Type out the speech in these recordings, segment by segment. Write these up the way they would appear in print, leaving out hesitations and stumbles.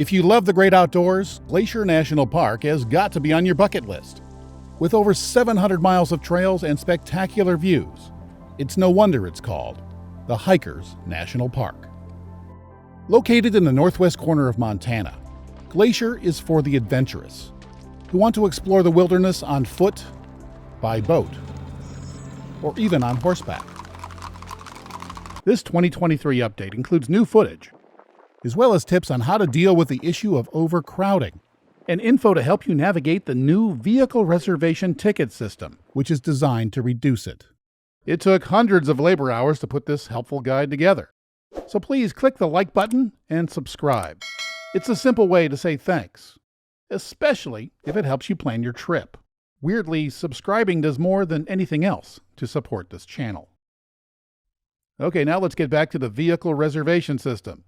If you love the great outdoors, Glacier National Park has got to be on your bucket list. With over 700 miles of trails and spectacular views, it's no wonder it's called the Hikers National Park. Located in the northwest corner of Montana, Glacier is for the adventurous who want to explore the wilderness on foot, by boat, or even on horseback. This 2023 update includes new footage, as well as tips on how to deal with the issue of overcrowding, and info to help you navigate the new Vehicle Reservation Ticket system, which is designed to reduce it. It took hundreds of labor hours to put this helpful guide together, so please click the like button and subscribe. It's a simple way to say thanks, especially if it helps you plan your trip. Weirdly, subscribing does more than anything else to support this channel. Okay, now let's get back to the vehicle reservation system.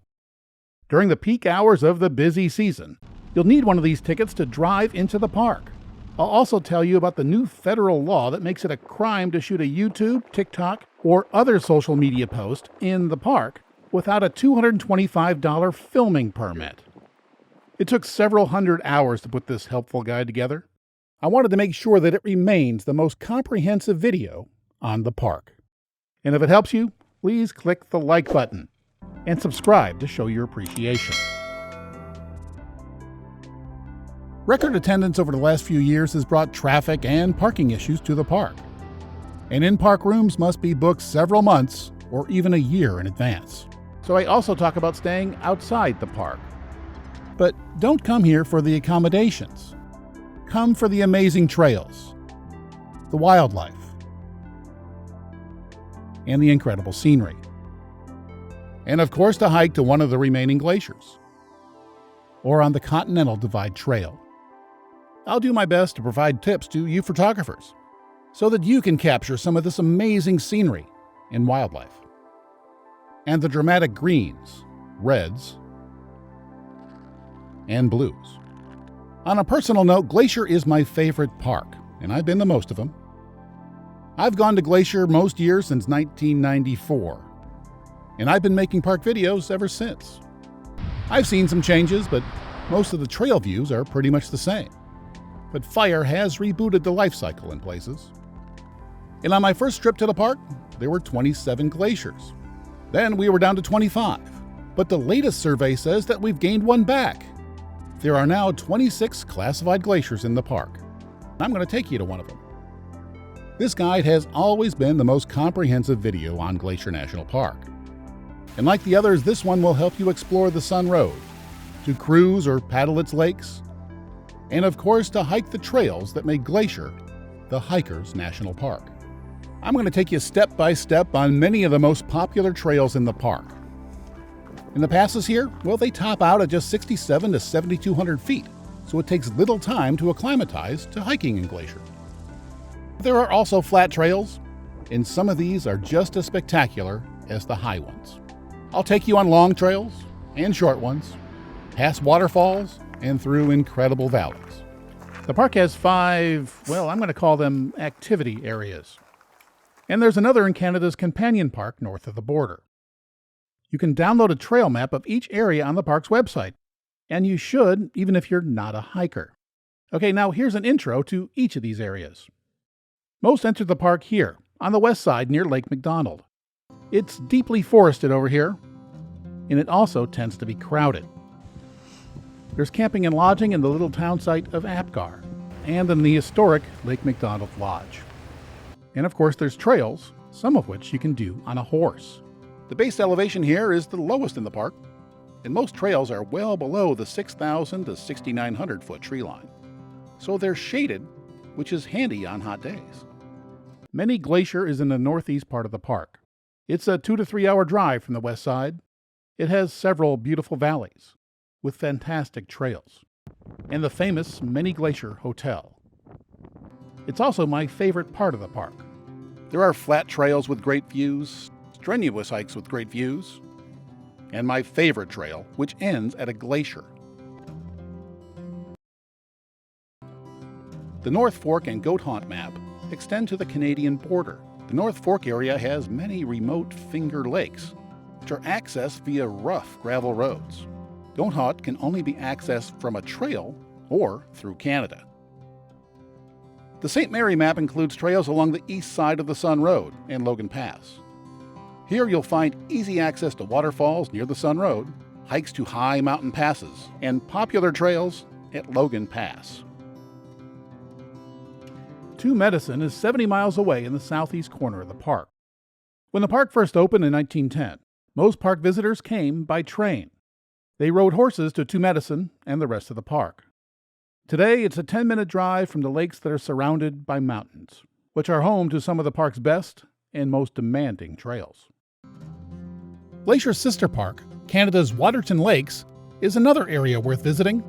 During the peak hours of the busy season, you'll need one of these tickets to drive into the park. I'll also tell you about the new federal law that makes it a crime to shoot a YouTube, TikTok, or other social media post in the park without a $225 filming permit. It took several hundred hours to put this helpful guide together. I wanted to make sure that it remains the most comprehensive video on the park. And if it helps you, please click the like button and subscribe to show your appreciation. Record attendance over the last few years has brought traffic and parking issues to the park. And in-park rooms must be booked several months or even a year in advance. So I also talk about staying outside the park. But don't come here for the accommodations. Come for the amazing trails, the wildlife, and the incredible scenery. And of course, to hike to one of the remaining glaciers, or on the Continental Divide Trail. I'll do my best to provide tips to you photographers so that you can capture some of this amazing scenery and wildlife, and the dramatic greens, reds, and blues. On a personal note, Glacier is my favorite park, and I've been to most of them. I've gone to Glacier most years since 1994, and I've been making park videos ever since. I've seen some changes, but most of the trail views are pretty much the same. But fire has rebooted the life cycle in places. And on my first trip to the park, there were 27 glaciers. Then we were down to 25, but the latest survey says that we've gained one back. There are now 26 classified glaciers in the park. I'm going to take you to one of them. This guide has always been the most comprehensive video on Glacier National Park. And like the others, this one will help you explore the Sun Road, to cruise or paddle its lakes, and of course to hike the trails that make Glacier the Hikers National Park. I'm going to take you step by step on many of the most popular trails in the park. And the passes here, well, they top out at just 6,700 to 7,200 feet, so it takes little time to acclimatize to hiking in Glacier. There are also flat trails, and some of these are just as spectacular as the high ones. I'll take you on long trails and short ones, past waterfalls, and through incredible valleys. The park has 5, well, I'm going to call them activity areas. And there's another in Canada's Companion Park north of the border. You can download a trail map of each area on the park's website, and you should, even if you're not a hiker. Okay, now here's an intro to each of these areas. Most enter the park here, on the west side near Lake McDonald. It's deeply forested over here, and it also tends to be crowded. There's camping and lodging in the little town site of Apgar, and in the historic Lake McDonald Lodge. And of course there's trails, some of which you can do on a horse. The base elevation here is the lowest in the park, and most trails are well below the 6,000 to 6,900 foot tree line. So they're shaded, which is handy on hot days. Many Glacier is in the northeast part of the park. It's a 2 to 3 hour drive from the west side. It has several beautiful valleys with fantastic trails, and the famous Many Glacier Hotel. It's also my favorite part of the park. There are flat trails with great views, strenuous hikes with great views, and my favorite trail, which ends at a glacier. The North Fork and Goat Haunt map extend to the Canadian border. The North Fork area has many remote finger lakes, which are accessed via rough gravel roads. Goat Hut can only be accessed from a trail or through Canada. The St. Mary map includes trails along the east side of the Sun Road and Logan Pass. Here you'll find easy access to waterfalls near the Sun Road, hikes to high mountain passes, and popular trails at Logan Pass. Two Medicine is 70 miles away in the southeast corner of the park. When the park first opened in 1910, most park visitors came by train. They rode horses to Two Medicine and the rest of the park. Today, it's a 10-minute drive from the lakes that are surrounded by mountains, which are home to some of the park's best and most demanding trails. Glacier's sister park, Canada's Waterton Lakes, is another area worth visiting.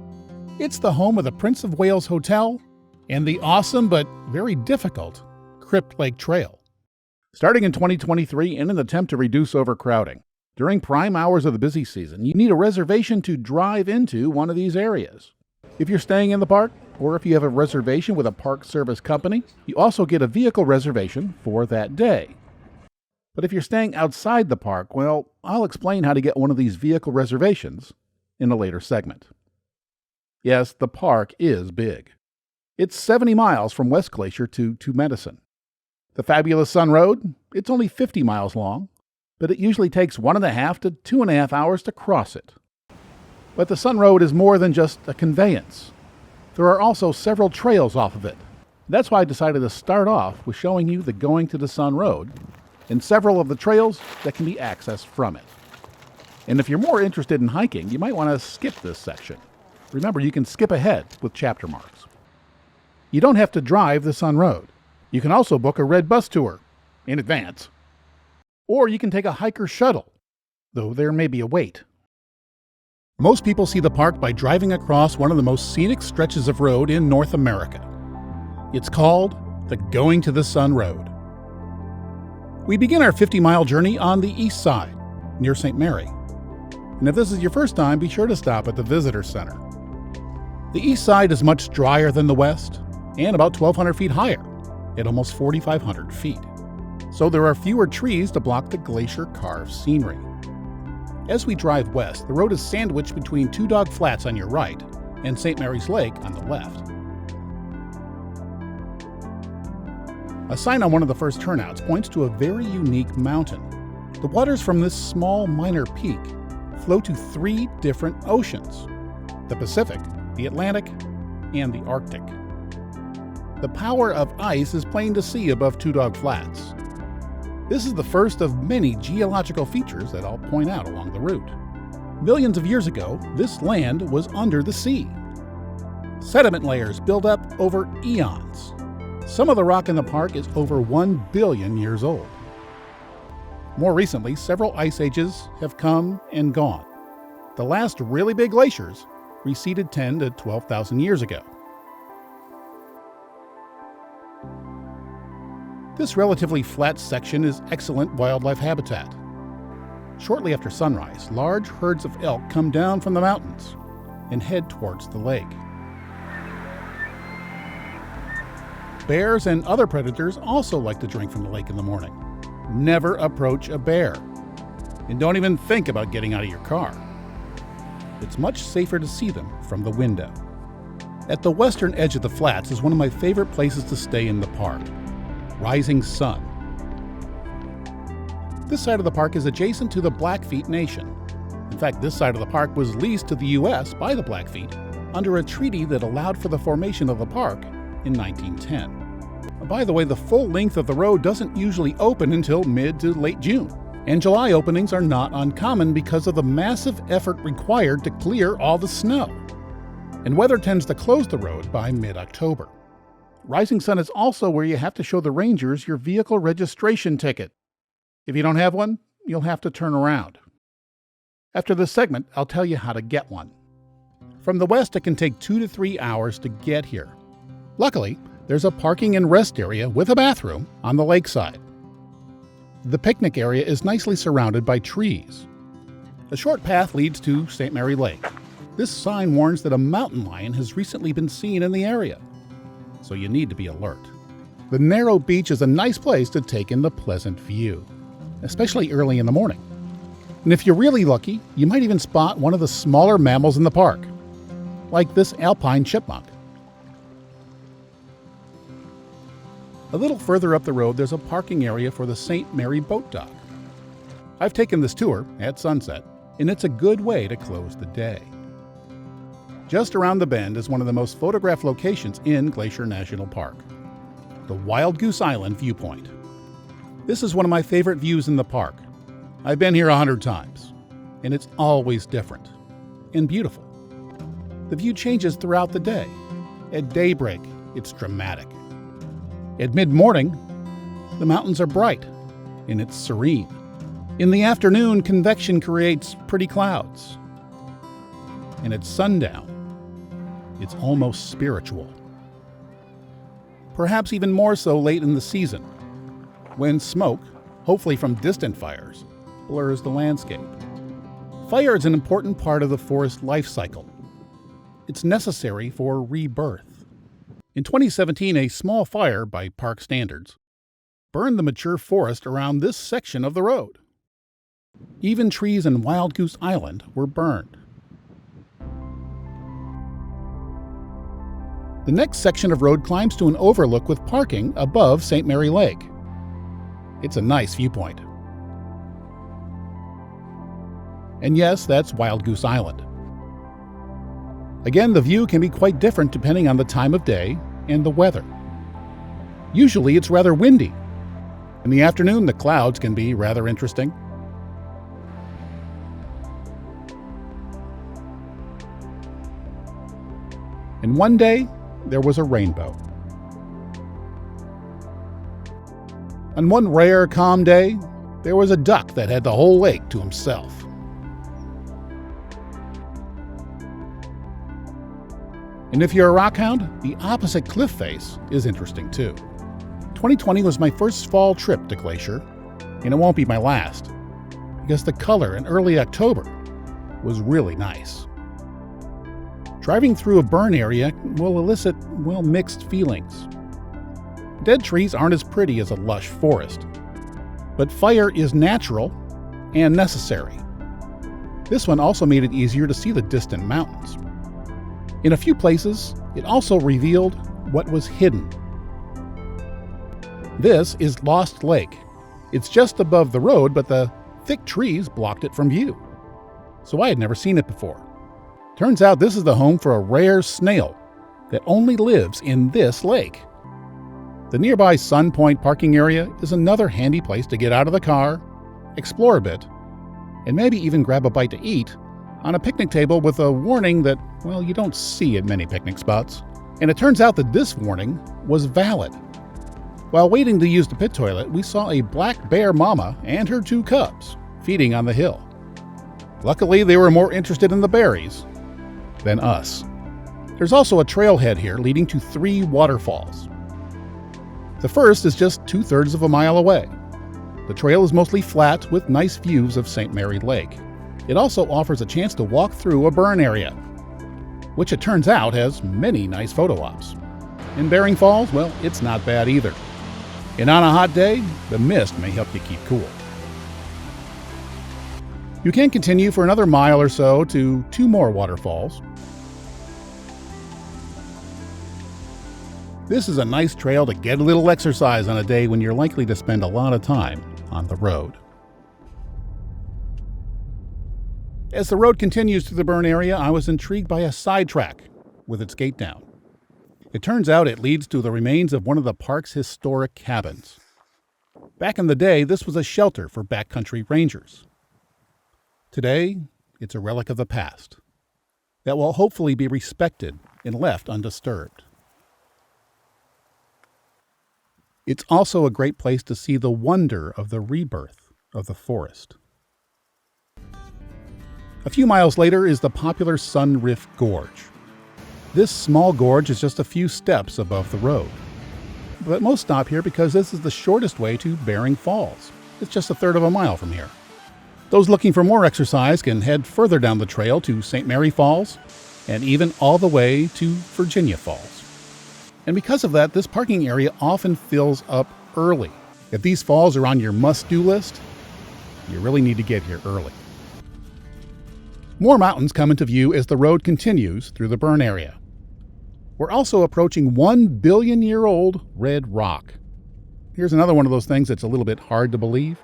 It's the home of the Prince of Wales Hotel and the awesome but very difficult Crypt Lake Trail. Starting in 2023 in an attempt to reduce overcrowding, during prime hours of the busy season, you need a reservation to drive into one of these areas. If you're staying in the park, or if you have a reservation with a park service company, you also get a vehicle reservation for that day. But if you're staying outside the park, well, I'll explain how to get one of these vehicle reservations in a later segment. Yes, the park is big. It's 70 miles from West Glacier to Two Medicine. The fabulous Sun Road, it's only 50 miles long, but it usually takes 1.5 to 2.5 hours to cross it. But the Sun Road is more than just a conveyance. There are also several trails off of it. That's why I decided to start off with showing you the Going to the Sun Road and several of the trails that can be accessed from it. And if you're more interested in hiking, you might want to skip this section. Remember, you can skip ahead with chapter marks. You don't have to drive the Sun Road. You can also book a red bus tour in advance. Or you can take a hiker shuttle, though there may be a wait. Most people see the park by driving across one of the most scenic stretches of road in North America. It's called the Going to the Sun Road. We begin our 50-mile journey on the east side, near St. Mary. And if this is your first time, be sure to stop at the Visitor Center. The east side is much drier than the west, and about 1,200 feet higher, at almost 4,500 feet. So there are fewer trees to block the glacier-carved scenery. As we drive west, the road is sandwiched between Two Dog Flats on your right and St. Mary's Lake on the left. A sign on one of the first turnouts points to a very unique mountain. The waters from this small minor peak flow to 3 different oceans: the Pacific, the Atlantic, and the Arctic. The power of ice is plain to see above Two Dog Flats. This is the first of many geological features that I'll point out along the route. Millions of years ago, this land was under the sea. Sediment layers build up over eons. Some of the rock in the park is over 1 billion years old. More recently, several ice ages have come and gone. The last really big glaciers receded 10 to 12,000 years ago. This relatively flat section is excellent wildlife habitat. Shortly after sunrise, large herds of elk come down from the mountains and head towards the lake. Bears and other predators also like to drink from the lake in the morning. Never approach a bear. And don't even think about getting out of your car. It's much safer to see them from the window. At the western edge of the flats is one of my favorite places to stay in the park: Rising Sun. This side of the park is adjacent to the Blackfeet Nation. In fact, this side of the park was leased to the U.S. by the Blackfeet under a treaty that allowed for the formation of the park in 1910. By the way, the full length of the road doesn't usually open until mid to late June, and July openings are not uncommon because of the massive effort required to clear all the snow. And weather tends to close the road by mid-October. Rising Sun is also where you have to show the rangers your vehicle registration ticket. If you don't have one, you'll have to turn around. After this segment, I'll tell you how to get one. From the west, it can take 2 to 3 hours to get here. Luckily, there's a parking and rest area with a bathroom on the lakeside. The picnic area is nicely surrounded by trees. A short path leads to St. Mary Lake. This sign warns that a mountain lion has recently been seen in the area, so you need to be alert. The narrow beach is a nice place to take in the pleasant view, especially early in the morning. And if you're really lucky, you might even spot one of the smaller mammals in the park, like this alpine chipmunk. A little further up the road, there's a parking area for the St. Mary Boat Dock. I've taken this tour at sunset, and it's a good way to close the day. Just around the bend is one of the most photographed locations in Glacier National Park, the Wild Goose Island viewpoint. This is one of my favorite views in the park. I've been here 100 times, and it's always different and beautiful. The view changes throughout the day. At daybreak, it's dramatic. At mid-morning, the mountains are bright, and it's serene. In the afternoon, convection creates pretty clouds. And at sundown, it's almost spiritual. Perhaps even more so late in the season, when smoke, hopefully from distant fires, blurs the landscape. Fire is an important part of the forest life cycle. It's necessary for rebirth. In 2017, a small fire, by park standards, burned the mature forest around this section of the road. Even trees in Wild Goose Island were burned. The next section of road climbs to an overlook with parking above St. Mary Lake. It's a nice viewpoint. And yes, that's Wild Goose Island. Again, the view can be quite different depending on the time of day and the weather. Usually it's rather windy. In the afternoon, the clouds can be rather interesting. And one day, there was a rainbow. On one rare, calm day, there was a duck that had the whole lake to himself. And if you're a rockhound, the opposite cliff face is interesting too. 2020 was my first fall trip to Glacier, and it won't be my last, because the color in early October was really nice. Driving through a burn area will elicit, mixed feelings. Dead trees aren't as pretty as a lush forest, but fire is natural and necessary. This one also made it easier to see the distant mountains. In a few places, it also revealed what was hidden. This is Lost Lake. It's just above the road, but the thick trees blocked it from view, so I had never seen it before. Turns out this is the home for a rare snail that only lives in this lake. The nearby Sun Point parking area is another handy place to get out of the car, explore a bit, and maybe even grab a bite to eat on a picnic table with a warning that, you don't see at many picnic spots. And it turns out that this warning was valid. While waiting to use the pit toilet, we saw a black bear mama and her 2 cubs feeding on the hill. Luckily, they were more interested in the berries than us. There's also a trailhead here leading to 3 waterfalls. The first is just 2/3 of a mile away. The trail is mostly flat with nice views of St. Mary Lake. It also offers a chance to walk through a burn area, which it turns out has many nice photo ops. In Bering Falls, it's not bad either. And on a hot day, the mist may help you keep cool. You can continue for another mile or so to 2 more waterfalls. This is a nice trail to get a little exercise on a day when you're likely to spend a lot of time on the road. As the road continues to the burn area, I was intrigued by a side track with its gate down. It turns out it leads to the remains of one of the park's historic cabins. Back in the day, this was a shelter for backcountry rangers. Today, it's a relic of the past that will hopefully be respected and left undisturbed. It's also a great place to see the wonder of the rebirth of the forest. A few miles later is the popular Sun Rift Gorge. This small gorge is just a few steps above the road. But most stop here because this is the shortest way to Bering Falls. It's just 1/3 of a mile from here. Those looking for more exercise can head further down the trail to St. Mary Falls and even all the way to Virginia Falls. And because of that, this parking area often fills up early. If these falls are on your must-do list, you really need to get here early. More mountains come into view as the road continues through the burn area. We're also approaching 1 billion-year-old red rock. Here's another one of those things that's a little bit hard to believe.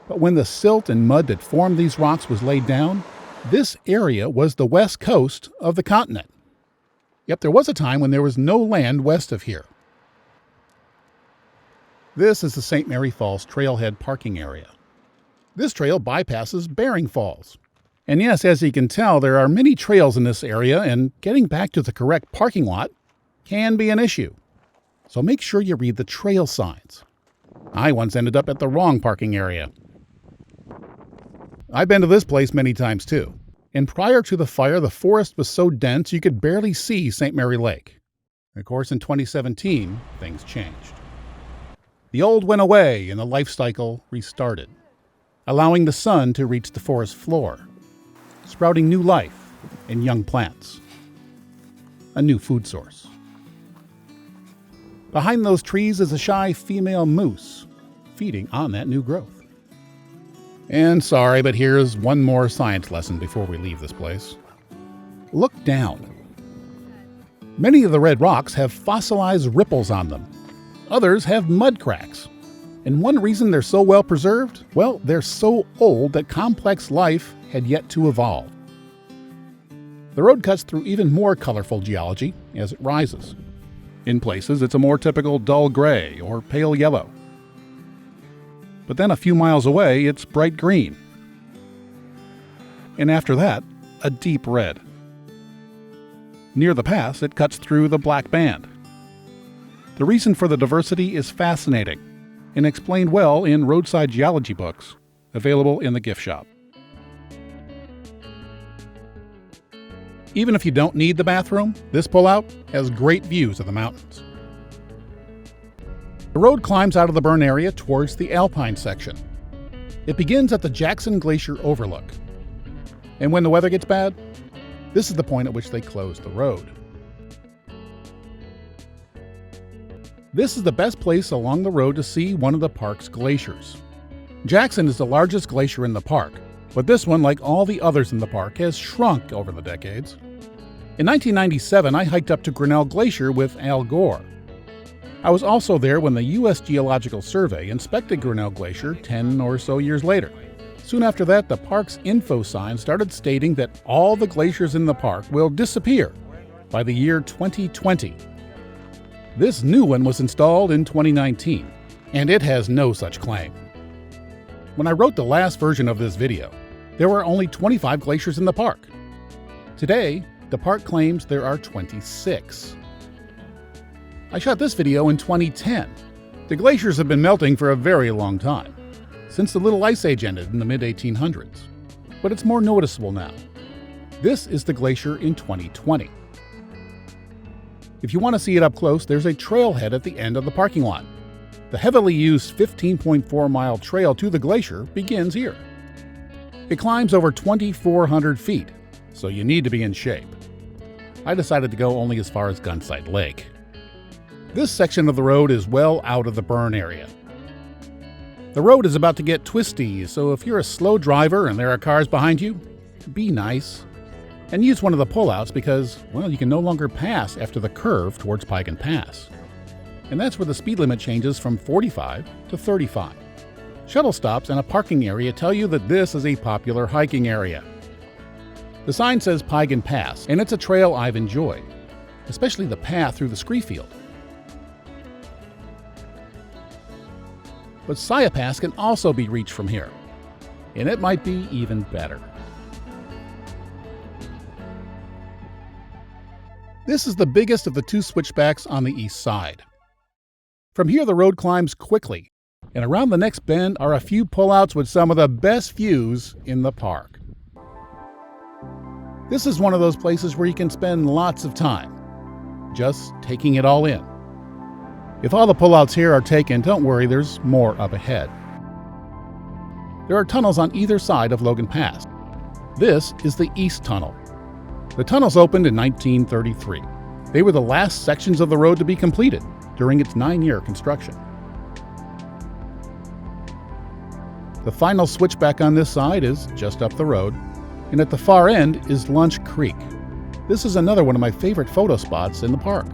But when the silt and mud that formed these rocks was laid down, this area was the west coast of the continent. Yep, there was a time when there was no land west of here. This is the St. Mary Falls Trailhead parking area. This trail bypasses Bering Falls. And yes, as you can tell, there are many trails in this area, and getting back to the correct parking lot can be an issue. So make sure you read the trail signs. I once ended up at the wrong parking area. I've been to this place many times too. And prior to the fire, the forest was so dense you could barely see St. Mary Lake. Of course, in 2017, things changed. The old went away and the life cycle restarted, allowing the sun to reach the forest floor, sprouting new life and young plants, a new food source. Behind those trees is a shy female moose, feeding on that new growth. And sorry, but here's one more science lesson before we leave this place. Look down. Many of the red rocks have fossilized ripples on them. Others have mud cracks. And one reason they're so well preserved? Well, they're so old that complex life had yet to evolve. The road cuts through even more colorful geology as it rises. In places, it's a more typical dull gray or pale yellow. But then a few miles away, it's bright green. And after that, a deep red. Near the pass, it cuts through the black band. The reason for the diversity is fascinating and explained well in roadside geology books, available in the gift shop. Even if you don't need the bathroom, this pullout has great views of the mountains. The road climbs out of the burn area towards the alpine section. It begins at the Jackson Glacier overlook. And when the weather gets bad, this is the point at which they close the road. This is the best place along the road to see one of the park's glaciers. Jackson is the largest glacier in the park, but this one, like all the others in the park, has shrunk over the decades. In 1997, I hiked up to Grinnell Glacier with Al Gore. I was also there when the U.S. Geological Survey inspected Grinnell Glacier 10 or so years later. Soon after that, the park's info sign started stating that all the glaciers in the park will disappear by the year 2020. This new one was installed in 2019, and it has no such claim. When I wrote the last version of this video, there were only 25 glaciers in the park. Today, the park claims there are 26. I shot this video in 2010. The glaciers have been melting for a very long time, since the Little Ice Age ended in the mid-1800s. But it's more noticeable now. This is the glacier in 2020. If you want to see it up close, there's a trailhead at the end of the parking lot. The heavily used 15.4-mile trail to the glacier begins here. It climbs over 2,400 feet, so you need to be in shape. I decided to go only as far as Gunsight Lake. This section of the road is well out of the burn area. The road is about to get twisty, so if you're a slow driver and there are cars behind you, be nice. And use one of the pullouts because, well, you can no longer pass after the curve towards Piegan Pass. And that's where the speed limit changes from 45 to 35. Shuttle stops and a parking area tell you that this is a popular hiking area. The sign says Piegan Pass, and it's a trail I've enjoyed, especially the path through the scree field. But Siyeh Pass can also be reached from here, and it might be even better. This is the biggest of the two switchbacks on the east side. From here, the road climbs quickly, and around the next bend are a few pullouts with some of the best views in the park. This is one of those places where you can spend lots of time, just taking it all in. If all the pullouts here are taken, don't worry, there's more up ahead. There are tunnels on either side of Logan Pass. This is the East Tunnel. The tunnels opened in 1933. They were the last sections of the road to be completed during its 9-year construction. The final switchback on this side is just up the road, And at the far end is Lunch Creek. This is another one of my favorite photo spots in the park.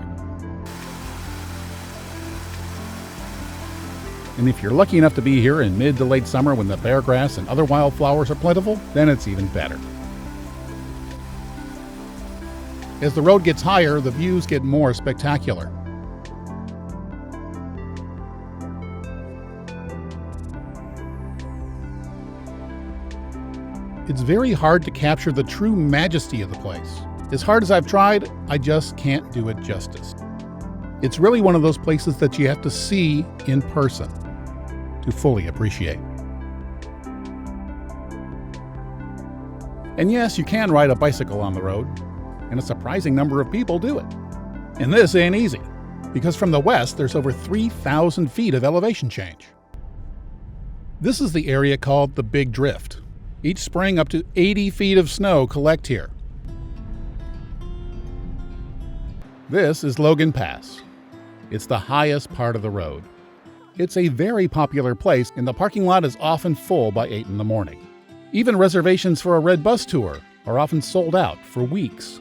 And if you're lucky enough to be here in mid to late summer when the beargrass and other wildflowers are plentiful, then it's even better. As the road gets higher, the views get more spectacular. It's very hard to capture the true majesty of the place. As hard as I've tried, I just can't do it justice. It's really one of those places that you have to see in person to fully appreciate. And yes, you can ride a bicycle on the road, and a surprising number of people do it. And this ain't easy, because from the west there's over 3,000 feet of elevation change. This is the area called the Big Drift. Each spring up to 80 feet of snow collect here. This is Logan Pass. It's the highest part of the road. It's a very popular place, and the parking lot is often full by 8 in the morning. Even reservations for a red bus tour are often sold out for weeks.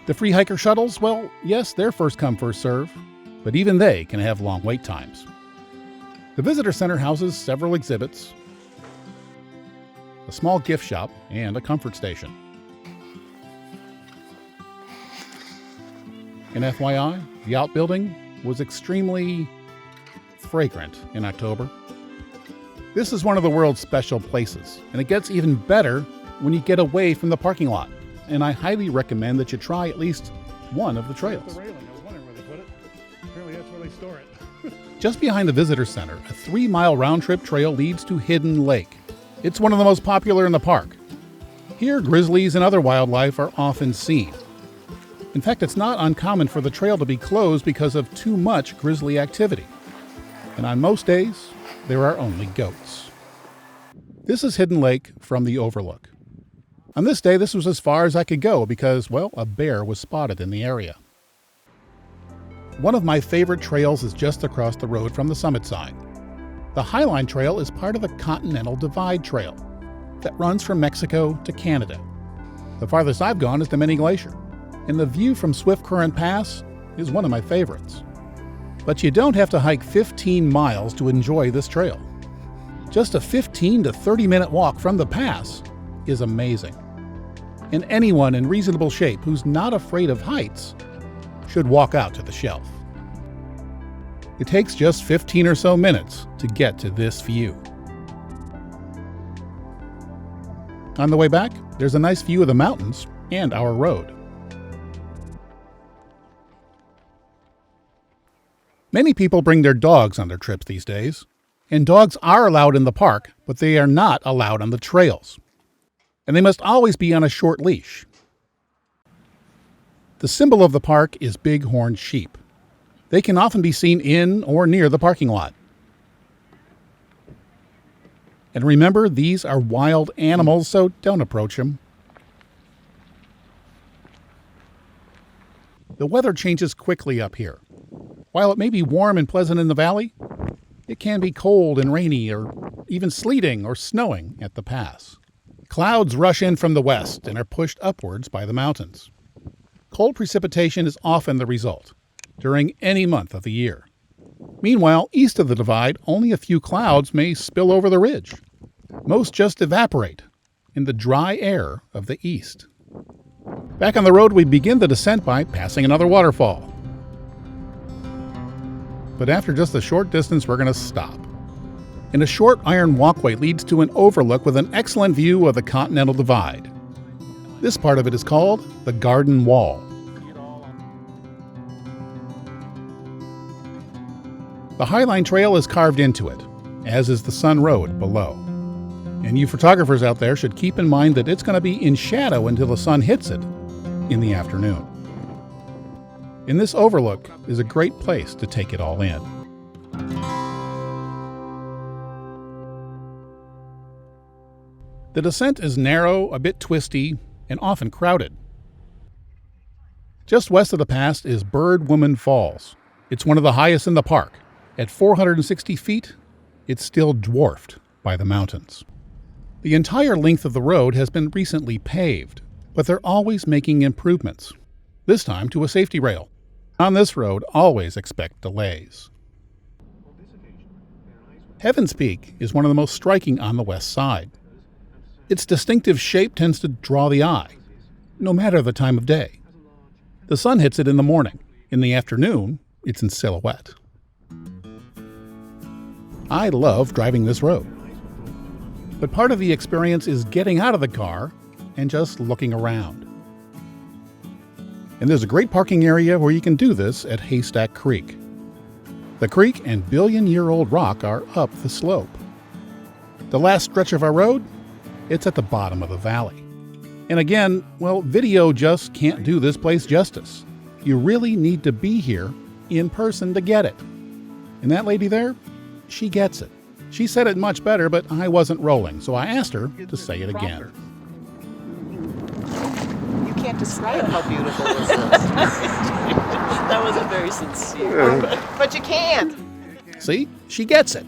The free hiker shuttles, well, yes, they're first come, first serve, but even they can have long wait times. The visitor center houses several exhibits, a small gift shop, and a comfort station. And FYI, the outbuilding was extremely fragrant in October. This is one of the world's special places, and it gets even better when you get away from the parking lot. And I highly recommend that you try at least one of the trails. The railing, I was wondering where they put it. Apparently that's where they store it. Just behind the visitor center, a 3-mile round-trip trail leads to Hidden Lake. It's one of the most popular in the park. Here, grizzlies and other wildlife are often seen. In fact, it's not uncommon for the trail to be closed because of too much grizzly activity. And on most days, there are only goats. This is Hidden Lake from the overlook. On this day, this was as far as I could go because, well, a bear was spotted in the area. One of my favorite trails is just across the road from the summit side. The Highline Trail is part of the Continental Divide Trail that runs from Mexico to Canada. The farthest I've gone is the Many Glacier, and the view from Swiftcurrent Pass is one of my favorites. But you don't have to hike 15 miles to enjoy this trail. Just a 15 to 30-minute walk from the pass is amazing. And anyone in reasonable shape who's not afraid of heights should walk out to the shelf. It takes just 15 or so minutes to get to this view. On the way back, there's a nice view of the mountains and our road. Many people bring their dogs on their trips these days, and dogs are allowed in the park, but they are not allowed on the trails. And they must always be on a short leash. The symbol of the park is bighorn sheep. They can often be seen in or near the parking lot. And remember, these are wild animals, so don't approach them. The weather changes quickly up here. While it may be warm and pleasant in the valley, it can be cold and rainy or even sleeting or snowing at the pass. Clouds rush in from the west and are pushed upwards by the mountains. Cold precipitation is often the result during any month of the year. Meanwhile, east of the divide, only a few clouds may spill over the ridge. Most just evaporate in the dry air of the east. Back on the road, we begin the descent by passing another waterfall. But after just a short distance, we're going to stop. And a short iron walkway leads to an overlook with an excellent view of the Continental Divide. This part of it is called the Garden Wall. The Highline Trail is carved into it, as is the Sun Road below. And you photographers out there should keep in mind that it's going to be in shadow until the sun hits it in the afternoon. And this overlook is a great place to take it all in. The descent is narrow, a bit twisty, and often crowded. Just west of the pass is Bird Woman Falls. It's one of the highest in the park. At 460 feet, it's still dwarfed by the mountains. The entire length of the road has been recently paved, but they're always making improvements, this time to a safety rail. On this road, always expect delays. Heaven's Peak is one of the most striking on the west side. Its distinctive shape tends to draw the eye, no matter the time of day. The sun hits it in the morning. In the afternoon, it's in silhouette. I love driving this road. But part of the experience is getting out of the car and just looking around. And there's a great parking area where you can do this at Haystack Creek. The creek and billion-year-old rock are up the slope. The last stretch of our road, it's at the bottom of the valley. And again, well, video just can't do this place justice. You really need to be here in person to get it. And that lady there, she gets it. She said it much better, but I wasn't rolling, so I asked her to say it again. You can't describe how beautiful this is. That wasn't very sincere. But you can't. See? She gets it.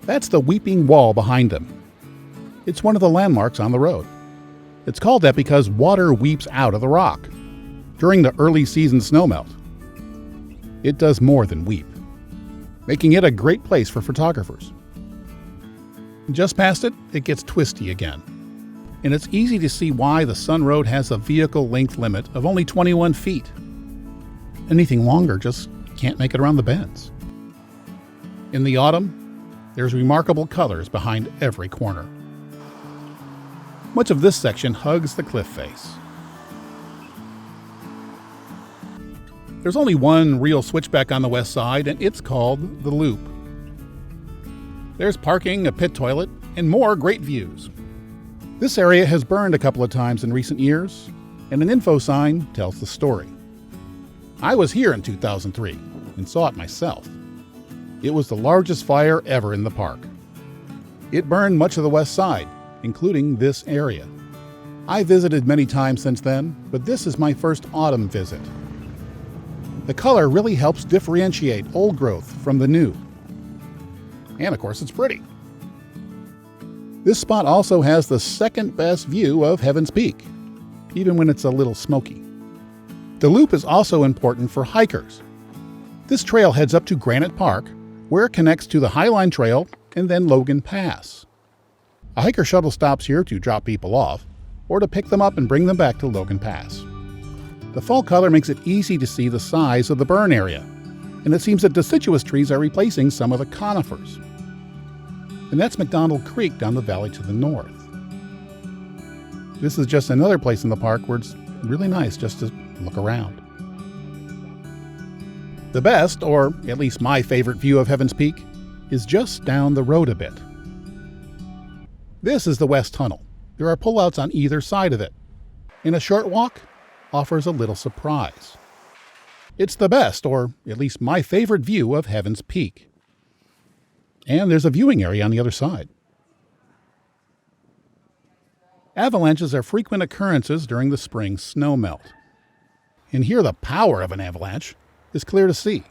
That's the Weeping Wall behind them. It's one of the landmarks on the road. It's called that because water weeps out of the rock during the early season snowmelt. It does more than weep, making it a great place for photographers. Just past it, it gets twisty again. And it's easy to see why the Sun Road has a vehicle length limit of only 21 feet. Anything longer just can't make it around the bends. In the autumn, there's remarkable colors behind every corner. Much of this section hugs the cliff face. There's only one real switchback on the west side, and it's called the Loop. There's parking, a pit toilet, and more great views. This area has burned a couple of times in recent years, and an info sign tells the story. I was here in 2003 and saw it myself. It was the largest fire ever in the park. It burned much of the west side, including this area. I visited many times since then, but this is my first autumn visit. The color really helps differentiate old growth from the new. And of course, it's pretty. This spot also has the second best view of Heaven's Peak, even when it's a little smoky. The Loop is also important for hikers. This trail heads up to Granite Park, where it connects to the Highline Trail and then Logan Pass. A hiker shuttle stops here to drop people off, or to pick them up and bring them back to Logan Pass. The fall color makes it easy to see the size of the burn area, and it seems that deciduous trees are replacing some of the conifers. And that's McDonald Creek down the valley to the north. This is just another place in the park where it's really nice just to look around. The best, or at least my favorite view of Heaven's Peak, is just down the road a bit. This is the West Tunnel. There are pullouts on either side of it, and a short walk offers a little surprise. It's the best, or at least my favorite view of Heaven's Peak. And there's a viewing area on the other side. Avalanches are frequent occurrences during the spring snowmelt. And here the power of an avalanche is clear to see.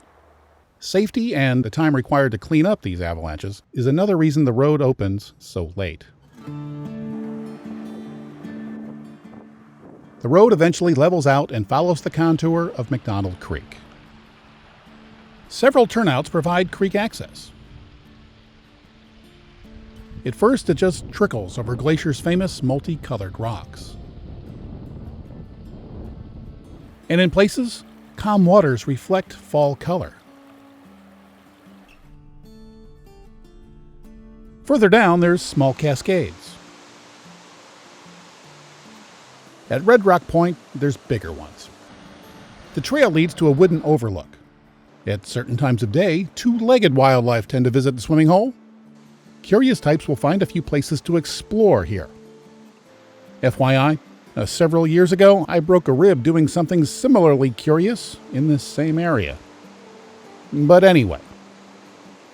Safety and the time required to clean up these avalanches is another reason the road opens so late. The road eventually levels out and follows the contour of McDonald Creek. Several turnouts provide creek access. At first, it just trickles over Glacier's famous multicolored rocks. And in places, calm waters reflect fall color. Further down, there's small cascades. At Red Rock Point, there's bigger ones. The trail leads to a wooden overlook. At certain times of day, two-legged wildlife tend to visit the swimming hole. Curious types will find a few places to explore here. FYI, several years ago, I broke a rib doing something similarly curious in this same area. But anyway,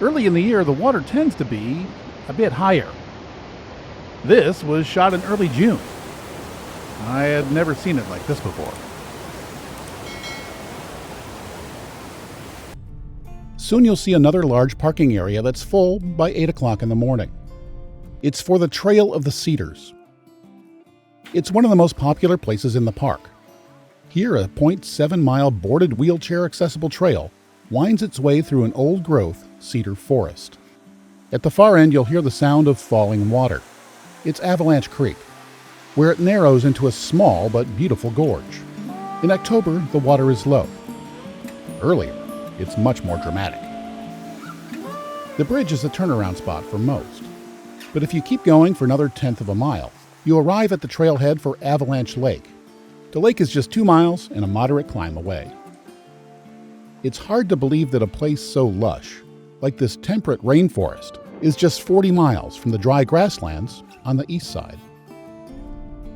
early in the year, the water tends to be a bit higher. This was shot in early June. I had never seen it like this before. Soon you'll see another large parking area that's full by 8 o'clock in the morning. It's for the Trail of the Cedars. It's one of the most popular places in the park. Here, a 0.7-mile boarded wheelchair-accessible trail winds its way through an old-growth cedar forest. At the far end, you'll hear the sound of falling water. It's Avalanche Creek, where it narrows into a small but beautiful gorge. In October, the water is low. Earlier, it's much more dramatic. The bridge is a turnaround spot for most. But if you keep going for another 1/10 of a mile, you arrive at the trailhead for Avalanche Lake. The lake is just 2 miles and a moderate climb away. It's hard to believe that a place so lush, like this temperate rainforest, is just 40 miles from the dry grasslands on the east side.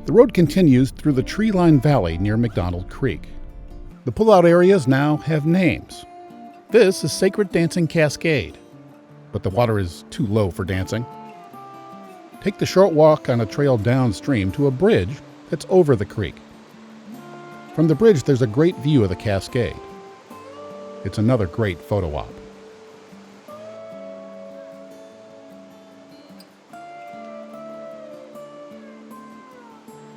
The road continues through the tree-lined valley near McDonald Creek. The pullout areas now have names. This is Sacred Dancing Cascade, but the water is too low for dancing. Take the short walk on a trail downstream to a bridge that's over the creek. From the bridge, there's a great view of the cascade. It's another great photo op.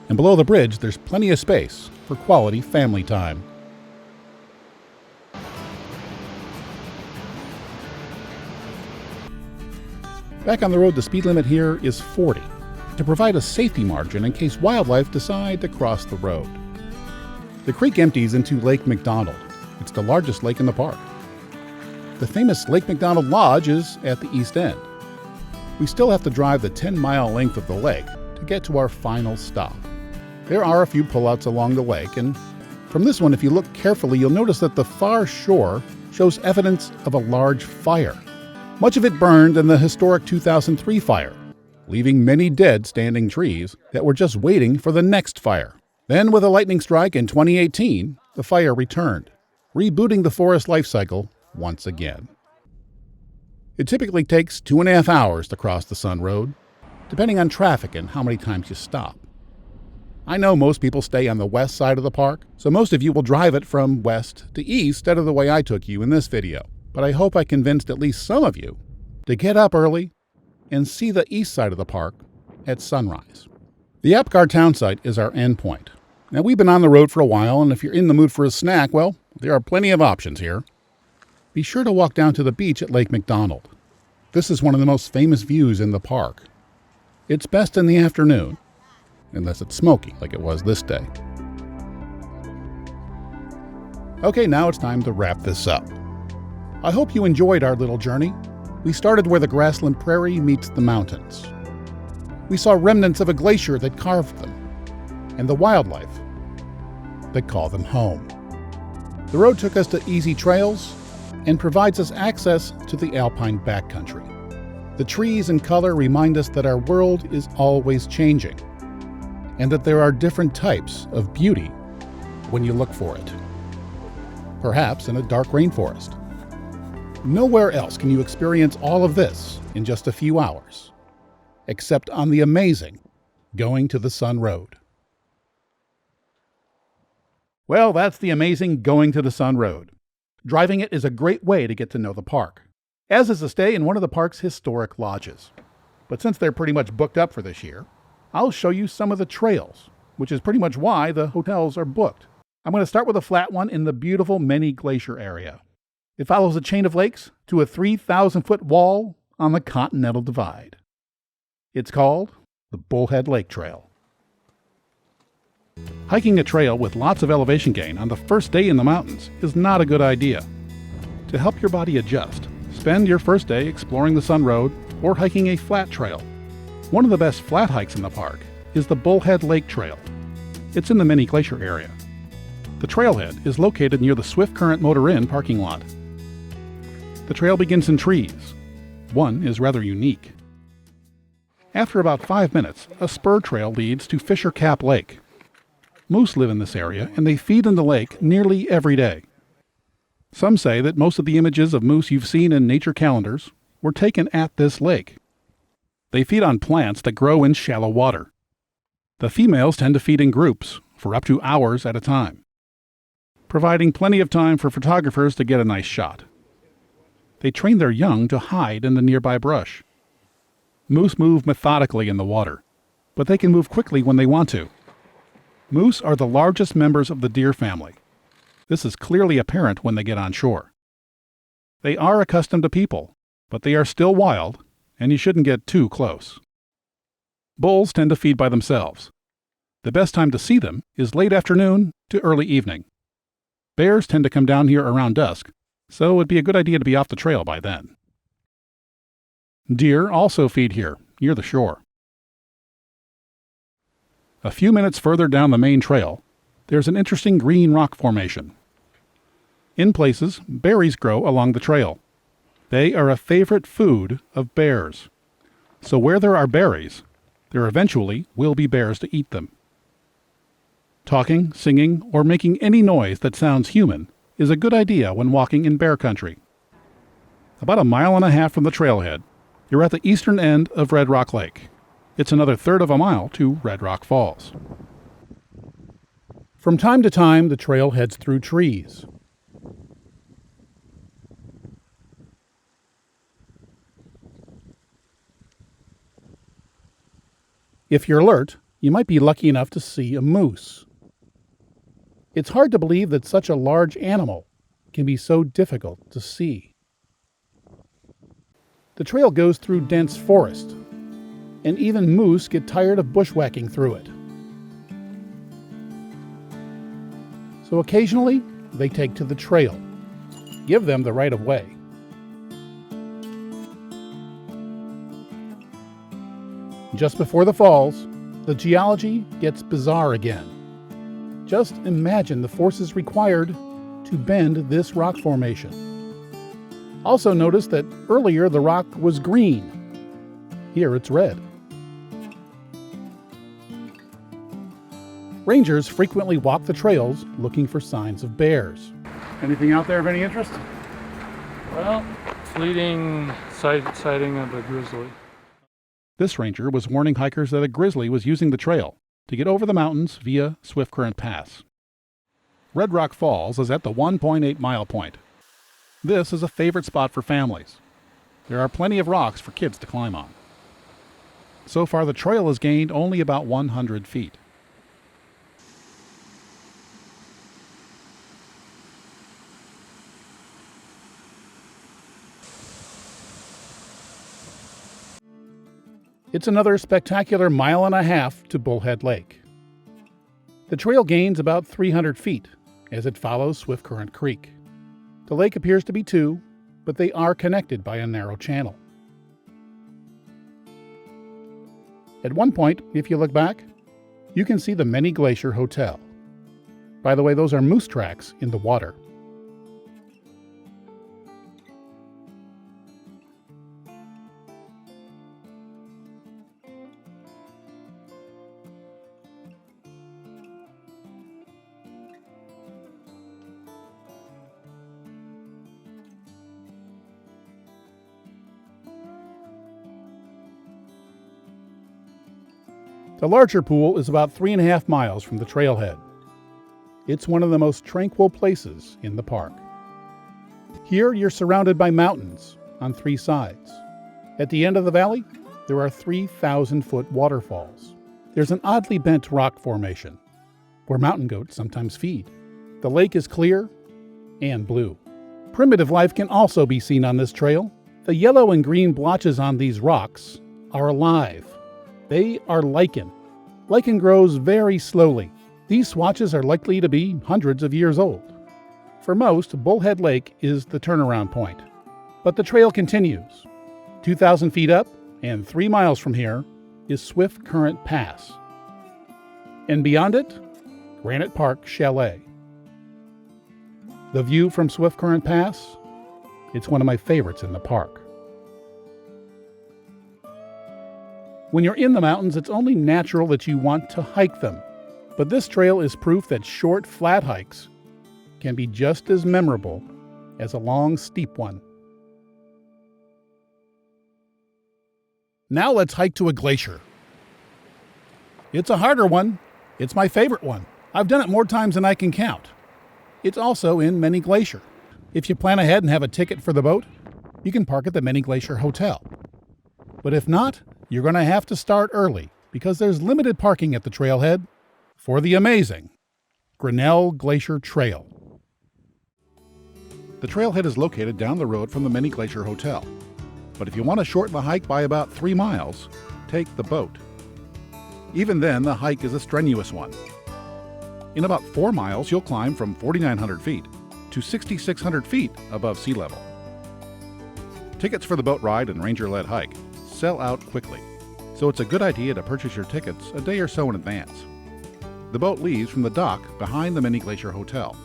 And below the bridge, there's plenty of space for quality family time. Back on the road, the speed limit here is 40, to provide a safety margin in case wildlife decide to cross the road. The creek empties into Lake McDonald. It's the largest lake in the park. The famous Lake McDonald Lodge is at the east end. We still have to drive the 10-mile length of the lake to get to our final stop. There are a few pullouts along the lake, and from this one, if you look carefully, you'll notice that the far shore shows evidence of a large fire. Much of it burned in the historic 2003 fire, leaving many dead standing trees that were just waiting for the next fire. Then, with a lightning strike in 2018, the fire returned, rebooting the forest life cycle once again. It typically takes 2.5 hours to cross the Sun Road, depending on traffic and how many times you stop. I know most people stay on the west side of the park, so most of you will drive it from west to east instead of the way I took you in this video. But I hope I convinced at least some of you to get up early and see the east side of the park at sunrise. The Apgar town site is our endpoint. Now, we've been on the road for a while, and if you're in the mood for a snack, well, there are plenty of options here. Be sure to walk down to the beach at Lake McDonald. This is one of the most famous views in the park. It's best in the afternoon, unless it's smoky like it was this day. Okay, now it's time to wrap this up. I hope you enjoyed our little journey. We started where the grassland prairie meets the mountains. We saw remnants of a glacier that carved them, and the wildlife that call them home. The road took us to easy trails and provides us access to the alpine backcountry. The trees and color remind us that our world is always changing, and that there are different types of beauty when you look for it. Perhaps in a dark rainforest. Nowhere else can you experience all of this in just a few hours, except on the amazing Going to the Sun Road. Well, that's the amazing Going to the Sun Road. Driving it is a great way to get to know the park, as is a stay in one of the park's historic lodges. But since they're pretty much booked up for this year, I'll show you some of the trails, which is pretty much why the hotels are booked. I'm going to start with a flat one in the beautiful Many Glacier area. It follows a chain of lakes to a 3,000-foot wall on the Continental Divide. It's called the Bullhead Lake Trail. Hiking a trail with lots of elevation gain on the first day in the mountains is not a good idea. To help your body adjust, spend your first day exploring the Sun Road or hiking a flat trail. One of the best flat hikes in the park is the Bullhead Lake Trail. It's in the Many Glacier area. The trailhead is located near the Swiftcurrent Motor Inn parking lot. The trail begins in trees. One is rather unique. After about 5 minutes, a spur trail leads to Fisher Cap Lake. Moose live in this area, and they feed in the lake nearly every day. Some say that most of the images of moose you've seen in nature calendars were taken at this lake. They feed on plants that grow in shallow water. The females tend to feed in groups for up to hours at a time, providing plenty of time for photographers to get a nice shot. They train their young to hide in the nearby brush. Moose move methodically in the water, but they can move quickly when they want to. Moose are the largest members of the deer family. This is clearly apparent when they get on shore. They are accustomed to people, but they are still wild, and you shouldn't get too close. Bulls tend to feed by themselves. The best time to see them is late afternoon to early evening. Bears tend to come down here around dusk, so it'd be a good idea to be off the trail by then. Deer also feed here, near the shore. A few minutes further down the main trail, there's an interesting green rock formation. In places, berries grow along the trail. They are a favorite food of bears. So where there are berries, there eventually will be bears to eat them. Talking, singing, or making any noise that sounds human is a good idea when walking in bear country. About 1.5 miles from the trailhead, you're at the eastern end of Red Rock Lake. It's another 1/3 of a mile to Red Rock Falls. From time to time, the trail heads through trees. If you're alert, you might be lucky enough to see a moose. It's hard to believe that such a large animal can be so difficult to see. The trail goes through dense forest, and even moose get tired of bushwhacking through it. So occasionally, they take to the trail. Give them the right of way. Just before the falls, the geology gets bizarre again. Just imagine the forces required to bend this rock formation. Also notice that earlier the rock was green. Here it's red. Rangers frequently walk the trails looking for signs of bears. Anything out there of any interest? Well, fleeting sighting of a grizzly. This ranger was warning hikers that a grizzly was using the trail to get over the mountains via Swiftcurrent Pass. Red Rock Falls is at the 1.8-mile point. This is a favorite spot for families. There are plenty of rocks for kids to climb on. So far, the trail has gained only about 100 feet. It's another spectacular 1.5 miles to Bullhead Lake. The trail gains about 300 feet as it follows Swiftcurrent Creek. The lake appears to be two, but they are connected by a narrow channel. At one point, if you look back, you can see the Many Glacier Hotel. By the way, those are moose tracks in the water. The larger pool is about 3.5 miles from the trailhead. It's one of the most tranquil places in the park. Here you're surrounded by mountains on 3 sides. At the end of the valley, there are 3,000-foot waterfalls. There's an oddly bent rock formation where mountain goats sometimes feed. The lake is clear and blue. Primitive life can also be seen on this trail. The yellow and green blotches on these rocks are alive. They are lichen. Lichen grows very slowly. These swatches are likely to be hundreds of years old. For most, Bullhead Lake is the turnaround point. But the trail continues. 2,000 feet up and 3 miles from here is Swiftcurrent Pass. And beyond it, Granite Park Chalet. The view from Swiftcurrent Pass, it's one of my favorites in the park. When you're in the mountains, it's only natural that you want to hike them. But this trail is proof that short, flat hikes can be just as memorable as a long, steep one. Now let's hike to a glacier. It's a harder one. It's my favorite one. I've done it more times than I can count. It's also in Many Glacier. If you plan ahead and have a ticket for the boat, you can park at the Many Glacier Hotel. But if not, you're going to have to start early because there's limited parking at the trailhead for the amazing Grinnell Glacier Trail. The trailhead is located down the road from the Many Glacier Hotel, but if you want to shorten the hike by about 3 miles, take the boat. Even then, the hike is a strenuous one. In about 4 miles, you'll climb from 4,900 feet to 6,600 feet above sea level. Tickets for the boat ride and ranger-led hike sell out quickly, so it's a good idea to purchase your tickets a day or so in advance. The boat leaves from the dock behind the Many Glacier Hotel.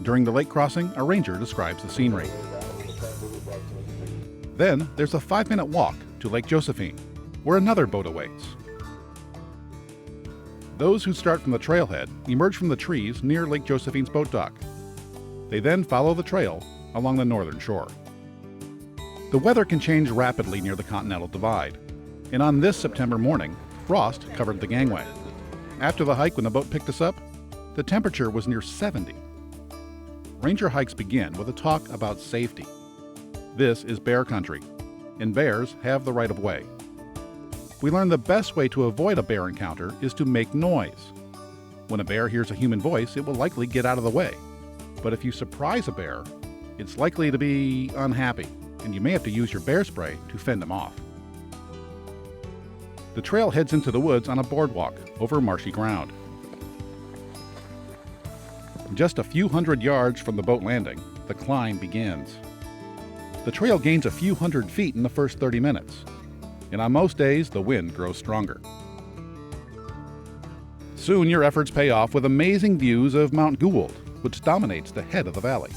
During the lake crossing, a ranger describes the scenery. Then there's a 5-minute walk to Lake Josephine, where another boat awaits. Those who start from the trailhead emerge from the trees near Lake Josephine's boat dock. They then follow the trail along the northern shore. The weather can change rapidly near the Continental Divide, and on this September morning, frost covered the gangway. After the hike, when the boat picked us up, the temperature was near 70. Ranger hikes begin with a talk about safety. This is bear country, and bears have the right of way. We learn the best way to avoid a bear encounter is to make noise. When a bear hears a human voice, it will likely get out of the way. But if you surprise a bear, it's likely to be unhappy, and you may have to use your bear spray to fend them off. The trail heads into the woods on a boardwalk over marshy ground. Just a few hundred yards from the boat landing, the climb begins. The trail gains a few hundred feet in the first 30 minutes, and on most days, the wind grows stronger. Soon your efforts pay off with amazing views of Mount Gould, which dominates the head of the valley.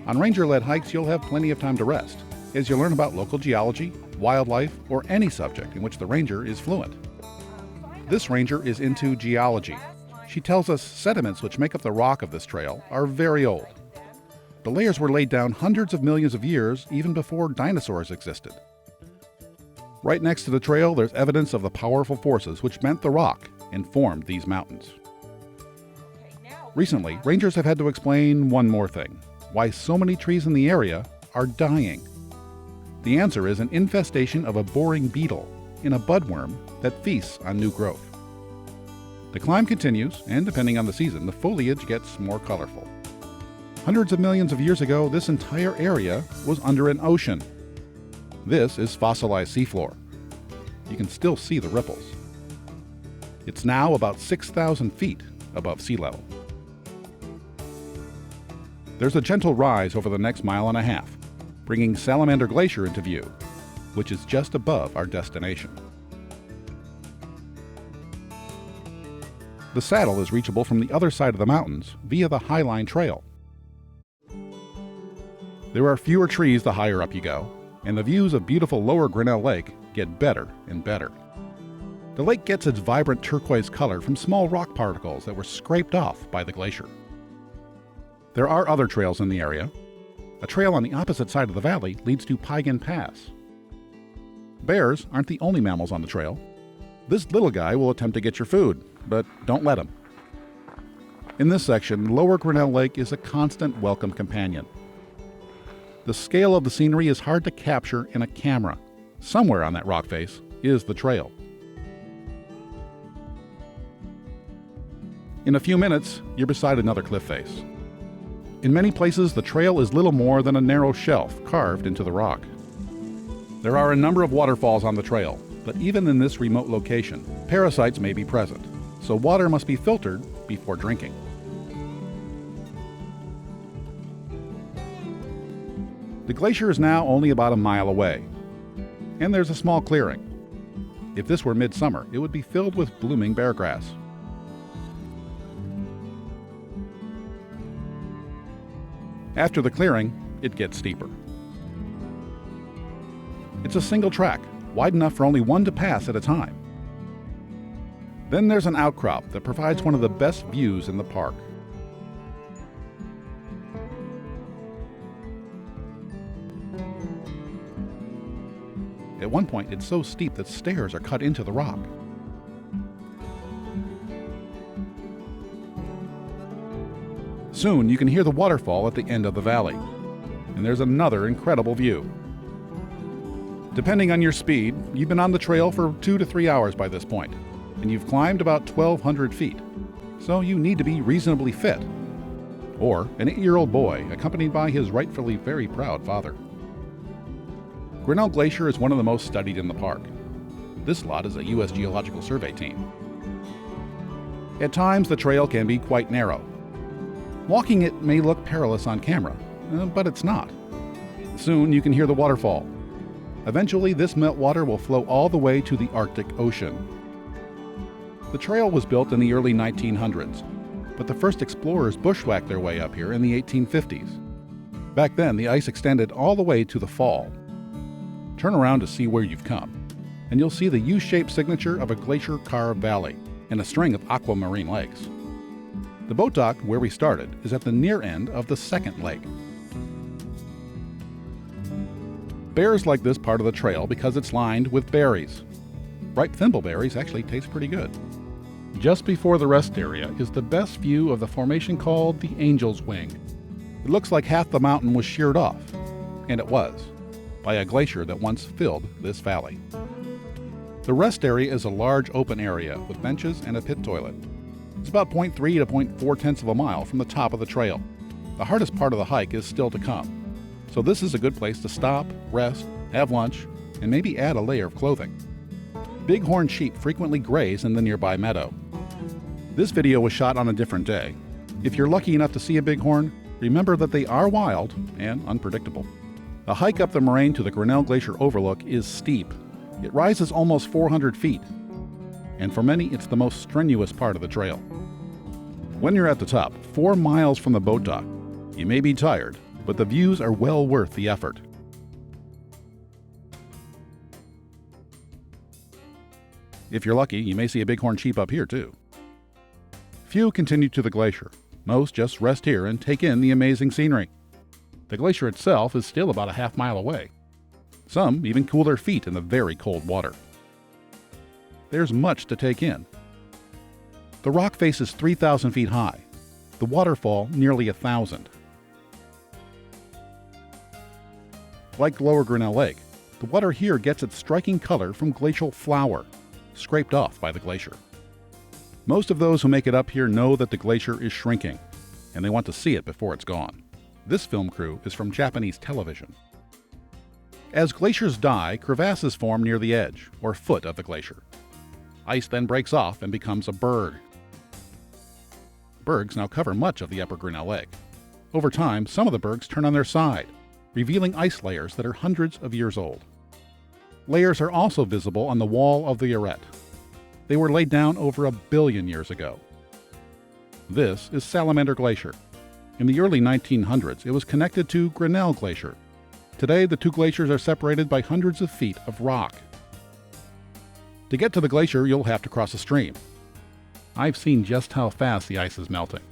On ranger-led hikes, you'll have plenty of time to rest, as you learn about local geology, wildlife, or any subject in which the ranger is fluent. This ranger is into geology. She tells us sediments which make up the rock of this trail are very old. The layers were laid down hundreds of millions of years, even before dinosaurs existed. Right next to the trail, there's evidence of the powerful forces which bent the rock and formed these mountains. Recently, rangers have had to explain one more thing: why so many trees in the area are dying. The answer is an infestation of a boring beetle in a budworm that feasts on new growth. The climb continues, and depending on the season, the foliage gets more colorful. Hundreds of millions of years ago, this entire area was under an ocean. This is fossilized seafloor. You can still see the ripples. It's now about 6,000 feet above sea level. There's a gentle rise over the next mile and a half, bringing Salamander Glacier into view, which is just above our destination. The saddle is reachable from the other side of the mountains via the Highline Trail. There are fewer trees the higher up you go, and the views of beautiful lower Grinnell Lake get better and better. The lake gets its vibrant turquoise color from small rock particles that were scraped off by the glacier. There are other trails in the area. A trail on the opposite side of the valley leads to Piegan Pass. Bears aren't the only mammals on the trail. This little guy will attempt to get your food, but don't let him. In this section, lower Grinnell Lake is a constant welcome companion. The scale of the scenery is hard to capture in a camera. Somewhere on that rock face is the trail. In a few minutes, you're beside another cliff face. In many places, the trail is little more than a narrow shelf carved into the rock. There are a number of waterfalls on the trail, but even in this remote location, parasites may be present, so water must be filtered before drinking. The glacier is now only about a mile away, and there's a small clearing. If this were midsummer, it would be filled with blooming beargrass. After the clearing, it gets steeper. It's a single track, wide enough for only one to pass at a time. Then there's an outcrop that provides one of the best views in the park. At one point, it's so steep that stairs are cut into the rock. Soon, you can hear the waterfall at the end of the valley, and there's another incredible view. Depending on your speed, you've been on the trail for 2 to 3 hours by this point, and you've climbed about 1,200 feet. So you need to be reasonably fit. Or an 8-year-old boy accompanied by his rightfully very proud father. Grinnell Glacier is one of the most studied in the park. This lot is a U.S. Geological Survey team. At times, the trail can be quite narrow. Walking it may look perilous on camera, but it's not. Soon you can hear the waterfall. Eventually, this meltwater will flow all the way to the Arctic Ocean. The trail was built in the early 1900s, but the first explorers bushwhacked their way up here in the 1850s. Back then, the ice extended all the way to the fall. Turn around to see where you've come, and you'll see the U-shaped signature of a glacier-carved valley and a string of aquamarine lakes. The boat dock where we started is at the near end of the second lake. Bears like this part of the trail because it's lined with berries. Ripe thimbleberries actually taste pretty good. Just before the rest area is the best view of the formation called the Angel's Wing. It looks like half the mountain was sheared off, and it was, by a glacier that once filled this valley. The rest area is a large open area with benches and a pit toilet. It's about 0.3 to 0.4 tenths of a mile from the top of the trail. The hardest part of the hike is still to come, so this is a good place to stop, rest, have lunch, and maybe add a layer of clothing. Bighorn sheep frequently graze in the nearby meadow. This video was shot on a different day. If you're lucky enough to see a bighorn, remember that they are wild and unpredictable. The hike up the moraine to the Grinnell Glacier overlook is steep. It rises almost 400 feet, and for many, it's the most strenuous part of the trail. When you're at the top, 4 miles from the boat dock, you may be tired, but the views are well worth the effort. If you're lucky, you may see a bighorn sheep up here too. Few continue to the glacier. Most just rest here and take in the amazing scenery. The glacier itself is still about a half mile away. Some even cool their feet in the very cold water. There's much to take in. The rock face is 3,000 feet high, the waterfall nearly 1,000. Like Lower Grinnell Lake, the water here gets its striking color from glacial flour, scraped off by the glacier. Most of those who make it up here know that the glacier is shrinking, and they want to see it before it's gone. This film crew is from Japanese television. As glaciers die, crevasses form near the edge, or foot of the glacier. Ice then breaks off and becomes a berg. Bergs now cover much of the upper Grinnell Lake. Over time, some of the bergs turn on their side, revealing ice layers that are hundreds of years old. Layers are also visible on the wall of the arête. They were laid down over 1 billion years ago. This is Salamander Glacier. In the early 1900s, it was connected to Grinnell Glacier. Today, the two glaciers are separated by hundreds of feet of rock. To get to the glacier, you'll have to cross a stream. I've seen just how fast the ice is melting.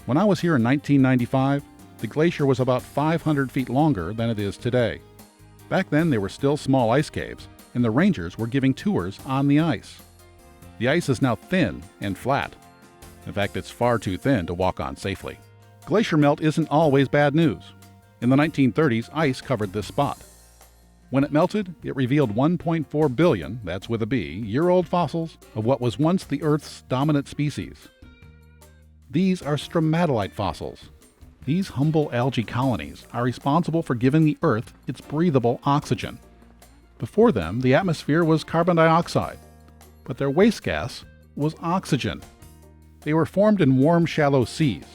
When I was here in 1995, the glacier was about 500 feet longer than it is today. Back then, there were still small ice caves, and the rangers were giving tours on the ice. The ice is now thin and flat. In fact, it's far too thin to walk on safely. Glacier melt isn't always bad news. In the 1930s, ice covered this spot. When it melted, it revealed 1.4 billion, that's with a B, year-old fossils of what was once the Earth's dominant species. These are stromatolite fossils. These humble algae colonies are responsible for giving the Earth its breathable oxygen. Before them, the atmosphere was carbon dioxide, but their waste gas was oxygen. They were formed in warm, shallow seas,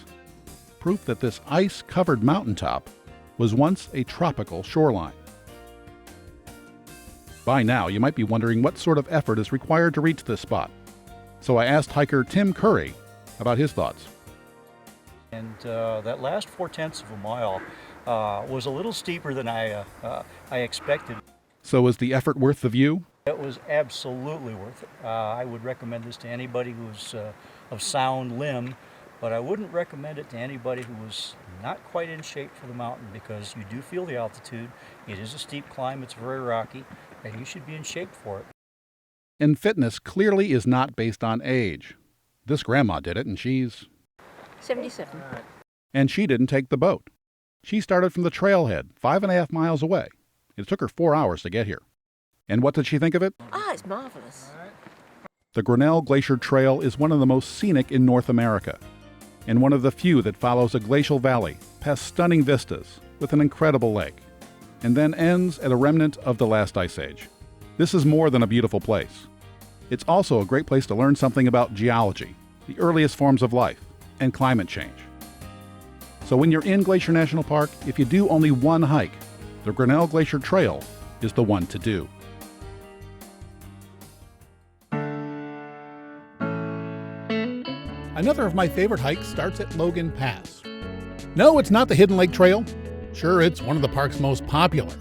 proof that this ice-covered mountaintop was once a tropical shoreline. By now, you might be wondering what sort of effort is required to reach this spot. So I asked hiker Tim Curry about his thoughts. And that last 4/10 of a mile was a little steeper than I expected. So is the effort worth the view? It was absolutely worth it. I would recommend this to anybody who's of sound limb, but I wouldn't recommend it to anybody who was not quite in shape for the mountain, because you do feel the altitude. It is a steep climb, it's very rocky, and you should be in shape for it. And fitness clearly is not based on age. This grandma did it, and she's 77. And she didn't take the boat. She started from the trailhead, 5.5 miles away. It took her 4 hours to get here. And what did she think of it? Ah, it's marvelous. The Grinnell Glacier Trail is one of the most scenic in North America, and one of the few that follows a glacial valley past stunning vistas with an incredible lake, and then ends at a remnant of the last ice age. This is more than a beautiful place. It's also a great place to learn something about geology, the earliest forms of life, and climate change. So when you're in Glacier National Park, if you do only one hike, the Grinnell Glacier Trail is the one to do. Another of my favorite hikes starts at Logan Pass. No, it's not the Hidden Lake Trail. Sure, it's one of the park's most popular.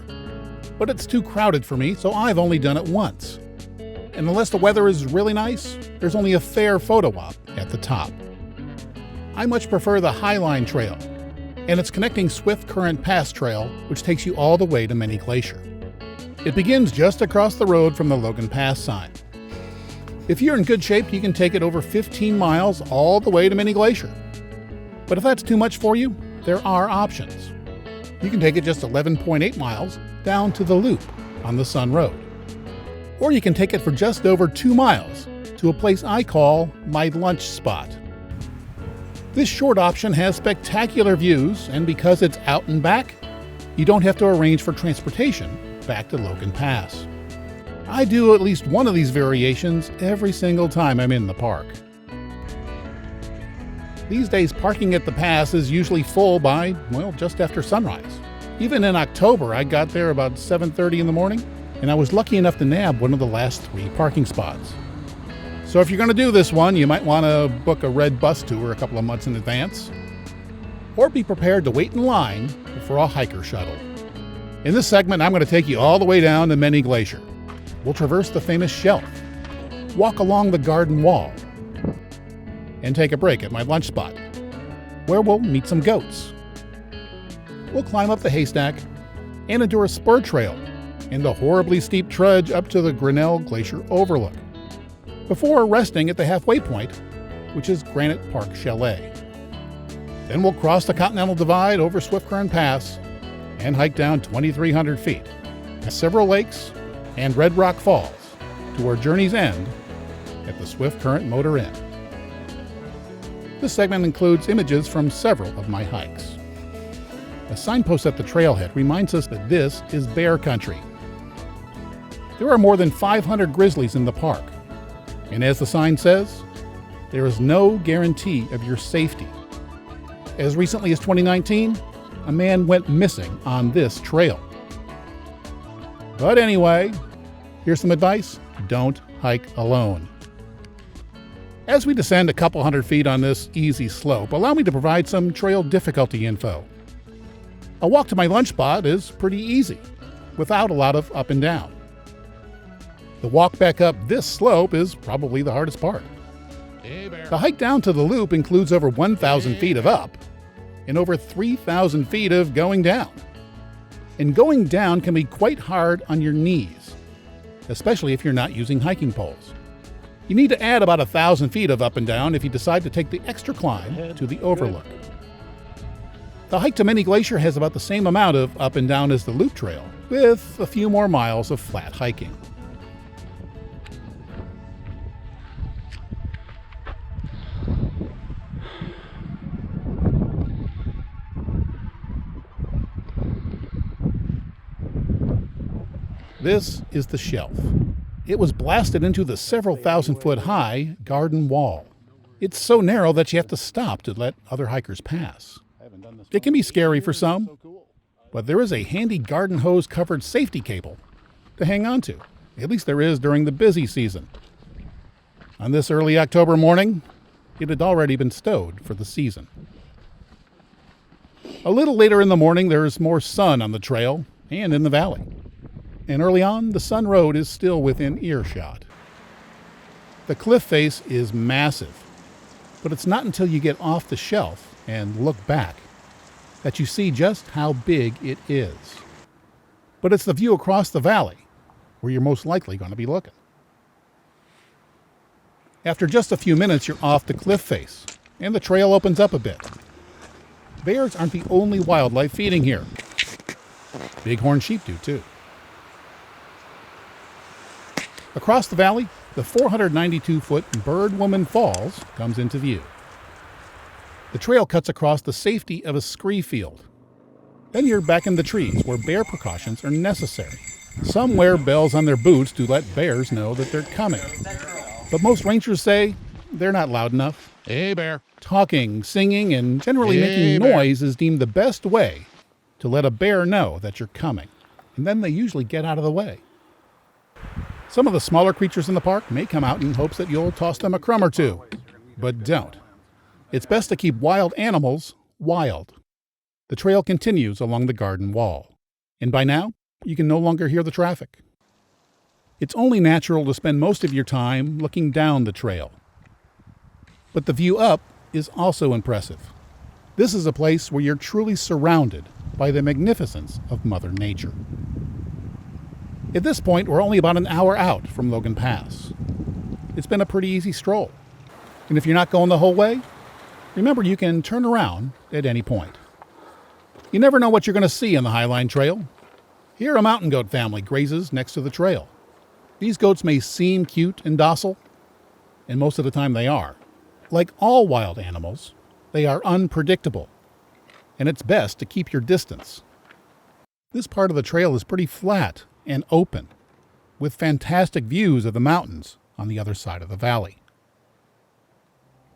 But it's too crowded for me, so I've only done it once. And unless the weather is really nice, there's only a fair photo op at the top. I much prefer the Highline Trail and its connecting Swiftcurrent Pass trail, which takes you all the way to Many Glacier. It begins just across the road from the Logan Pass sign. If you're in good shape, you can take it over 15 miles all the way to Many Glacier. But if that's too much for you, there are options. You can take it just 11.8 miles down to the Loop on the Sun Road. Or you can take it for just over 2 miles to a place I call my lunch spot. This short option has spectacular views, and because it's out and back, you don't have to arrange for transportation back to Logan Pass. I do at least one of these variations every single time I'm in the park. These days, parking at the pass is usually full by, well, just after sunrise. Even in October, I got there about 7:30 in the morning, and I was lucky enough to nab one of the last 3 parking spots. So if you're going to do this one, you might want to book a red bus tour a couple of months in advance, or be prepared to wait in line for a hiker shuttle. In this segment, I'm going to take you all the way down to Many Glacier. We'll traverse the famous shelf, walk along the garden wall, and take a break at my lunch spot, where we'll meet some goats. We'll climb up the haystack and endure a spur trail and a horribly steep trudge up to the Grinnell Glacier overlook, before resting at the halfway point, which is Granite Park Chalet. Then we'll cross the Continental Divide over Swiftcurrent Pass and hike down 2,300 feet, past several lakes and Red Rock Falls, to our journey's end at the Swiftcurrent Motor Inn. This segment includes images from several of my hikes. A signpost at the trailhead reminds us that this is bear country. There are more than 500 grizzlies in the park, and as the sign says, there is no guarantee of your safety. As recently as 2019, a man went missing on this trail. But anyway, here's some advice: don't hike alone. As we descend a couple hundred feet on this easy slope, allow me to provide some trail difficulty info. A walk to my lunch spot is pretty easy, without a lot of up and down. The walk back up this slope is probably the hardest part. The hike down to the loop includes over 1,000 feet of up and over 3,000 feet of going down. And going down can be quite hard on your knees, especially if you're not using hiking poles. You need to add about 1,000 feet of up and down if you decide to take the extra climb to the overlook. The hike to Many Glacier has about the same amount of up and down as the Loop Trail, with a few more miles of flat hiking. This is the shelf. It was blasted into the several thousand-foot high garden wall. It's so narrow that you have to stop to let other hikers pass. It can be scary for some, but there is a handy garden hose-covered safety cable to hang on to. At least there is during the busy season. On this early October morning, it had already been stowed for the season. A little later in the morning, there is more sun on the trail and in the valley. And early on, the Sun Road is still within earshot. The cliff face is massive, but it's not until you get off the shelf and look back that you see just how big it is. But it's the view across the valley where you're most likely going to be looking. After just a few minutes, you're off the cliff face, and the trail opens up a bit. Bears aren't the only wildlife feeding here. Bighorn sheep do too. Across the valley, the 492-foot Bird Woman Falls comes into view. The trail cuts across the safety of a scree field. Then you're back in the trees where bear precautions are necessary. Some wear bells on their boots to let bears know that they're coming. But most rangers say they're not loud enough. Hey, bear. Talking, singing, and generally making noise is deemed the best way to let a bear know that you're coming. And then they usually get out of the way. Some of the smaller creatures in the park may come out in hopes that you'll toss them a crumb or two. But don't. It's best to keep wild animals wild. The trail continues along the garden wall. And by now, you can no longer hear the traffic. It's only natural to spend most of your time looking down the trail. But the view up is also impressive. This is a place where you're truly surrounded by the magnificence of Mother Nature. At this point, we're only about an hour out from Logan Pass. It's been a pretty easy stroll. And if you're not going the whole way, remember you can turn around at any point. You never know what you're going to see on the Highline Trail. Here a mountain goat family grazes next to the trail. These goats may seem cute and docile, and most of the time they are. Like all wild animals, they are unpredictable, and it's best to keep your distance. This part of the trail is pretty flat and open, with fantastic views of the mountains on the other side of the valley.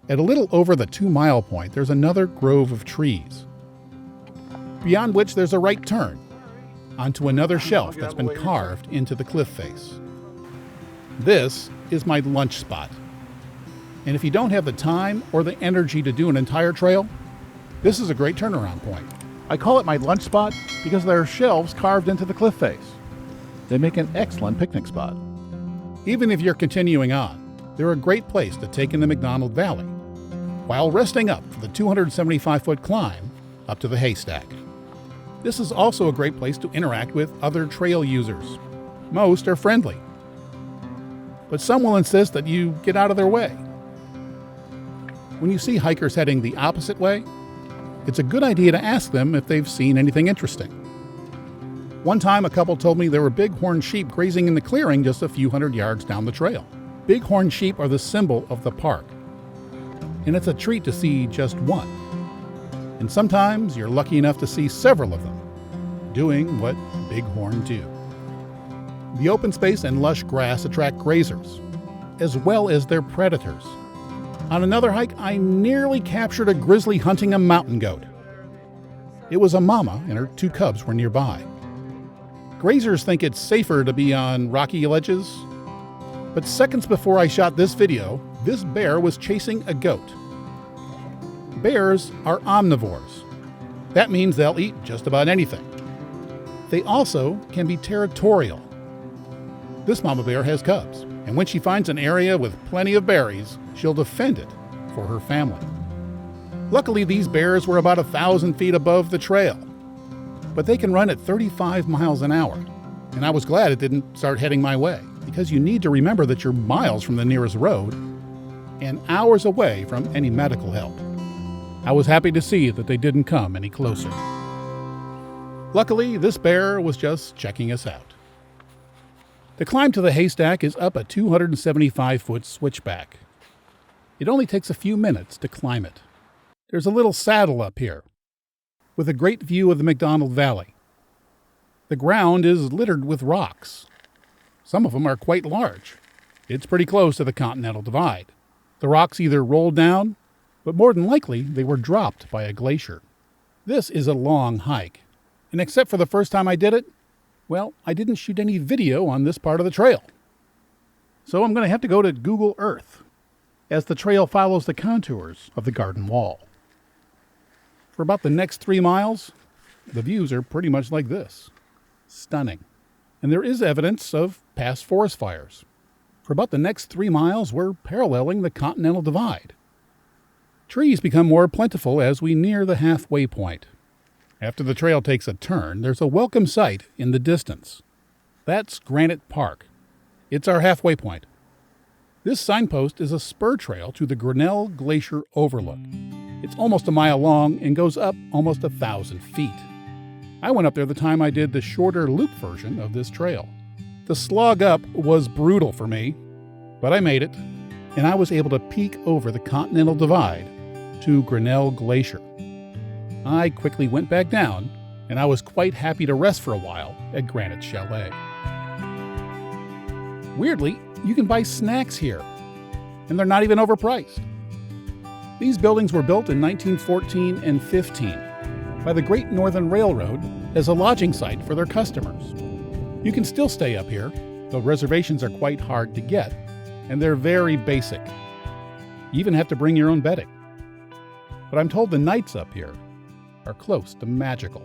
At a little over the 2-mile point, there's another grove of trees, beyond which there's a right turn onto another shelf that's been carved into the cliff face. This is my lunch spot. And if you don't have the time or the energy to do an entire trail, this is a great turnaround point. I call it my lunch spot because there are shelves carved into the cliff face. They make an excellent picnic spot. Even if you're continuing on, they're a great place to take in the McDonald Valley while resting up for the 275-foot climb up to the haystack. This is also a great place to interact with other trail users. Most are friendly, but some will insist that you get out of their way. When you see hikers heading the opposite way, it's a good idea to ask them if they've seen anything interesting. One time, a couple told me there were bighorn sheep grazing in the clearing just a few hundred yards down the trail. Bighorn sheep are the symbol of the park, and it's a treat to see just one. And sometimes you're lucky enough to see several of them doing what bighorn do. The open space and lush grass attract grazers, as well as their predators. On another hike, I nearly captured a grizzly hunting a mountain goat. It was a mama and her 2 cubs were nearby. Grazers think it's safer to be on rocky ledges, but seconds before I shot this video, this bear was chasing a goat. Bears are omnivores. That means they'll eat just about anything. They also can be territorial. This mama bear has cubs, and when she finds an area with plenty of berries, she'll defend it for her family. Luckily, these bears were about 1,000 feet above the trail, but they can run at 35 miles an hour, and I was glad it didn't start heading my way, because you need to remember that you're miles from the nearest road and hours away from any medical help. I was happy to see that they didn't come any closer. Luckily, this bear was just checking us out. The climb to the haystack is up a 275-foot switchback. It only takes a few minutes to climb it. There's a little saddle up here, with a great view of the McDonald Valley. The ground is littered with rocks. Some of them are quite large. It's pretty close to the Continental Divide. The rocks either rolled down, but more than likely they were dropped by a glacier. This is a long hike, and except for the first time I did it, well, I didn't shoot any video on this part of the trail. So I'm going to have to go to Google Earth, as the trail follows the contours of the garden wall. For about the next 3 miles, the views are pretty much like this. Stunning. And there is evidence of past forest fires. For about the next 3 miles, we're paralleling the Continental Divide. Trees become more plentiful as we near the halfway point. After the trail takes a turn, there's a welcome sight in the distance. That's Granite Park. It's our halfway point. This signpost is a spur trail to the Grinnell Glacier overlook. It's almost a mile long and goes up almost 1,000 feet. I went up there the time I did the shorter loop version of this trail. The slog up was brutal for me, but I made it, and I was able to peek over the Continental Divide to Grinnell Glacier. I quickly went back down, and I was quite happy to rest for a while at Granite Chalet. Weirdly, you can buy snacks here, and they're not even overpriced. These buildings were built in 1914 and 15 by the Great Northern Railroad as a lodging site for their customers. You can still stay up here, though reservations are quite hard to get, and they're very basic. You even have to bring your own bedding. But I'm told the nights up here are close to magical.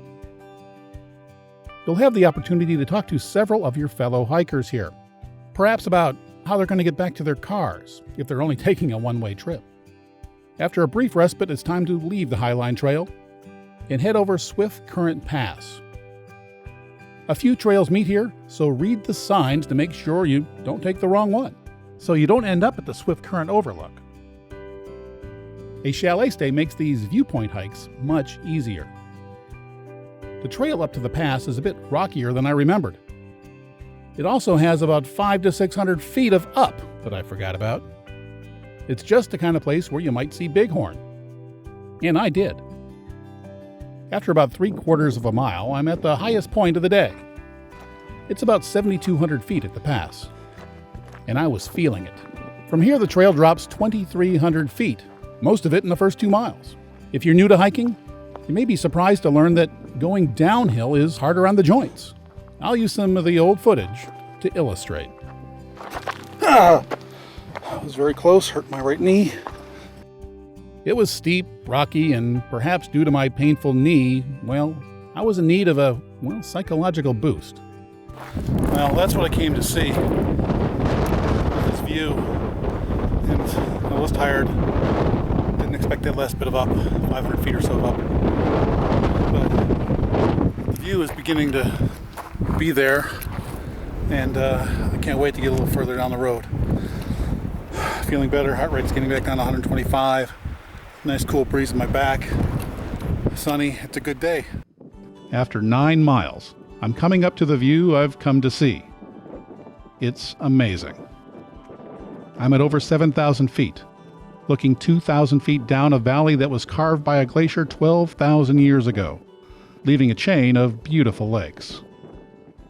You'll have the opportunity to talk to several of your fellow hikers here, perhaps about how they're going to get back to their cars if they're only taking a one-way trip. After a brief respite, it's time to leave the Highline Trail and head over Swiftcurrent Pass. A few trails meet here, so read the signs to make sure you don't take the wrong one, so you don't end up at the Swiftcurrent Overlook. A chalet stay makes these viewpoint hikes much easier. The trail up to the pass is a bit rockier than I remembered. It also has about 500 to 600 feet of up that I forgot about. It's just the kind of place where you might see bighorn. And I did. After about 3/4 of a mile, I'm at the highest point of the day. It's about 7,200 feet at the pass. And I was feeling it. From here, the trail drops 2,300 feet, most of it in the first 2 miles. If you're new to hiking, you may be surprised to learn that going downhill is harder on the joints. I'll use some of the old footage to illustrate. That was very close, hurt my right knee. It was steep, rocky, and perhaps due to my painful knee, well, I was in need of a, psychological boost. Well, that's what I came to see. This view. And I was tired. Didn't expect that last bit of up, 500 feet or so of up. But the view is beginning to be there, and I can't wait to get a little further down the road. Feeling better, heart rate's getting back down to 125. Nice cool breeze in my back. Sunny, it's a good day. After 9 miles, I'm coming up to the view I've come to see. It's amazing. I'm at over 7,000 feet, looking 2,000 feet down a valley that was carved by a glacier 12,000 years ago, leaving a chain of beautiful lakes.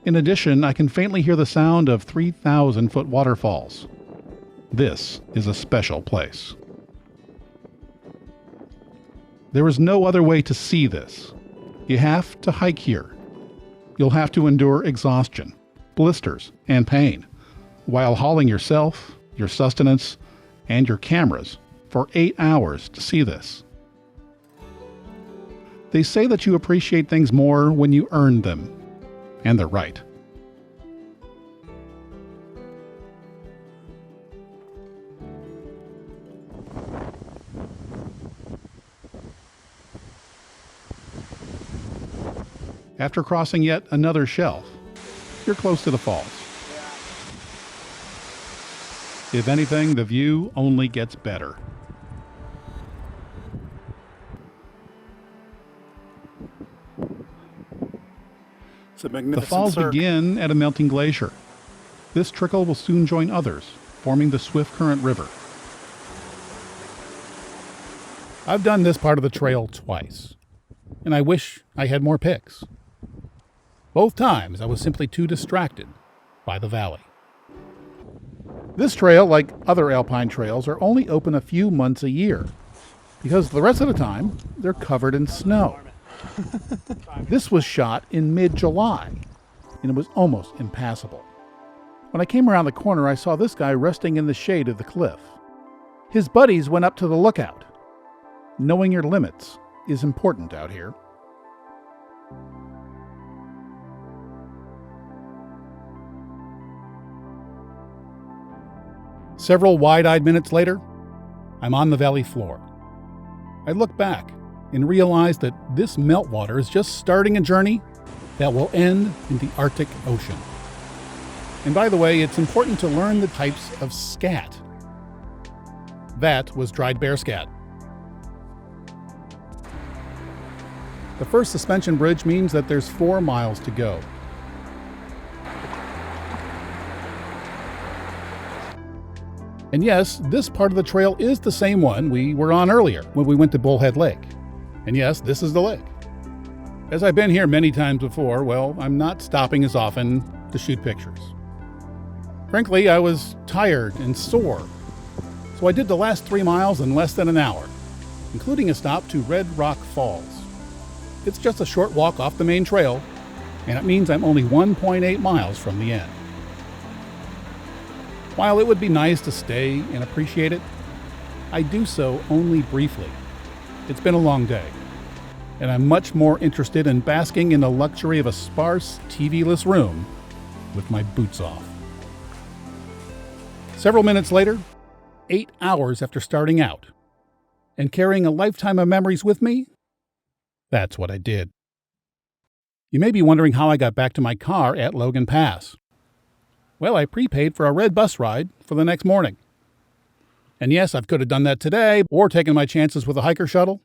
In addition, I can faintly hear the sound of 3,000-foot waterfalls. This is a special place. There is no other way to see this. You have to hike here. You'll have to endure exhaustion, blisters, and pain, while hauling yourself, your sustenance, and your cameras for 8 hours to see this. They say that you appreciate things more when you earn them, and they're right. After crossing yet another shelf, you're close to the falls. If anything, the view only gets better. It's a magnificent The falls begin at a melting glacier. This trickle will soon join others, forming the Swiftcurrent River. I've done this part of the trail twice, and I wish I had more pics. Both times I was simply too distracted by the valley. This trail, like other alpine trails, are only open a few months a year, because the rest of the time they're covered in snow. This was shot in mid-July, and it was almost impassable. When I came around the corner, I saw this guy resting in the shade of the cliff. His buddies went up to the lookout. Knowing your limits is important out here. Several wide-eyed minutes later, I'm on the valley floor. I look back and realize that this meltwater is just starting a journey that will end in the Arctic Ocean. And by the way, it's important to learn the types of scat. That was dried bear scat. The first suspension bridge means that there's 4 miles to go. And yes, this part of the trail is the same one we were on earlier when we went to Bullhead Lake. And yes, this is the lake. As I've been here many times before, well, I'm not stopping as often to shoot pictures. Frankly, I was tired and sore, so I did the last 3 miles in less than an hour, including a stop to Red Rock Falls. It's just a short walk off the main trail, and it means I'm only 1.8 miles from the end. While it would be nice to stay and appreciate it, I do so only briefly. It's been a long day, and I'm much more interested in basking in the luxury of a sparse, TV-less room with my boots off. Several minutes later, 8 hours after starting out, and carrying a lifetime of memories with me, that's what I did. You may be wondering how I got back to my car at Logan Pass. Well, I prepaid for a red bus ride for the next morning. And yes, I could have done that today or taken my chances with a hiker shuttle,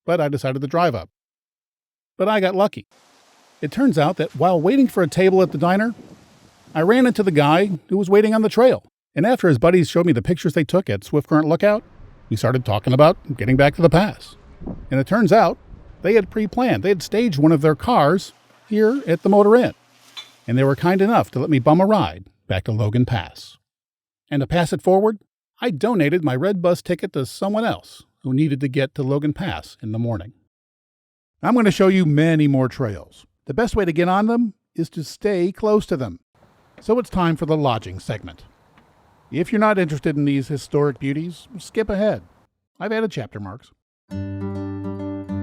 but I decided to drive up. But I got lucky. It turns out that while waiting for a table at the diner, I ran into the guy who was waiting on the trail. And after his buddies showed me the pictures they took at Swiftcurrent Lookout, we started talking about getting back to the pass. And it turns out they had pre-planned. They had staged one of their cars here at the Motor Inn. And they were kind enough to let me bum a ride back to Logan Pass. And to pass it forward, I donated my red bus ticket to someone else who needed to get to Logan Pass in the morning. I'm going to show you many more trails. The best way to get on them is to stay close to them. So it's time for the lodging segment. If you're not interested in these historic beauties, skip ahead. I've added chapter marks.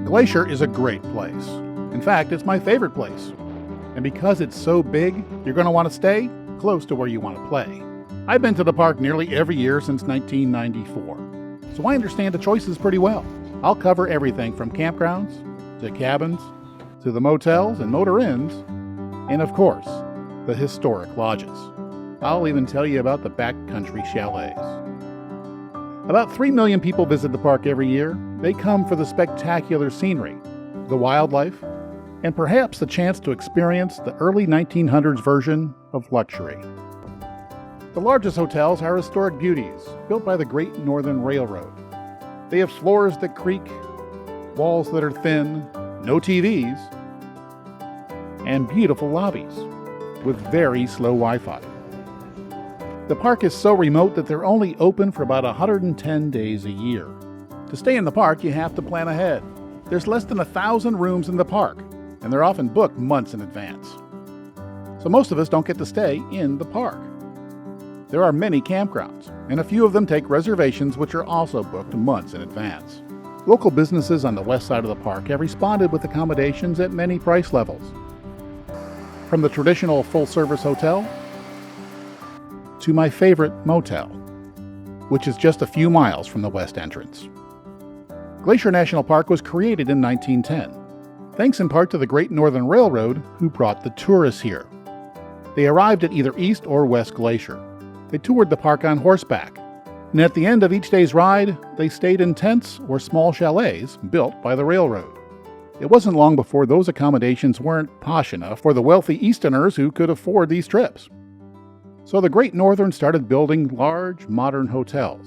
Glacier is a great place. In fact, it's my favorite place. And because it's so big, you're going to want to stay close to where you want to play. I've been to the park nearly every year since 1994, so I understand the choices pretty well. I'll cover everything from campgrounds, to cabins, to the motels and motor inns, and of course, the historic lodges. I'll even tell you about the backcountry chalets. About 3 million people visit the park every year. They come for the spectacular scenery, the wildlife, and perhaps the chance to experience the early 1900s version of luxury. The largest hotels are historic beauties built by the Great Northern Railroad. They have floors that creak, walls that are thin, no TVs, and beautiful lobbies with very slow Wi-Fi. The park is so remote that they're only open for about 110 days a year. To stay in the park, you have to plan ahead. There's less than 1,000 rooms in the park, and they're often booked months in advance. So most of us don't get to stay in the park. There are many campgrounds, and a few of them take reservations which are also booked months in advance. Local businesses on the west side of the park have responded with accommodations at many price levels. From the traditional full-service hotel to my favorite motel, which is just a few miles from the west entrance. Glacier National Park was created in 1910, thanks in part to the Great Northern Railroad who brought the tourists here. They arrived at either East or West Glacier. They toured the park on horseback, and at the end of each day's ride, they stayed in tents or small chalets built by the railroad. It wasn't long before those accommodations weren't posh enough for the wealthy Easterners who could afford these trips. So the Great Northern started building large, modern hotels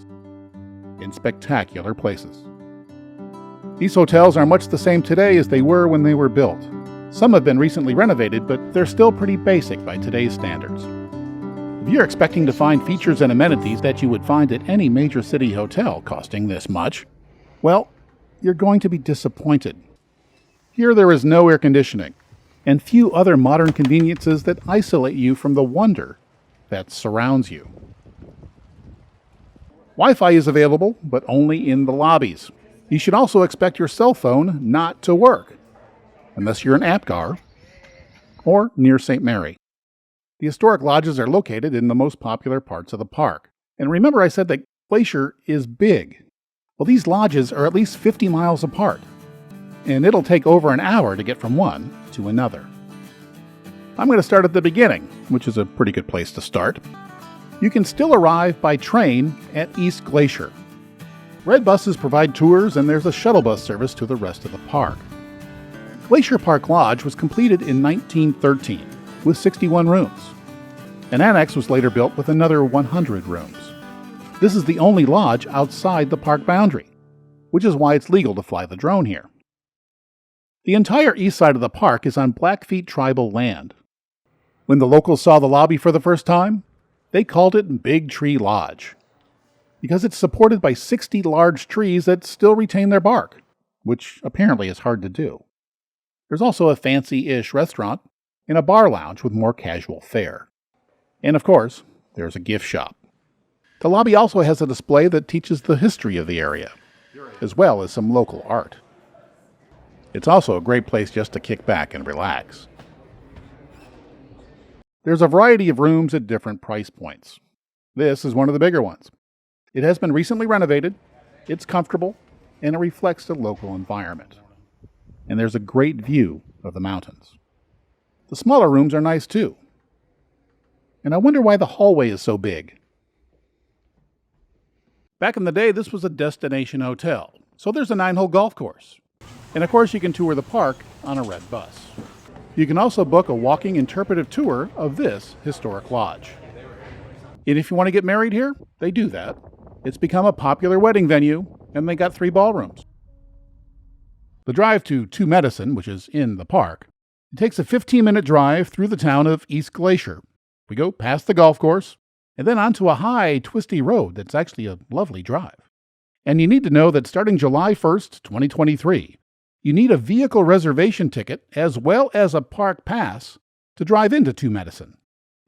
in spectacular places. These hotels are much the same today as they were when they were built. Some have been recently renovated, but they're still pretty basic by today's standards. If you're expecting to find features and amenities that you would find at any major city hotel costing this much, well, you're going to be disappointed. Here there is no air conditioning, and few other modern conveniences that isolate you from the wonder that surrounds you. Wi-Fi is available, but only in the lobbies. You should also expect your cell phone not to work, unless you're in Apgar or near St. Mary. The historic lodges are located in the most popular parts of the park. And remember I said that Glacier is big. Well, these lodges are at least 50 miles apart, and it'll take over an hour to get from one to another. I'm going to start at the beginning, which is a pretty good place to start. You can still arrive by train at East Glacier. Red buses provide tours, and there's a shuttle bus service to the rest of the park. Glacier Park Lodge was completed in 1913 with 61 rooms. An annex was later built with another 100 rooms. This is the only lodge outside the park boundary, which is why it's legal to fly the drone here. The entire east side of the park is on Blackfeet tribal land. When the locals saw the lobby for the first time, they called it Big Tree Lodge, because it's supported by 60 large trees that still retain their bark, which apparently is hard to do. There's also a fancy-ish restaurant and a bar lounge with more casual fare. And of course, there's a gift shop. The lobby also has a display that teaches the history of the area, as well as some local art. It's also a great place just to kick back and relax. There's a variety of rooms at different price points. This is one of the bigger ones. It has been recently renovated, it's comfortable, and it reflects the local environment. And there's a great view of the mountains. The smaller rooms are nice too. And I wonder why the hallway is so big. Back in the day, this was a destination hotel, so there's a 9-hole golf course. And of course, you can tour the park on a red bus. You can also book a walking interpretive tour of this historic lodge. And if you want to get married here, they do that. It's become a popular wedding venue, and they got 3 ballrooms. The drive to Two Medicine, which is in the park, it takes a 15-minute drive through the town of East Glacier. We go past the golf course, and then onto a high, twisty road that's actually a lovely drive. And you need to know that starting July 1st, 2023, you need a vehicle reservation ticket as well as a park pass to drive into Two Medicine.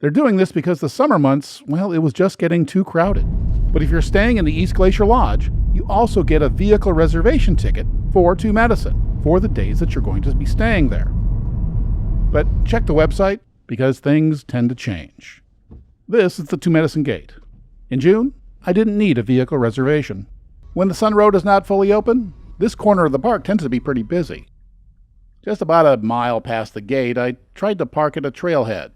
They're doing this because the summer months, well, it was just getting too crowded. But if you're staying in the East Glacier Lodge, you also get a vehicle reservation ticket for Two Medicine for the days that you're going to be staying there. But check the website because things tend to change. This is the Two Medicine Gate. In June, I didn't need a vehicle reservation. When the Sun Road is not fully open, this corner of the park tends to be pretty busy. Just about a mile past the gate, I tried to park at a trailhead.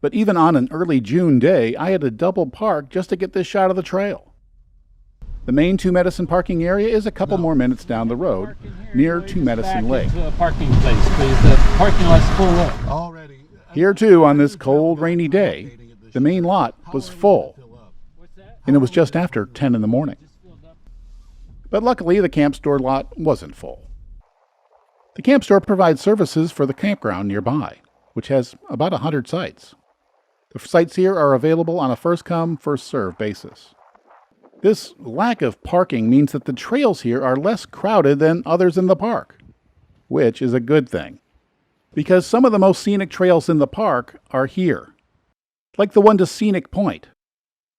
But even on an early June day, I had to double park just to get this shot of the trail. The main Two Medicine parking area is a couple more minutes down the road, near Two Medicine Lake. Parking place, please. The parking lot's full up. Here too, on this cold, rainy day, the main lot was full, and it was just after 10 in the morning. But luckily, the camp store lot wasn't full. The camp store provides services for the campground nearby, which has about 100 sites. The sites here are available on a first-come, first-served basis. This lack of parking means that the trails here are less crowded than others in the park, which is a good thing, because some of the most scenic trails in the park are here, like the one to Scenic Point.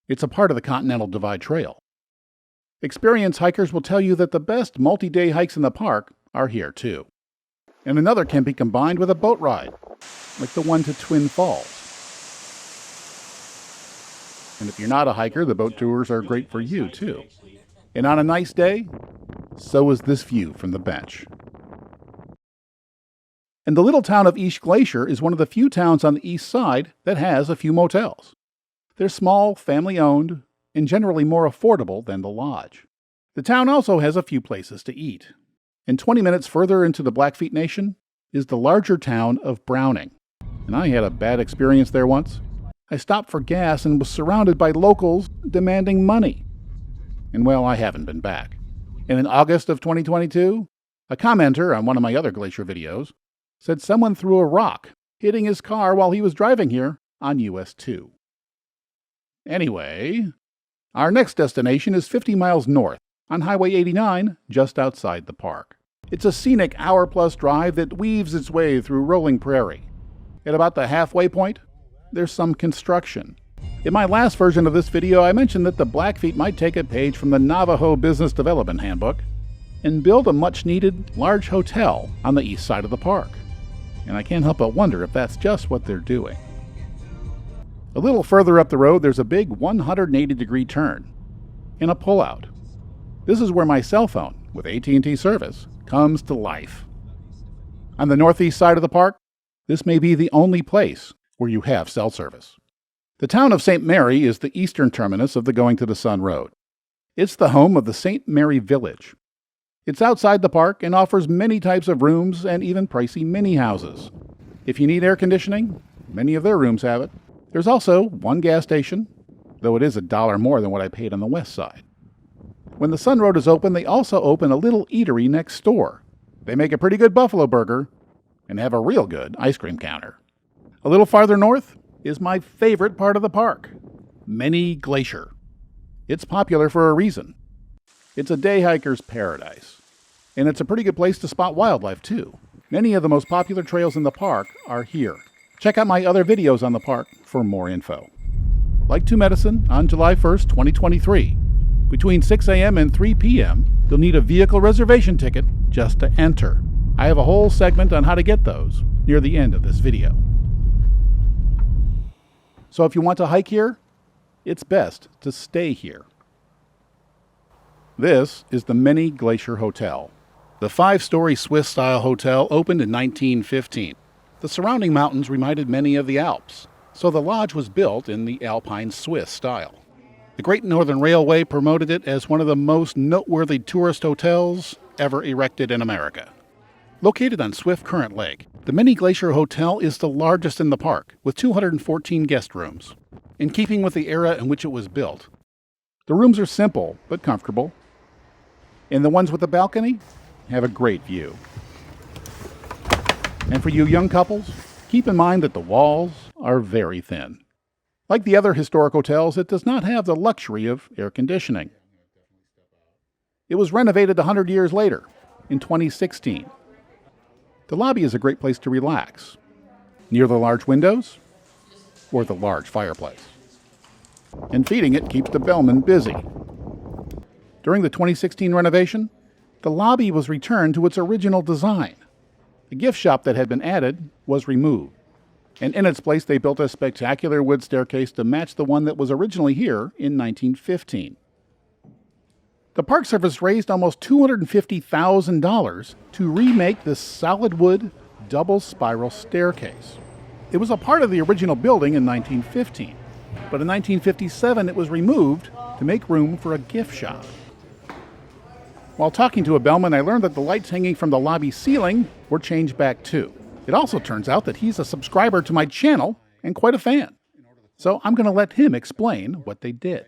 It's a part of the Continental Divide Trail. Experienced hikers will tell you that the best multi-day hikes in the park are here too. And another can be combined with a boat ride, like the one to Twin Falls. And if you're not a hiker, the boat tours are great for you too. And on a nice day, so is this view from the bench. And the little town of East Glacier is one of the few towns on the east side that has a few motels. They're small, family-owned, and generally more affordable than the lodge. The town also has a few places to eat. And 20 minutes further into the Blackfeet Nation is the larger town of Browning. And I had a bad experience there once. I stopped for gas and was surrounded by locals demanding money. And well, I haven't been back. And in August of 2022, a commenter on one of my other glacier videos said someone threw a rock, hitting his car while he was driving here on US 2. Anyway, our next destination is 50 miles north on Highway 89, just outside the park. It's a scenic hour-plus drive that weaves its way through rolling prairie. At about the halfway point, there's some construction. In my last version of this video, I mentioned that the Blackfeet might take a page from the Navajo Business Development Handbook and build a much-needed large hotel on the east side of the park. And I can't help but wonder if that's just what they're doing. A little further up the road, there's a big 180-degree turn and a pullout. This is where my cell phone, with AT&T service, comes to life. On the northeast side of the park, this may be the only place where you have cell service. The town of St. Mary is the eastern terminus of the Going to the Sun Road. It's the home of the St. Mary Village. It's outside the park and offers many types of rooms and even pricey mini houses. If you need air conditioning, many of their rooms have it. There's also one gas station, though it is $1 more than what I paid on the west side. When the Sun Road is open, they also open a little eatery next door. They make a pretty good buffalo burger and have a real good ice cream counter. A little farther north is my favorite part of the park, Many Glacier. It's popular for a reason. It's a day hiker's paradise, and it's a pretty good place to spot wildlife too. Many of the most popular trails in the park are here. Check out my other videos on the park for more info. Like to Medicine on July 1st, 2023. Between 6 a.m. and 3 p.m., you'll need a vehicle reservation ticket just to enter. I have a whole segment on how to get those near the end of this video. So if you want to hike here, it's best to stay here. This is the Many Glacier Hotel. The 5-story Swiss-style hotel opened in 1915. The surrounding mountains reminded many of the Alps, so the lodge was built in the Alpine Swiss style. The Great Northern Railway promoted it as one of the most noteworthy tourist hotels ever erected in America. Located on Swiftcurrent Lake, the Many Glacier Hotel is the largest in the park, with 214 guest rooms. In keeping with the era in which it was built, the rooms are simple but comfortable, and the ones with the balcony have a great view. And for you young couples, keep in mind that the walls are very thin. Like the other historic hotels, it does not have the luxury of air conditioning. It was renovated 100 years later, in 2016. The lobby is a great place to relax, near the large windows or the large fireplace. And feeding it keeps the bellman busy. During the 2016 renovation, the lobby was returned to its original design. The gift shop that had been added was removed, and in its place they built a spectacular wood staircase to match the one that was originally here in 1915. The Park Service raised almost $250,000 to remake this solid wood double spiral staircase. It was a part of the original building in 1915, but in 1957 it was removed to make room for a gift shop. While talking to a bellman, I learned that the lights hanging from the lobby ceiling were changed back too. It also turns out that he's a subscriber to my channel and quite a fan. So I'm going to let him explain what they did.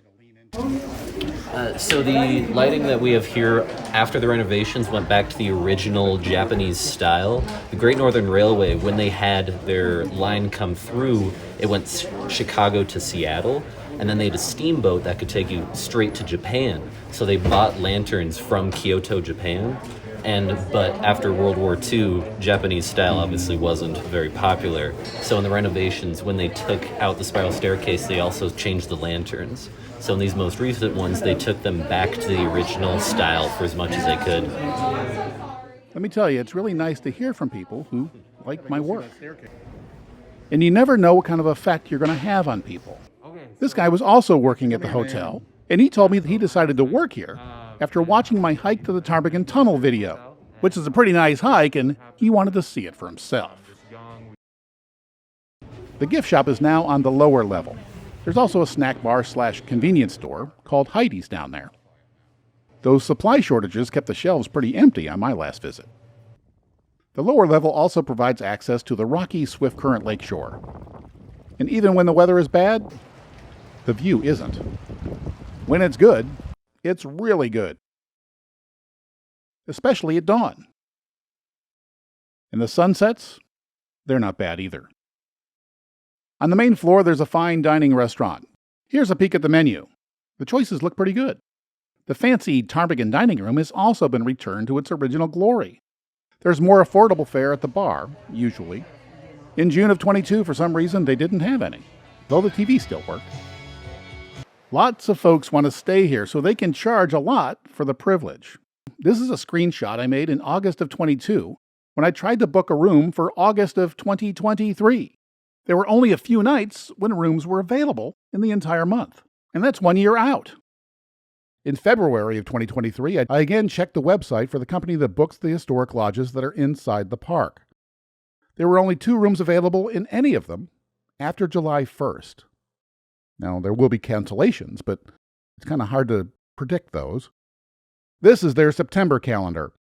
So the lighting that we have here after the renovations went back to the original Japanese style. The Great Northern Railway, when they had their line come through, it went Chicago to Seattle, and then they had a steamboat that could take you straight to Japan. So they bought lanterns from Kyoto, Japan. But after World War II, Japanese style obviously wasn't very popular. So in the renovations, when they took out the spiral staircase, they also changed the lanterns. So in these most recent ones, they took them back to the original style for as much as they could. Let me tell you, it's really nice to hear from people who like my work. And you never know what kind of effect you're going to have on people. This guy was also working at the hotel, and he told me that he decided to work here after watching my hike to the Ptarmigan Tunnel video, which is a pretty nice hike, and he wanted to see it for himself. The gift shop is now on the lower level. There's also a snack bar / convenience store called Heidi's down there. Those supply shortages kept the shelves pretty empty on my last visit. The lower level also provides access to the rocky Swiftcurrent Lake shore. And even when the weather is bad, the view isn't. When it's good, it's really good. Especially at dawn. And the sunsets, they're not bad either. On the main floor, there's a fine dining restaurant. Here's a peek at the menu. The choices look pretty good. The fancy Ptarmigan dining room has also been returned to its original glory. There's more affordable fare at the bar, usually. In June of 22, for some reason, they didn't have any, though the TV still worked. Lots of folks want to stay here, so they can charge a lot for the privilege. This is a screenshot I made in August of 22 when I tried to book a room for August of 2023. There were only a few nights when rooms were available in the entire month, and that's 1 year out. In February of 2023, I again checked the website for the company that books the historic lodges that are inside the park. There were only 2 rooms available in any of them after July 1st. Now, there will be cancellations, but it's kind of hard to predict those. This is their September calendar.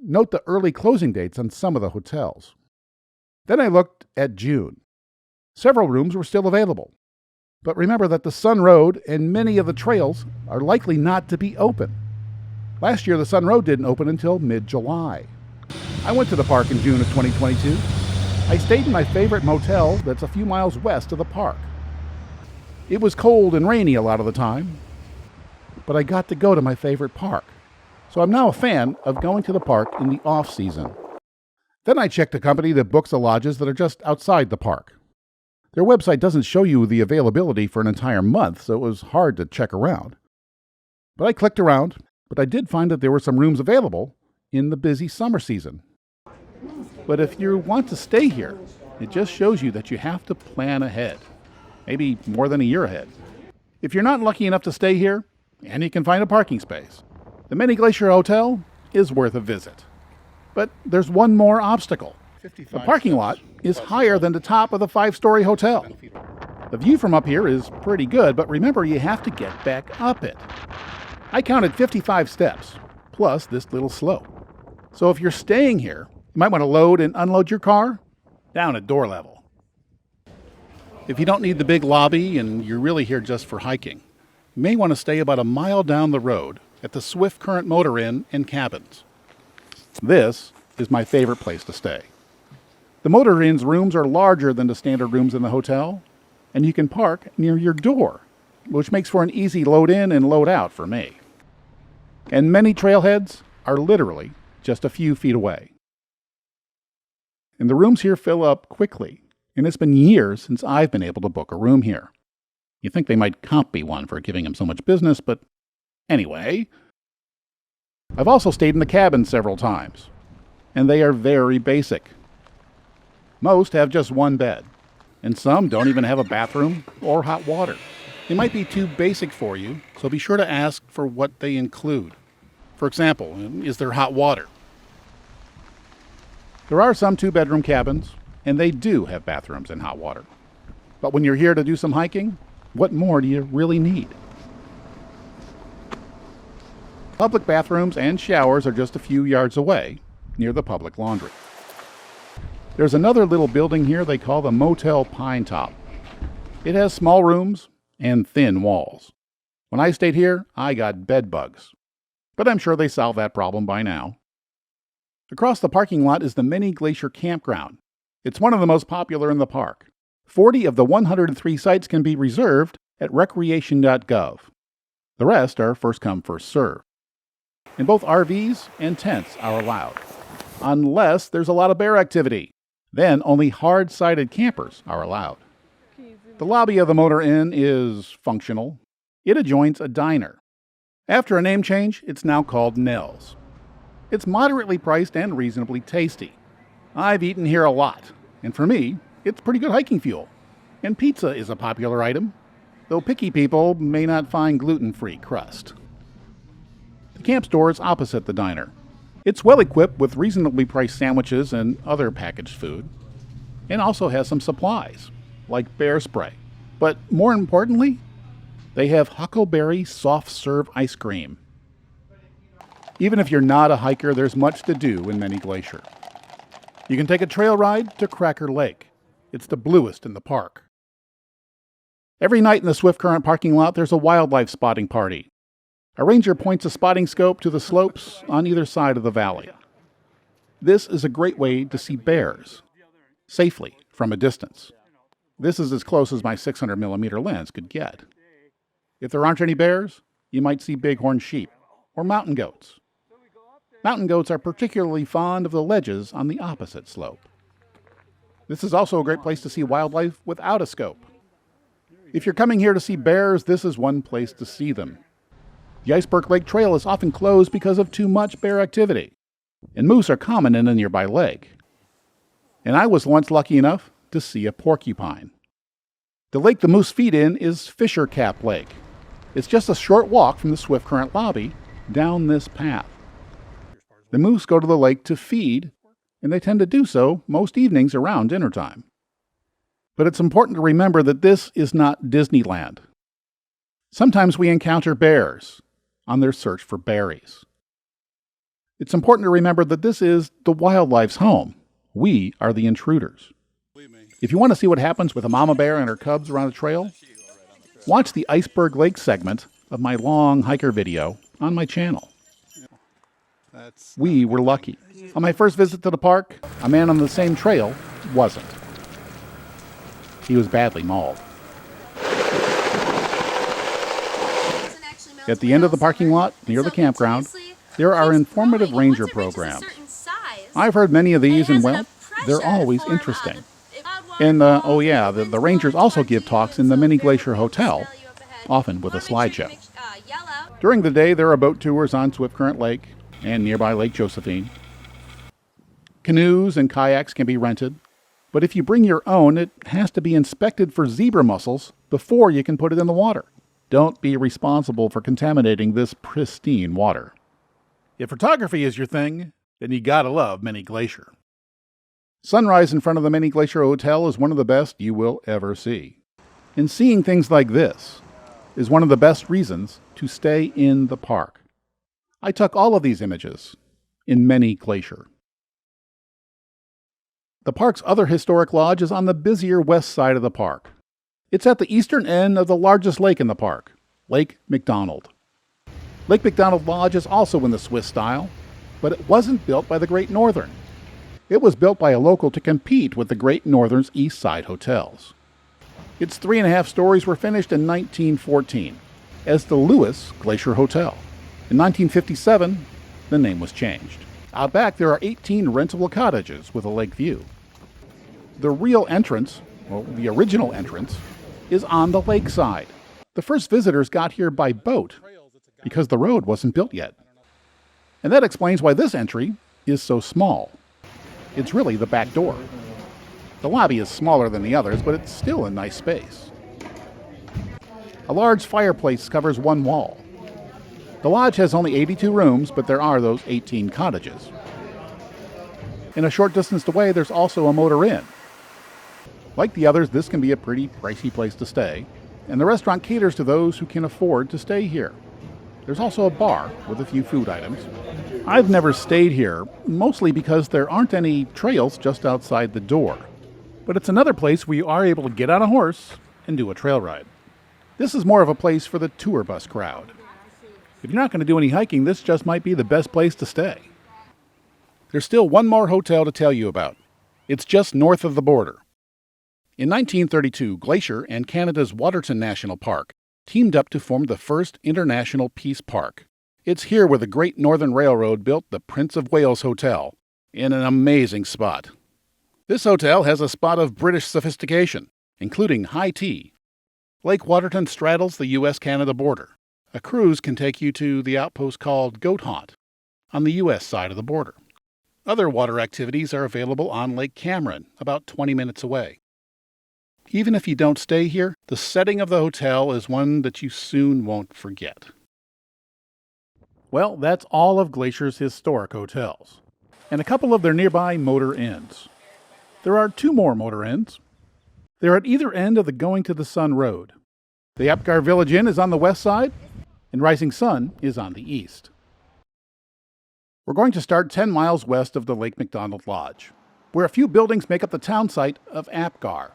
Note the early closing dates on some of the hotels. Then I looked at June. Several rooms were still available, But remember that the Sun Road and many of the trails are likely not to be open. Last year, the Sun Road didn't open until mid-July. I went to the park in June of 2022. I stayed in my favorite motel that's a few miles west of the park. It was cold and rainy a lot of the time, but I got to go to my favorite park. So I'm now a fan of going to the park in the off-season. Then I checked a company that books the lodges that are just outside the park. Their website doesn't show you the availability for an entire month, so it was hard to check around. But I clicked around, but I did find that there were some rooms available in the busy summer season. But if you want to stay here, it just shows you that you have to plan ahead, maybe more than a year ahead. If you're not lucky enough to stay here, and you can find a parking space, the Many Glacier Hotel is worth a visit. But there's one more obstacle. The parking lot is higher than the top of the 5-story hotel. The view from up here is pretty good, but remember you have to get back up it. I counted 55 steps, plus this little slope. So if you're staying here, you might want to load and unload your car down at door level. If you don't need the big lobby and you're really here just for hiking, you may want to stay about a mile down the road at the Swiftcurrent Motor Inn and Cabins. This is my favorite place to stay. The Motor Inn's rooms are larger than the standard rooms in the hotel, and you can park near your door, which makes for an easy load in and load out for me. And many trailheads are literally just a few feet away. And the rooms here fill up quickly, and it's been years since I've been able to book a room here. You'd think they might comp me one for giving them so much business, but anyway. I've also stayed in the cabins several times, and they are very basic. Most have just one bed, and some don't even have a bathroom or hot water. They might be too basic for you, so be sure to ask for what they include. For example, is there hot water? There are some 2-bedroom cabins, and they do have bathrooms and hot water. But when you're here to do some hiking, what more do you really need? Public bathrooms and showers are just a few yards away, near the public laundry. There's another little building here they call the Motel Pine Top. It has small rooms and thin walls. When I stayed here, I got bed bugs. But I'm sure they solved that problem by now. Across the parking lot is the Many Glacier Campground. It's one of the most popular in the park. 40 of the 103 sites can be reserved at recreation.gov. The rest are first come, first served. And both RVs and tents are allowed, unless there's a lot of bear activity. Then only hard-sided campers are allowed. The lobby of the Motor Inn is functional. It adjoins a diner. After a name change, it's now called Nell's. It's moderately priced and reasonably tasty. I've eaten here a lot, and for me, it's pretty good hiking fuel. And pizza is a popular item, though picky people may not find gluten-free crust. The camp store is opposite the diner. It's well equipped with reasonably priced sandwiches and other packaged food, and also has some supplies, like bear spray. But more importantly, they have huckleberry soft serve ice cream. Even if you're not a hiker, there's much to do in Many Glacier. You can take a trail ride to Cracker Lake. It's the bluest in the park. Every night in the Swiftcurrent parking lot, there's a wildlife spotting party. A ranger points a spotting scope to the slopes on either side of the valley. This is a great way to see bears, safely from a distance. This is as close as my 600mm lens could get. If there aren't any bears, you might see bighorn sheep or mountain goats. Mountain goats are particularly fond of the ledges on the opposite slope. This is also a great place to see wildlife without a scope. If you're coming here to see bears, this is one place to see them. The Iceberg Lake Trail is often closed because of too much bear activity, and moose are common in a nearby lake. And I was once lucky enough to see a porcupine. The lake the moose feed in is Fisher Cap Lake. It's just a short walk from the Swiftcurrent lobby down this path. The moose go to the lake to feed, and they tend to do so most evenings around dinner time. But it's important to remember that this is not Disneyland. Sometimes we encounter bears on their search for berries. It's important to remember that this is the wildlife's home. We are the intruders. If you want to see what happens with a mama bear and her cubs around a trail, Watch the Iceberg Lake segment of my long hiker video on my channel. We were lucky. On my first visit to the park, a man on the same trail wasn't. He was badly mauled. At the end of the parking lot, near the campground, there are informative ranger programs. I've heard many of these, and well, they're always interesting. And, the rangers also give talks in the Many Glacier Hotel, often with a slideshow. During the day, there are boat tours on Swiftcurrent Lake and nearby Lake Josephine. Canoes and kayaks can be rented, but if you bring your own, it has to be inspected for zebra mussels before you can put it in the water. Don't be responsible for contaminating this pristine water. If photography is your thing, then you gotta love Many Glacier. Sunrise in front of the Many Glacier Hotel is one of the best you will ever see. And seeing things like this is one of the best reasons to stay in the park. I took all of these images in Many Glacier. The park's other historic lodge is on the busier west side of the park. It's at the eastern end of the largest lake in the park, Lake McDonald. Lake McDonald Lodge is also in the Swiss style, but it wasn't built by the Great Northern. It was built by a local to compete with the Great Northern's East Side hotels. Its 3.5 stories were finished in 1914 as the Lewis Glacier Hotel. In 1957, the name was changed. Out back, there are 18 rentable cottages with a lake view. The real entrance, the original entrance, is on the lakeside. The first visitors got here by boat because the road wasn't built yet. And that explains why this entry is so small. It's really the back door. The lobby is smaller than the others, but it's still a nice space. A large fireplace covers one wall. The lodge has only 82 rooms, but there are those 18 cottages. In a short distance away, there's also a motor inn. Like the others, this can be a pretty pricey place to stay, and the restaurant caters to those who can afford to stay here. There's also a bar with a few food items. I've never stayed here, mostly because there aren't any trails just outside the door. But it's another place where you are able to get on a horse and do a trail ride. This is more of a place for the tour bus crowd. If you're not going to do any hiking, this just might be the best place to stay. There's still one more hotel to tell you about. It's just north of the border. In 1932, Glacier and Canada's Waterton National Park teamed up to form the first international peace park. It's here where the Great Northern Railroad built the Prince of Wales Hotel, in an amazing spot. This hotel has a spot of British sophistication, including high tea. Lake Waterton straddles the U.S.-Canada border. A cruise can take you to the outpost called Goat Haunt on the U.S. side of the border. Other water activities are available on Lake Cameron, about 20 minutes away. Even if you don't stay here, the setting of the hotel is one that you soon won't forget. Well, that's all of Glacier's historic hotels, and a couple of their nearby motor inns. There are 2 more motor inns. They're at either end of the Going to the Sun Road. The Apgar Village Inn is on the west side, and Rising Sun is on the east. We're going to start 10 miles west of the Lake McDonald Lodge, where a few buildings make up the town site of Apgar.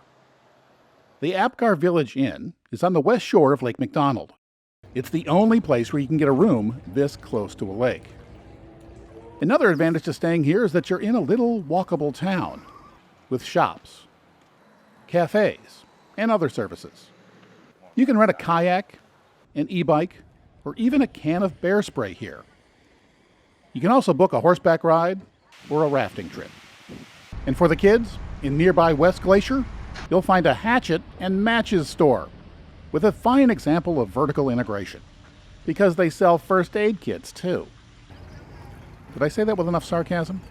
The Apgar Village Inn is on the west shore of Lake McDonald. It's the only place where you can get a room this close to a lake. Another advantage to staying here is that you're in a little walkable town with shops, cafes, and other services. You can rent a kayak, an e-bike, or even a can of bear spray here. You can also book a horseback ride or a rafting trip. And for the kids, in nearby West Glacier, you'll find a hatchet and matches store with a fine example of vertical integration, because they sell first aid kits too. Did I say that with enough sarcasm?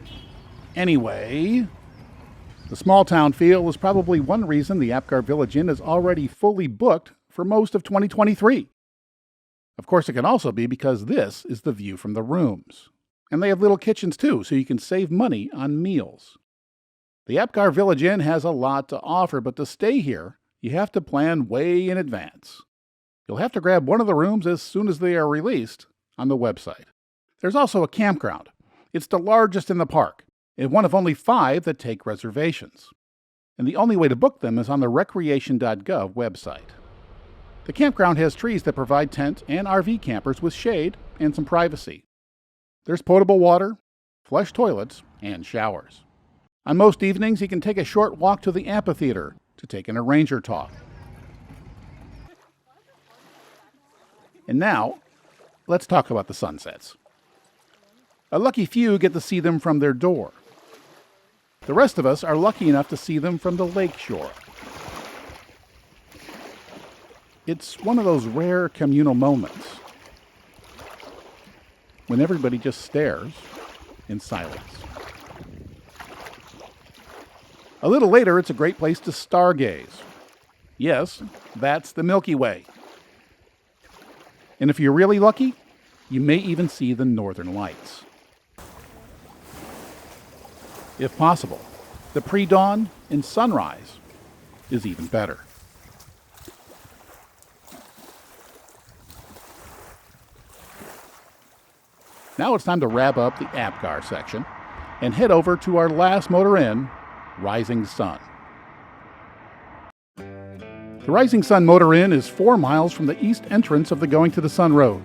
Anyway, the small town feel is probably one reason the Apgar Village Inn is already fully booked for most of 2023. Of course, it can also be because this is the view from the rooms. And they have little kitchens too, so you can save money on meals. The Apgar Village Inn has a lot to offer, but to stay here, you have to plan way in advance. You'll have to grab one of the rooms as soon as they are released on the website. There's also a campground. It's the largest in the park, and one of only 5 that take reservations. And the only way to book them is on the recreation.gov website. The campground has trees that provide tent and RV campers with shade and some privacy. There's potable water, flush toilets, and showers. On most evenings, you can take a short walk to the amphitheater to take in a ranger talk. And now, let's talk about the sunsets. A lucky few get to see them from their door. The rest of us are lucky enough to see them from the lake shore. It's one of those rare communal moments when everybody just stares in silence. A little later, it's a great place to stargaze. Yes, that's the Milky Way. And if you're really lucky, you may even see the Northern Lights. If possible, the pre-dawn and sunrise is even better. Now it's time to wrap up the Apgar section and head over to our last motor inn, Rising Sun. The Rising Sun Motor Inn is 4 miles from the east entrance of the Going to the Sun Road.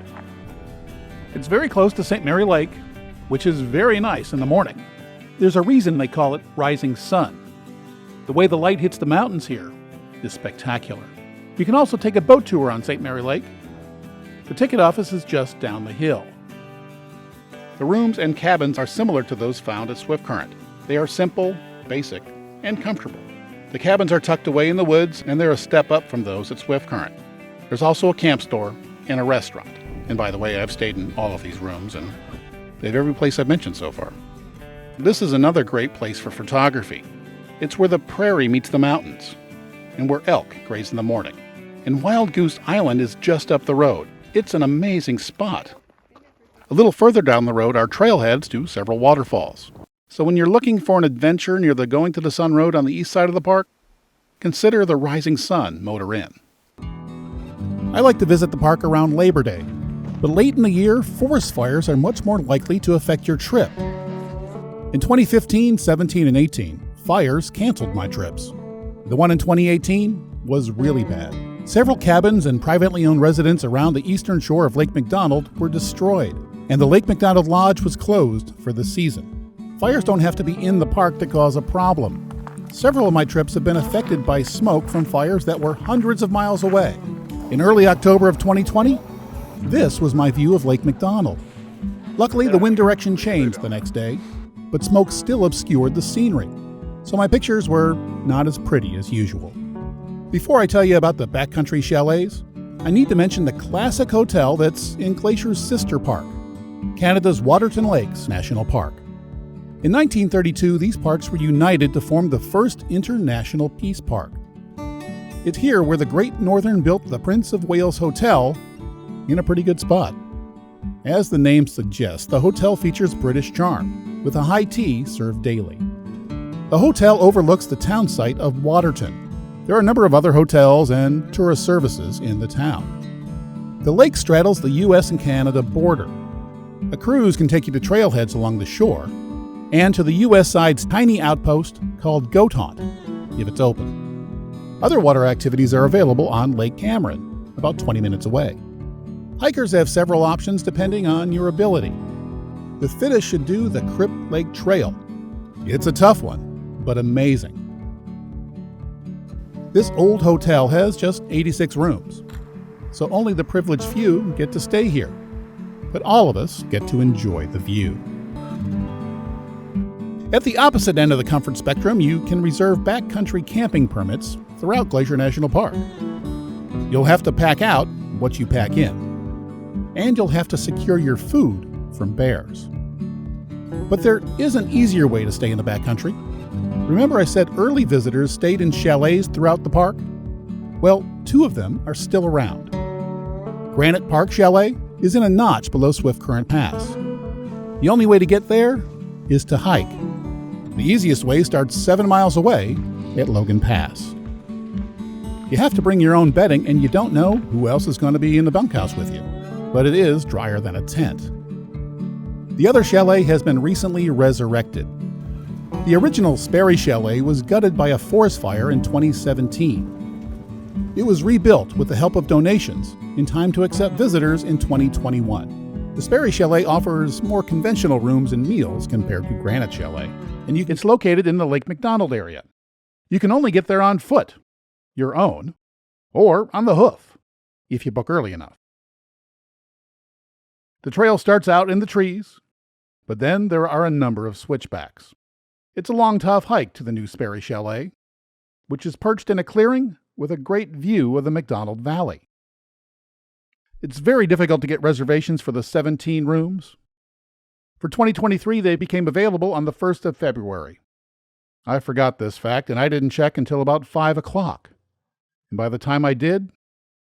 It's very close to St. Mary Lake, which is very nice in the morning. There's a reason they call it Rising Sun. The way the light hits the mountains here is spectacular. You can also take a boat tour on St. Mary Lake. The ticket office is just down the hill. The rooms and cabins are similar to those found at Swiftcurrent. They are simple, basic, and comfortable. The cabins are tucked away in the woods, and they're a step up from those at Swiftcurrent. There's also a camp store and a restaurant. And by the way, I've stayed in all of these rooms, and they have every place I've mentioned so far. This is another great place for photography. It's where the prairie meets the mountains, and where elk graze in the morning. And Wild Goose Island is just up the road. It's an amazing spot. A little further down the road are trailheads to several waterfalls. So when you're looking for an adventure near the Going to the Sun Road on the east side of the park, consider the Rising Sun Motor Inn. I like to visit the park around Labor Day, but late in the year, forest fires are much more likely to affect your trip. In 2015, 17, and 18, fires canceled my trips. The one in 2018 was really bad. Several cabins and privately owned residences around the eastern shore of Lake McDonald were destroyed, and the Lake McDonald Lodge was closed for the season. Fires don't have to be in the park to cause a problem. Several of my trips have been affected by smoke from fires that were hundreds of miles away. In early October of 2020, this was my view of Lake McDonald. Luckily, the wind direction changed the next day, but smoke still obscured the scenery, so my pictures were not as pretty as usual. Before I tell you about the backcountry chalets, I need to mention the classic hotel that's in Glacier's sister park, Canada's Waterton Lakes National Park. In 1932, these parks were united to form the first international peace park. It's here where the Great Northern built the Prince of Wales Hotel in a pretty good spot. As the name suggests, the hotel features British charm, with a high tea served daily. The hotel overlooks the town site of Waterton. There are a number of other hotels and tourist services in the town. The lake straddles the U.S. and Canada border. A cruise can take you to trailheads along the shore, and to the U.S. side's tiny outpost called Goat Haunt, if it's open. Other water activities are available on Lake Cameron, about 20 minutes away. Hikers have several options depending on your ability. The fittest should do the Crypt Lake Trail. It's a tough one, but amazing. This old hotel has just 86 rooms, so only the privileged few get to stay here, but all of us get to enjoy the view. At the opposite end of the comfort spectrum, you can reserve backcountry camping permits throughout Glacier National Park. You'll have to pack out what you pack in, and you'll have to secure your food from bears. But there is an easier way to stay in the backcountry. Remember I said early visitors stayed in chalets throughout the park? Well, 2 of them are still around. Granite Park Chalet is in a notch below Swiftcurrent Pass. The only way to get there is to hike. The easiest way starts 7 miles away at Logan Pass. You have to bring your own bedding, and you don't know who else is going to be in the bunkhouse with you, but it is drier than a tent. The other chalet has been recently resurrected. The original Sperry Chalet was gutted by a forest fire in 2017. It was rebuilt with the help of donations in time to accept visitors in 2021. The Sperry Chalet offers more conventional rooms and meals compared to Granite Chalet, and it's located in the Lake McDonald area. You can only get there on foot, your own, or on the hoof, if you book early enough. The trail starts out in the trees, but then there are a number of switchbacks. It's a long, tough hike to the new Sperry Chalet, which is perched in a clearing with a great view of the McDonald Valley. It's very difficult to get reservations for the 17 rooms. For 2023, they became available on the 1st of February. I forgot this fact, and I didn't check until about 5 o'clock. And by the time I did,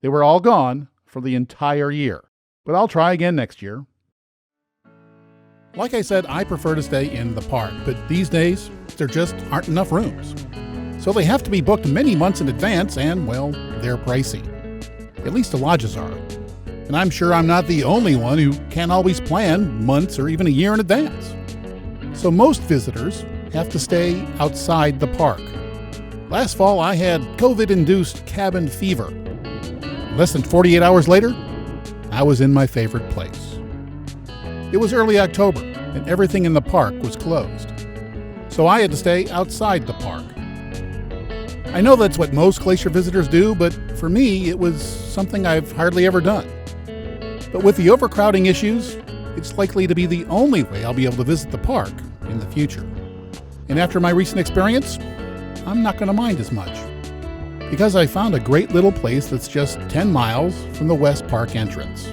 they were all gone for the entire year. But I'll try again next year. Like I said, I prefer to stay in the park, but these days, there just aren't enough rooms. So they have to be booked many months in advance, and, well, they're pricey. At least the lodges are. And I'm sure I'm not the only one who can't always plan months or even a year in advance. So most visitors have to stay outside the park. Last fall, I had COVID-induced cabin fever. Less than 48 hours later, I was in my favorite place. It was early October, and everything in the park was closed. So I had to stay outside the park. I know that's what most glacier visitors do, but for me, it was something I've hardly ever done. But with the overcrowding issues, it's likely to be the only way I'll be able to visit the park in the future. And after my recent experience, I'm not going to mind as much, because I found a great little place that's just 10 miles from the West Park entrance.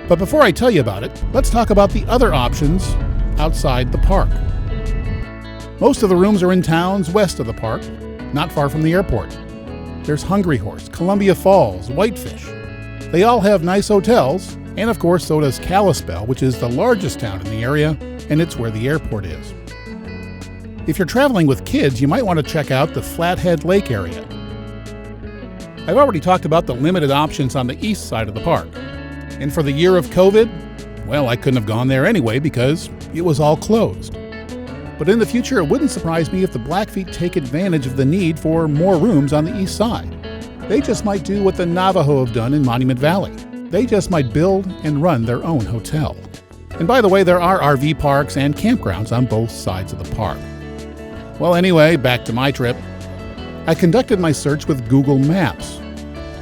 But before I tell you about it, let's talk about the other options outside the park. Most of the rooms are in towns west of the park, not far from the airport. There's Hungry Horse, Columbia Falls, Whitefish. They all have nice hotels, and of course so does Kalispell, which is the largest town in the area, and it's where the airport is. If you're traveling with kids, you might want to check out the Flathead Lake area. I've already talked about the limited options on the east side of the park. And for the year of COVID, well, I couldn't have gone there anyway because it was all closed. But in the future, it wouldn't surprise me if the Blackfeet take advantage of the need for more rooms on the east side. They just might do what the Navajo have done in Monument Valley. They just might build and run their own hotel. And by the way, there are RV parks and campgrounds on both sides of the park. Well, anyway, back to my trip. I conducted my search with Google Maps.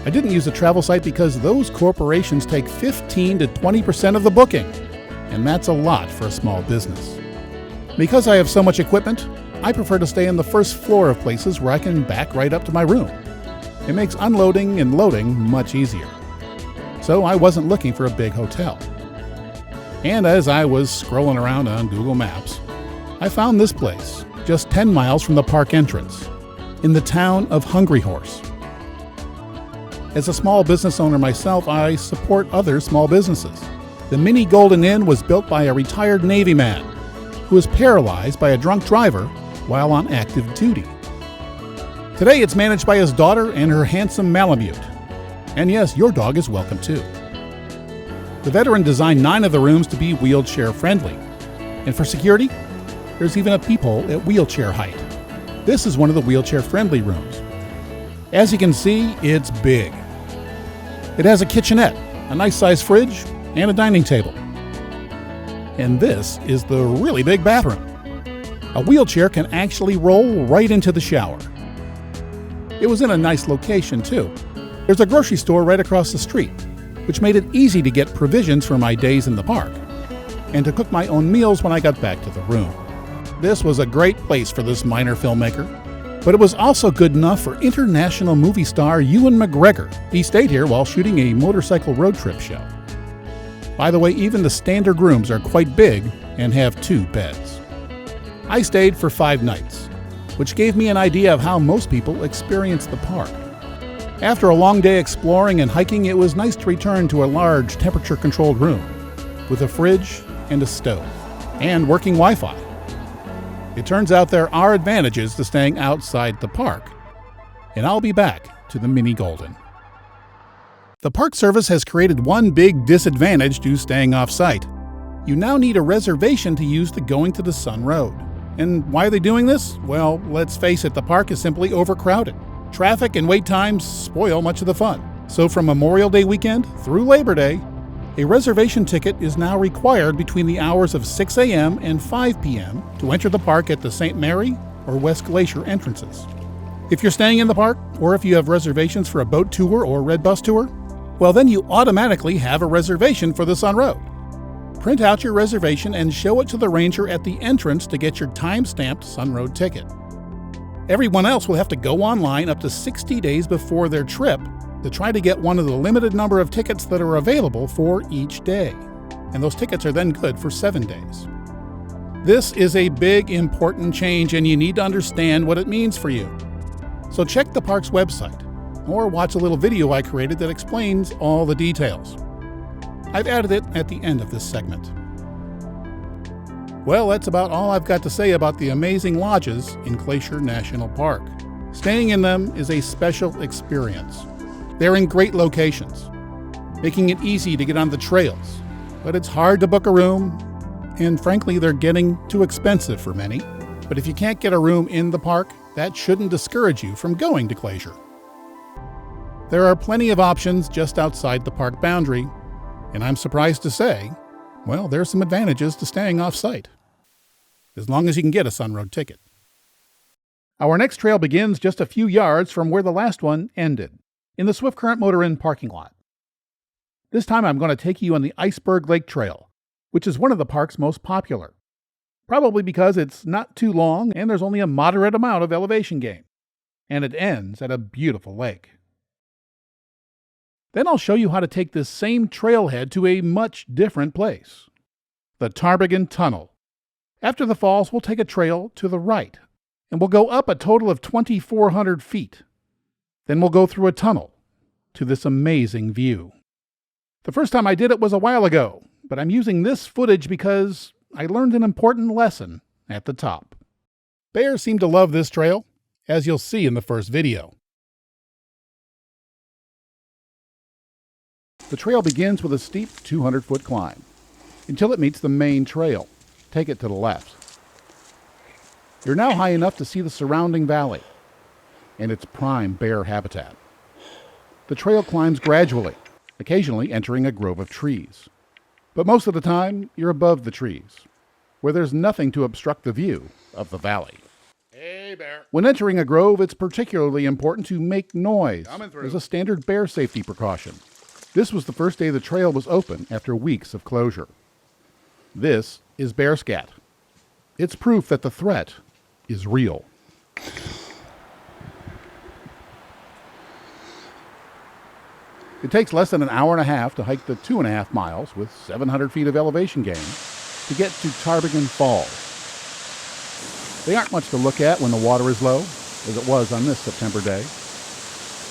I didn't use a travel site because those corporations take 15 to 20% of the booking, and that's a lot for a small business. Because I have so much equipment, I prefer to stay on the first floor of places where I can back right up to my room. It makes unloading and loading much easier. So I wasn't looking for a big hotel. And as I was scrolling around on Google Maps, I found this place, just 10 miles from the park entrance, in the town of Hungry Horse. As a small business owner myself, I support other small businesses. The Mini Golden Inn was built by a retired Navy man who was paralyzed by a drunk driver while on active duty. Today it's managed by his daughter and her handsome Malamute. And yes, your dog is welcome too. The veteran designed 9 of the rooms to be wheelchair friendly. And for security, there's even a peephole at wheelchair height. This is one of the wheelchair friendly rooms. As you can see, it's big. It has a kitchenette, a nice sized fridge, and a dining table. And this is the really big bathroom. A wheelchair can actually roll right into the shower. It was in a nice location too. There's a grocery store right across the street, which made it easy to get provisions for my days in the park, and to cook my own meals when I got back to the room. This was a great place for this minor filmmaker, but it was also good enough for international movie star Ewan McGregor. He stayed here while shooting a motorcycle road trip show. By the way, even the standard rooms are quite big and have 2 beds. I stayed for 5 nights, which gave me an idea of how most people experience the park. After a long day exploring and hiking, it was nice to return to a large temperature-controlled room with a fridge and a stove and working Wi-Fi. It turns out there are advantages to staying outside the park, and I'll be back to the Mini Golden. The Park Service has created one big disadvantage to staying off-site. You now need a reservation to use the Going to the Sun Road. And why are they doing this? Well, let's face it, the park is simply overcrowded. Traffic and wait times spoil much of the fun. So from Memorial Day weekend through Labor Day, a reservation ticket is now required between the hours of 6 a.m. and 5 p.m. to enter the park at the St. Mary or West Glacier entrances. If you're staying in the park, or if you have reservations for a boat tour or red bus tour, well then you automatically have a reservation for the Sun Road. Print out your reservation and show it to the ranger at the entrance to get your time-stamped Sun Road ticket. Everyone else will have to go online up to 60 days before their trip to try to get one of the limited number of tickets that are available for each day. And those tickets are then good for 7 days. This is a big, important change, and you need to understand what it means for you. So check the park's website, or watch a little video I created that explains all the details. I've added it at the end of this segment. Well, that's about all I've got to say about the amazing lodges in Glacier National Park. Staying in them is a special experience. They're in great locations, making it easy to get on the trails, but it's hard to book a room, and frankly, they're getting too expensive for many. But if you can't get a room in the park, that shouldn't discourage you from going to Glacier. There are plenty of options just outside the park boundary, and I'm surprised to say, well, there's some advantages to staying off-site, as long as you can get a Sun Road ticket. Our next trail begins just a few yards from where the last one ended, in the Swiftcurrent Motor Inn parking lot. This time I'm going to take you on the Iceberg Lake Trail, which is one of the park's most popular. Probably because it's not too long and there's only a moderate amount of elevation gain. And it ends at a beautiful lake. Then I'll show you how to take this same trailhead to a much different place. The Ptarmigan Tunnel. After the falls, we'll take a trail to the right, and we'll go up a total of 2,400 feet. Then we'll go through a tunnel to this amazing view. The first time I did it was a while ago, but I'm using this footage because I learned an important lesson at the top. Bears seem to love this trail, as you'll see in the first video. The trail begins with a steep 200-foot climb until it meets the main trail. Take it to the left. You're now high enough to see the surrounding valley and its prime bear habitat. The trail climbs gradually, occasionally entering a grove of trees. But most of the time, you're above the trees, where there's nothing to obstruct the view of the valley. Hey, bear. When entering a grove, it's particularly important to make noise Coming through. as a standard bear safety precaution. This was the first day the trail was open after weeks of closure. This is bear scat. It's proof that the threat is real. It takes less than an hour and a half to hike the 2.5 miles with 700 feet of elevation gain to get to Ptarmigan Falls. They aren't much to look at when the water is low, as it was on this September day,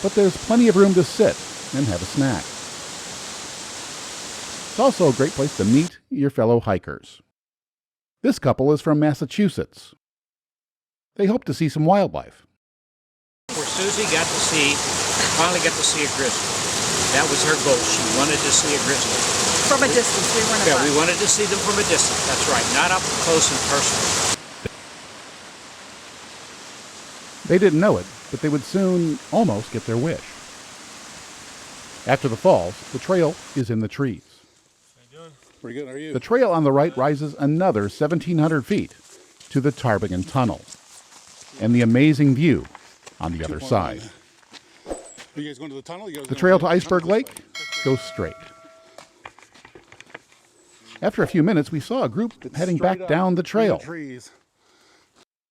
but there's plenty of room to sit and have a snack. It's also a great place to meet your fellow hikers. This couple is from Massachusetts. They hope to see some wildlife. Where Susie finally got to see a grizzly. That was her goal. She wanted to see a grizzly. From a distance, we weren't Yeah, we wanted to see them from a distance. That's right, not up close and personal. They didn't know it, but they would soon almost get their wish. After the falls, the trail is in the trees. How you doing? Pretty good. How are you? The trail on the right rises another 1,700 feet to the Ptarmigan Tunnel and the amazing view on the other side. Are you guys going to the tunnel? The trail to Iceberg Lake goes straight. After a few minutes, we saw a group heading back down the trail.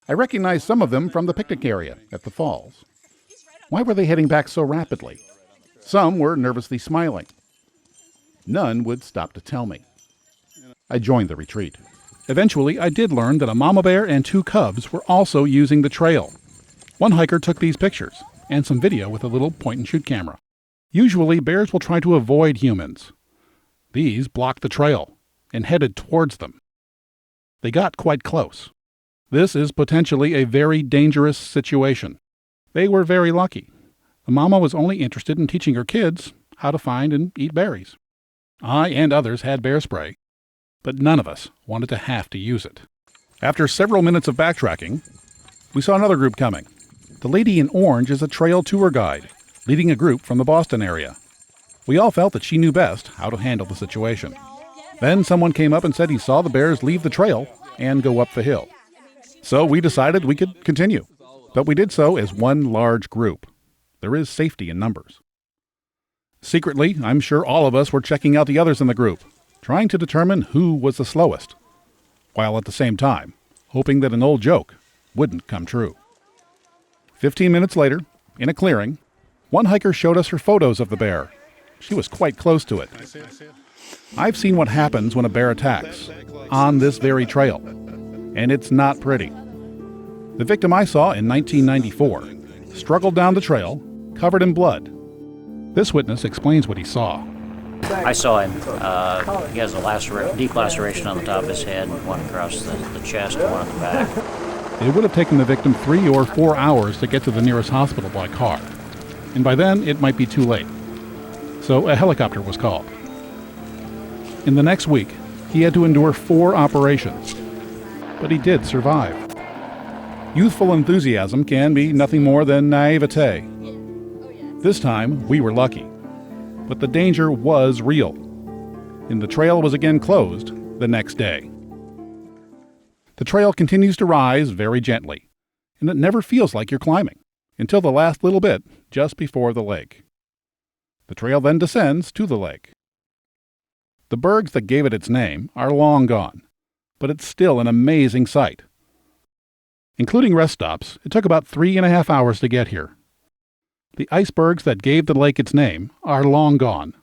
I recognized some of them from the picnic area at the falls. Why were they heading back so rapidly? Some were nervously smiling. None would stop to tell me. I joined the retreat. Eventually, I did learn that a mama bear and 2 cubs were also using the trail. One hiker took these pictures and some video with a little point-and-shoot camera. Usually, bears will try to avoid humans. These blocked the trail and headed towards them. They got quite close. This is potentially a very dangerous situation. They were very lucky. The mama was only interested in teaching her kids how to find and eat berries. I and others had bear spray, but none of us wanted to have to use it. After several minutes of backtracking, we saw another group coming. The lady in orange is a trail tour guide, leading a group from the Boston area. We all felt that she knew best how to handle the situation. Then someone came up and said he saw the bears leave the trail and go up the hill. So we decided we could continue, but we did so as one large group. There is safety in numbers. Secretly, I'm sure all of us were checking out the others in the group, trying to determine who was the slowest, while at the same time hoping that an old joke wouldn't come true. 15 minutes later, in a clearing, one hiker showed us her photos of the bear. She was quite close to it. I've seen what happens when a bear attacks, on this very trail, and it's not pretty. The victim I saw in 1994 struggled down the trail, covered in blood. This witness explains what he saw. I saw him. He has a deep laceration on the top of his head, one across the chest and one on the back. It would have taken the victim 3 or 4 hours to get to the nearest hospital by car, and by then it might be too late. So a helicopter was called. In the next week, he had to endure 4 operations, but he did survive. Youthful enthusiasm can be nothing more than naivete. This time, we were lucky, but the danger was real, and the trail was again closed the next day. The trail continues to rise very gently, and it never feels like you're climbing, until the last little bit just before the lake. The trail then descends to the lake. The bergs that gave it its name are long gone, but it's still an amazing sight. Including rest stops, it took about 3.5 hours to get here. The icebergs that gave the lake its name are long gone,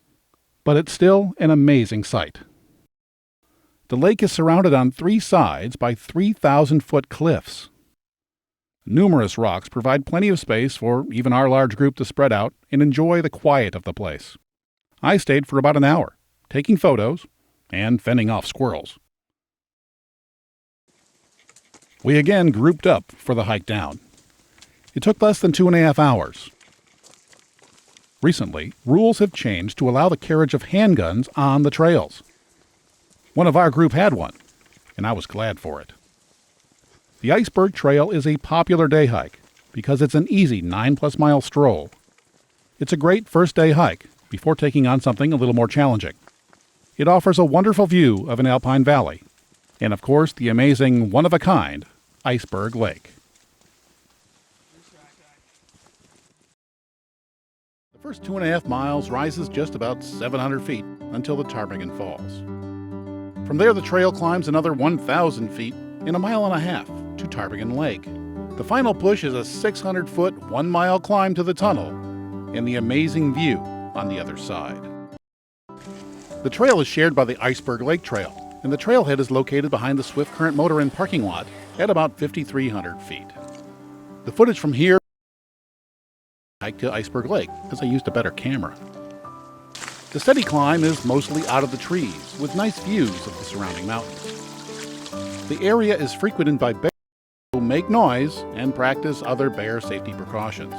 but it's still an amazing sight. The lake is surrounded on 3 sides by 3,000-foot cliffs. Numerous rocks provide plenty of space for even our large group to spread out and enjoy the quiet of the place. I stayed for about an hour, taking photos and fending off squirrels. We again grouped up for the hike down. It took less than 2.5 hours. Recently, rules have changed to allow the carriage of handguns on the trails. One of our group had one, and I was glad for it. The Iceberg Trail is a popular day hike because it's an easy 9+ mile stroll. It's a great first day hike before taking on something a little more challenging. It offers a wonderful view of an alpine valley, and of course the amazing one-of-a-kind Iceberg Lake. The first 2.5 miles rises just about 700 feet until the Ptarmigan Falls. From there, the trail climbs another 1,000 feet in 1.5 miles to Ptarmigan Lake. The final push is a 600-foot, 1-mile climb to the tunnel and the amazing view on the other side. The trail is shared by the Iceberg Lake Trail, and the trailhead is located behind the Swiftcurrent Motor Inn parking lot at about 5,300 feet. The footage from here hike to Iceberg Lake because I used a better camera. The steady climb is mostly out of the trees with nice views of the surrounding mountains. The area is frequented by bears who make noise and practice other bear safety precautions.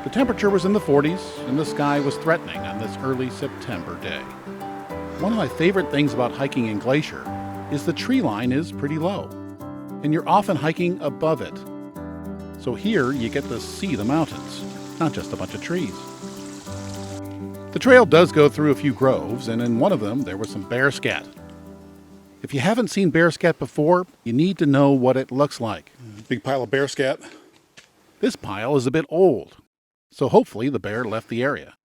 The temperature was in the 40s and the sky was threatening on this early September day. One of my favorite things about hiking in Glacier is the tree line is pretty low, and you're often hiking above it. So here you get to see the mountains, not just a bunch of trees. The trail does go through a few groves, and in one of them there was some bear scat. If you haven't seen bear scat before, you need to know what it looks like. Big pile of bear scat. This pile is a bit old, so hopefully the bear left the area.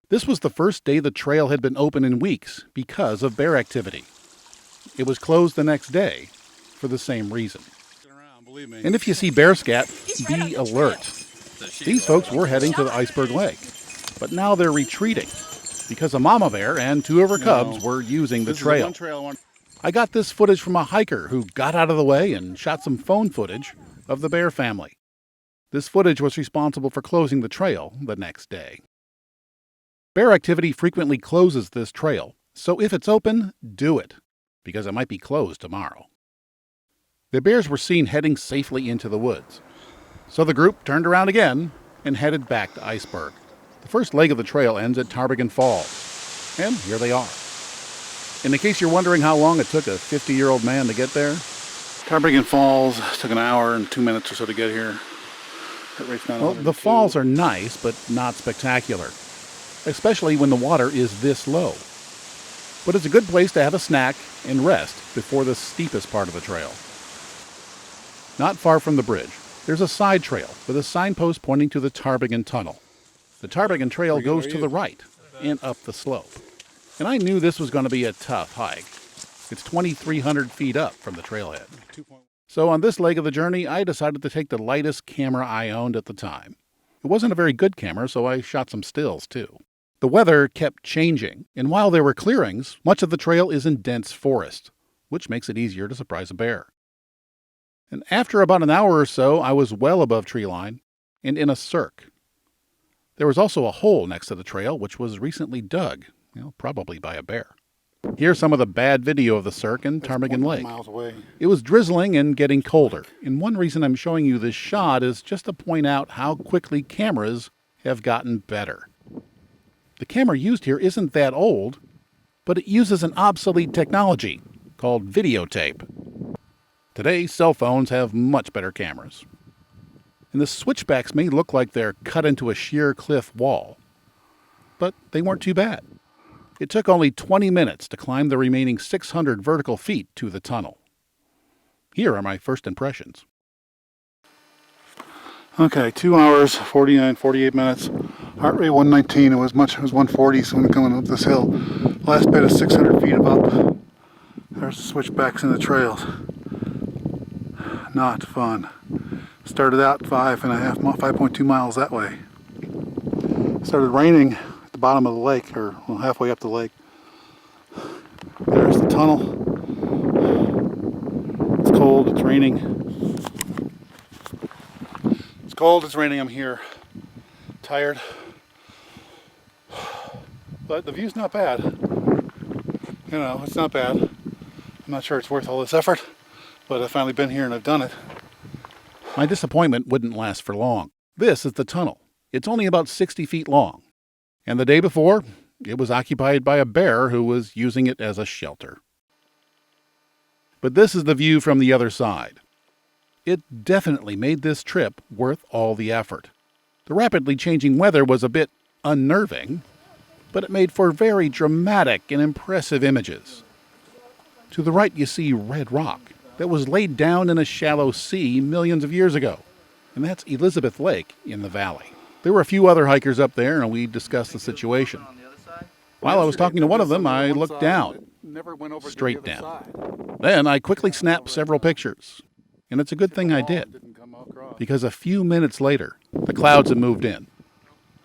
This was the first day the trail had been open in weeks because of bear activity. It was closed the next day for the same reason. And if you see bear scat, be alert. These folks were heading to the Iceberg Lake, but now they're retreating because a mama bear and 2 of her cubs were using the trail. I got this footage from a hiker who got out of the way and shot some phone footage of the bear family. This footage was responsible for closing the trail the next day. Bear activity frequently closes this trail, so if it's open, do it, because it might be closed tomorrow. The bears were seen heading safely into the woods, so the group turned around again and headed back to Iceberg. The first leg of the trail ends at Ptarmigan Falls, and here they are. And in case you're wondering how long it took a 50-year-old man to get there, Ptarmigan Falls took 1 hour and 2 minutes or so to get here. Well, the falls are nice, but not spectacular, especially when the water is this low. But it's a good place to have a snack and rest before the steepest part of the trail. Not far from the bridge, there's a side trail with a signpost pointing to the Ptarmigan Tunnel. The Ptarmigan Trail goes to the right and up the slope. And I knew this was going to be a tough hike. It's 2,300 feet up from the trailhead. So on this leg of the journey, I decided to take the lightest camera I owned at the time. It wasn't a very good camera, so I shot some stills too. The weather kept changing, and while there were clearings, much of the trail is in dense forest, which makes it easier to surprise a bear. And after about an hour or so, I was well above tree line and in a cirque. There was also a hole next to the trail, which was recently dug, probably by a bear. Here's some of the bad video of the cirque in Ptarmigan Lake. Miles away. It was drizzling and getting colder, and one reason I'm showing you this shot is just to point out how quickly cameras have gotten better. The camera used here isn't that old, but it uses an obsolete technology called videotape. Today, cell phones have much better cameras. And the switchbacks may look like they're cut into a sheer cliff wall, but they weren't too bad. It took only 20 minutes to climb the remaining 600 vertical feet to the tunnel. Here are my first impressions. Okay, 2 hours, 48 minutes. Heart rate 119. It was 140, so I'm coming up this hill. Last bit is 600 feet of up. There's the switchbacks in the trails. Not fun. Started out 5.2 miles that way. Started raining at the bottom of the lake, or halfway up the lake. There's the tunnel. It's cold, it's raining. It's cold, it's raining, I'm here. Tired. But the view's not bad. It's not bad. I'm not sure it's worth all this effort, but I've finally been here and I've done it. My disappointment wouldn't last for long. This is the tunnel. It's only about 60 feet long. And the day before, it was occupied by a bear who was using it as a shelter. But this is the view from the other side. It definitely made this trip worth all the effort. The rapidly changing weather was a bit unnerving, but it made for very dramatic and impressive images. To the right you see red rock that was laid down in a shallow sea millions of years ago, and that's Elizabeth Lake in the valley. There were a few other hikers up there, and we discussed the situation. While I was talking to one of them, I looked down, straight down. Then I quickly snapped several pictures, and it's a good thing I did, because a few minutes later, the clouds had moved in,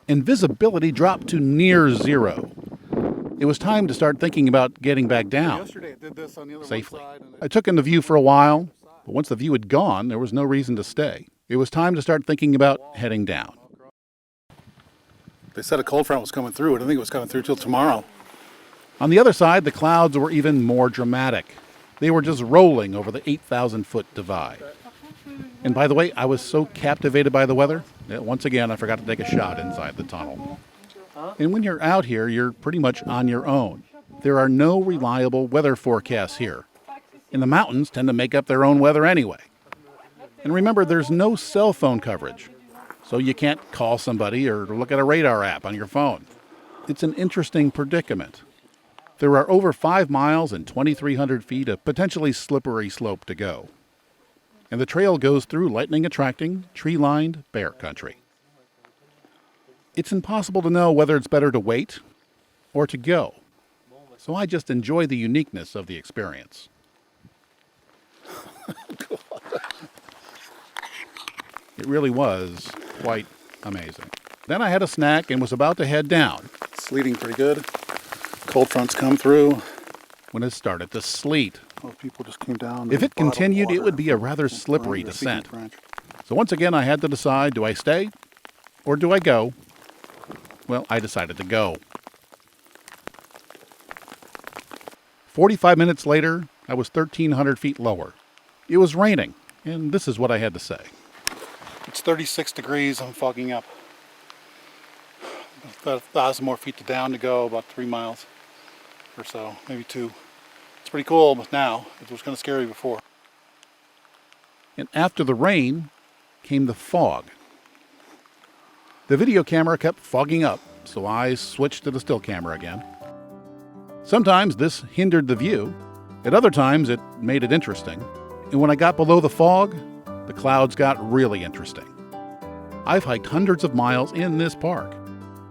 and visibility dropped to near zero. It was time to start thinking about getting back down safely. I took in the view for a while, but once the view had gone, there was no reason to stay. It was time to start thinking about heading down. They said a cold front was coming through. I don't think it was coming through till tomorrow. On the other side, the clouds were even more dramatic. They were just rolling over the 8,000-foot divide. And by the way, I was so captivated by the weather that once again I forgot to take a shot inside the tunnel. And when you're out here, you're pretty much on your own. There are no reliable weather forecasts here. And the mountains tend to make up their own weather anyway. And remember, there's no cell phone coverage, so you can't call somebody or look at a radar app on your phone. It's an interesting predicament. There are over 5 miles and 2,300 feet of potentially slippery slope to go. And the trail goes through lightning-attracting, tree-lined bear country. It's impossible to know whether it's better to wait or to go, so I just enjoy the uniqueness of the experience. It really was quite amazing. Then I had a snack and was about to head down. It's sleeting pretty good. Cold fronts come through. When it started to sleet. Those people just came down. If it continued, it would be a rather slippery descent. So once again, I had to decide, do I stay or do I go? Well, I decided to go. 45 minutes later, I was 1,300 feet lower. It was raining, and this is what I had to say. It's 36 degrees. I'm fogging up. About 1,000 more feet down to go, about 3 miles or so, maybe 2. It's pretty cool, but now it was kind of scary before. And after the rain came the fog. The video camera kept fogging up, so I switched to the still camera again. Sometimes this hindered the view. At other times, it made it interesting. And when I got below the fog, the clouds got really interesting. I've hiked hundreds of miles in this park,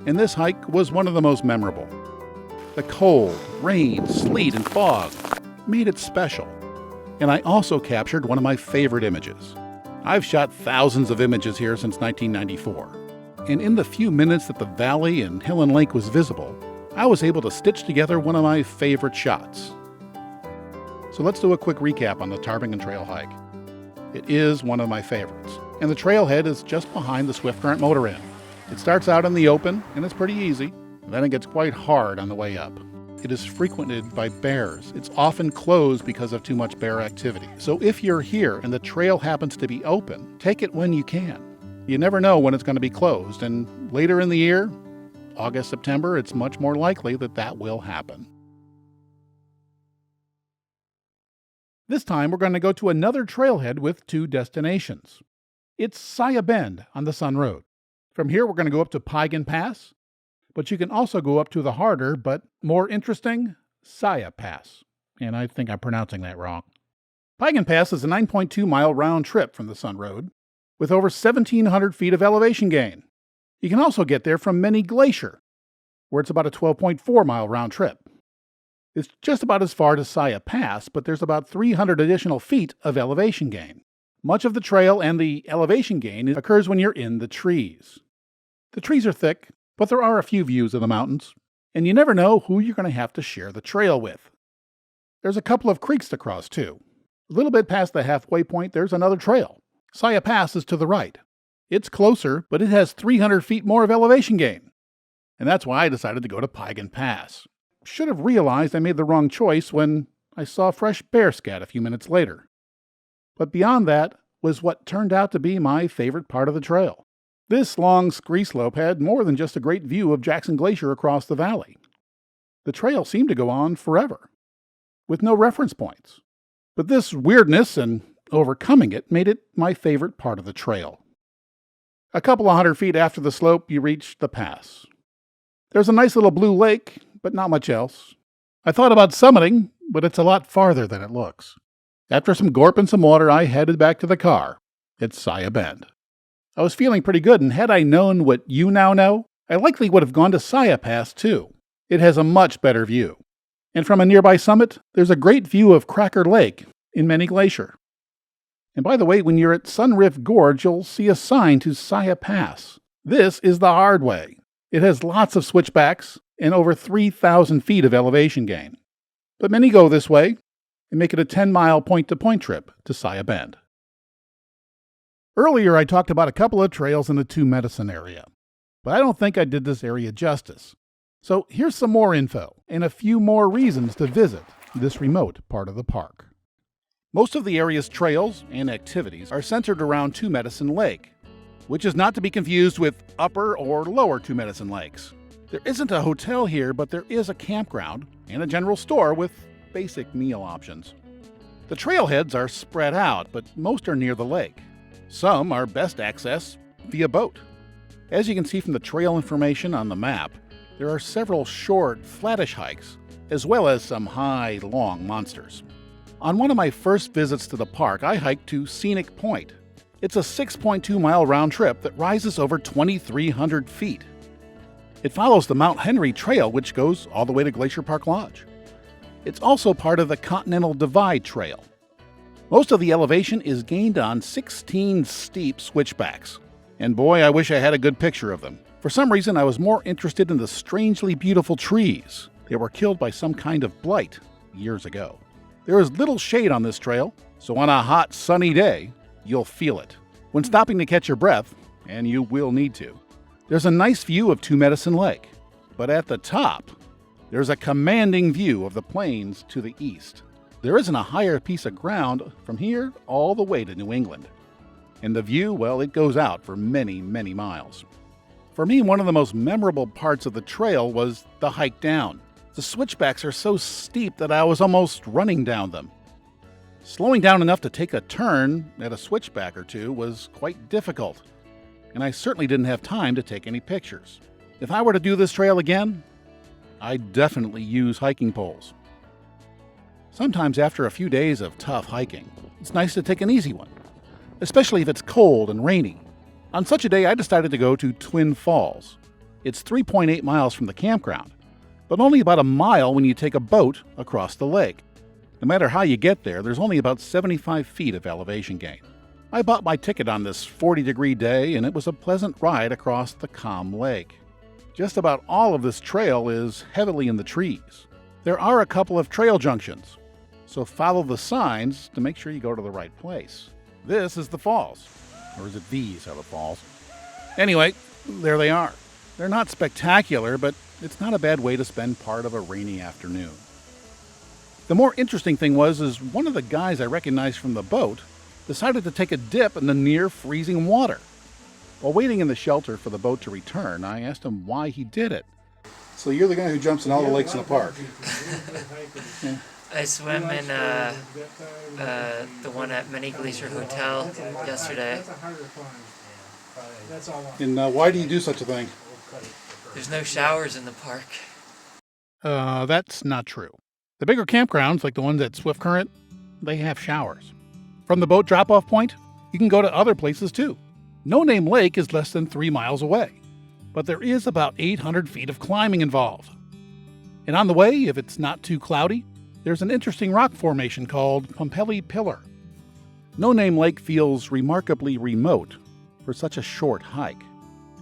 and this hike was one of the most memorable. The cold, rain, sleet, and fog made it special. And I also captured one of my favorite images. I've shot thousands of images here since 1994. And in the few minutes that the valley and Highline Lake was visible, I was able to stitch together one of my favorite shots. So let's do a quick recap on the Ptarmigan Trail hike. It is one of my favorites, and the trailhead is just behind the Swiftcurrent motor inn. It starts out in the open, and it's pretty easy, and then it gets quite hard on the way up. It is frequented by bears. It's often closed because of too much bear activity. So if you're here and the trail happens to be open, take it when you can. You never know when it's going to be closed, and later in the year, August, September, it's much more likely that that will happen. This time we're going to go to another trailhead with two destinations. It's Siyeh Bend on the Sun Road. From here we're going to go up to Piegan Pass, but you can also go up to the harder but more interesting Siyeh Pass. And I think I'm pronouncing that wrong. Piegan Pass is a 9.2-mile round trip from the Sun Road, with over 1,700 feet of elevation gain. You can also get there from Many Glacier, where it's about a 12.4-mile round trip. It's just about as far to Siyeh Pass, but there's about 300 additional feet of elevation gain. Much of the trail and the elevation gain occurs when you're in the trees. The trees are thick, but there are a few views of the mountains, and you never know who you're going to have to share the trail with. There's a couple of creeks to cross, too. A little bit past the halfway point, there's another trail. Siyeh Pass is to the right. It's closer, but it has 300 feet more of elevation gain. And that's why I decided to go to Piegan Pass. Should have realized I made the wrong choice when I saw fresh bear scat a few minutes later. But beyond that was what turned out to be my favorite part of the trail. This long scree slope had more than just a great view of Jackson Glacier across the valley. The trail seemed to go on forever, with no reference points. But this weirdness and overcoming it made it my favorite part of the trail. A couple of 100 feet after the slope, you reach the pass. There's a nice little blue lake, but not much else. I thought about summiting, but it's a lot farther than it looks. After some gorp and some water, I headed back to the car. It's Siyeh Bend. I was feeling pretty good, and had I known what you now know, I likely would have gone to Siyeh Pass too. It has a much better view. And from a nearby summit, there's a great view of Cracker Lake in Many Glacier. And by the way, when you're at Sunrift Gorge, you'll see a sign to Siyeh Pass. This is the hard way. It has lots of switchbacks and over 3,000 feet of elevation gain. But many go this way and make it a 10-mile point-to-point trip to Siyeh Bend. Earlier, I talked about a couple of trails in the Two Medicine area, but I don't think I did this area justice. So here's some more info and a few more reasons to visit this remote part of the park. Most of the area's trails and activities are centered around Two Medicine Lake, which is not to be confused with Upper or Lower Two Medicine Lakes. There isn't a hotel here, but there is a campground and a general store with basic meal options. The trailheads are spread out, but most are near the lake. Some are best accessed via boat. As you can see from the trail information on the map, there are several short, flattish hikes, as well as some high, long monsters. On one of my first visits to the park, I hiked to Scenic Point. It's a 6.2-mile round trip that rises over 2,300 feet. It follows the Mount Henry Trail, which goes all the way to Glacier Park Lodge. It's also part of the Continental Divide Trail. Most of the elevation is gained on 16 steep switchbacks. And boy, I wish I had a good picture of them. For some reason, I was more interested in the strangely beautiful trees. They were killed by some kind of blight years ago. There is little shade on this trail, so on a hot, sunny day, you'll feel it. When stopping to catch your breath, and you will need to, there's a nice view of Two Medicine Lake. But at the top, there's a commanding view of the plains to the east. There isn't a higher piece of ground from here all the way to New England. And the view, well, it goes out for many, many miles. For me, one of the most memorable parts of the trail was the hike down. The switchbacks are so steep that I was almost running down them. Slowing down enough to take a turn at a switchback or two was quite difficult. and I certainly didn't have time to take any pictures. If I were to do this trail again, I'd definitely use hiking poles. Sometimes after a few days of tough hiking, it's nice to take an easy one, especially if it's cold and rainy. On such a day, I decided to go to Twin Falls. It's 3.8 miles from the campground, but only about a mile when you take a boat across the lake. No matter how you get there, there's only about 75 feet of elevation gain. I bought my ticket on this 40-degree day, and it was a pleasant ride across the calm lake. Just about all of this trail is heavily in the trees. There are a couple of trail junctions, so follow the signs to make sure you go to the right place. This is the falls. Or is it these are the falls? Anyway, there they are. They're not spectacular, but it's not a bad way to spend part of a rainy afternoon. The more interesting thing was one of the guys I recognized from the boat decided to take a dip in the near freezing water. While waiting in the shelter for the boat to return, I asked him why he did it. So you're the guy who jumps in all the lakes in the park. I swam in the one at Many Glacier Hotel yesterday. And why do you do such a thing? There's no showers in the park. That's not true. The bigger campgrounds, like the ones at Swiftcurrent, they have showers. From the boat drop-off point, you can go to other places too. No Name Lake is less than 3 miles away, but there is about 800 feet of climbing involved. And on the way, if it's not too cloudy, there's an interesting rock formation called Pompeii Pillar. No Name Lake feels remarkably remote for such a short hike.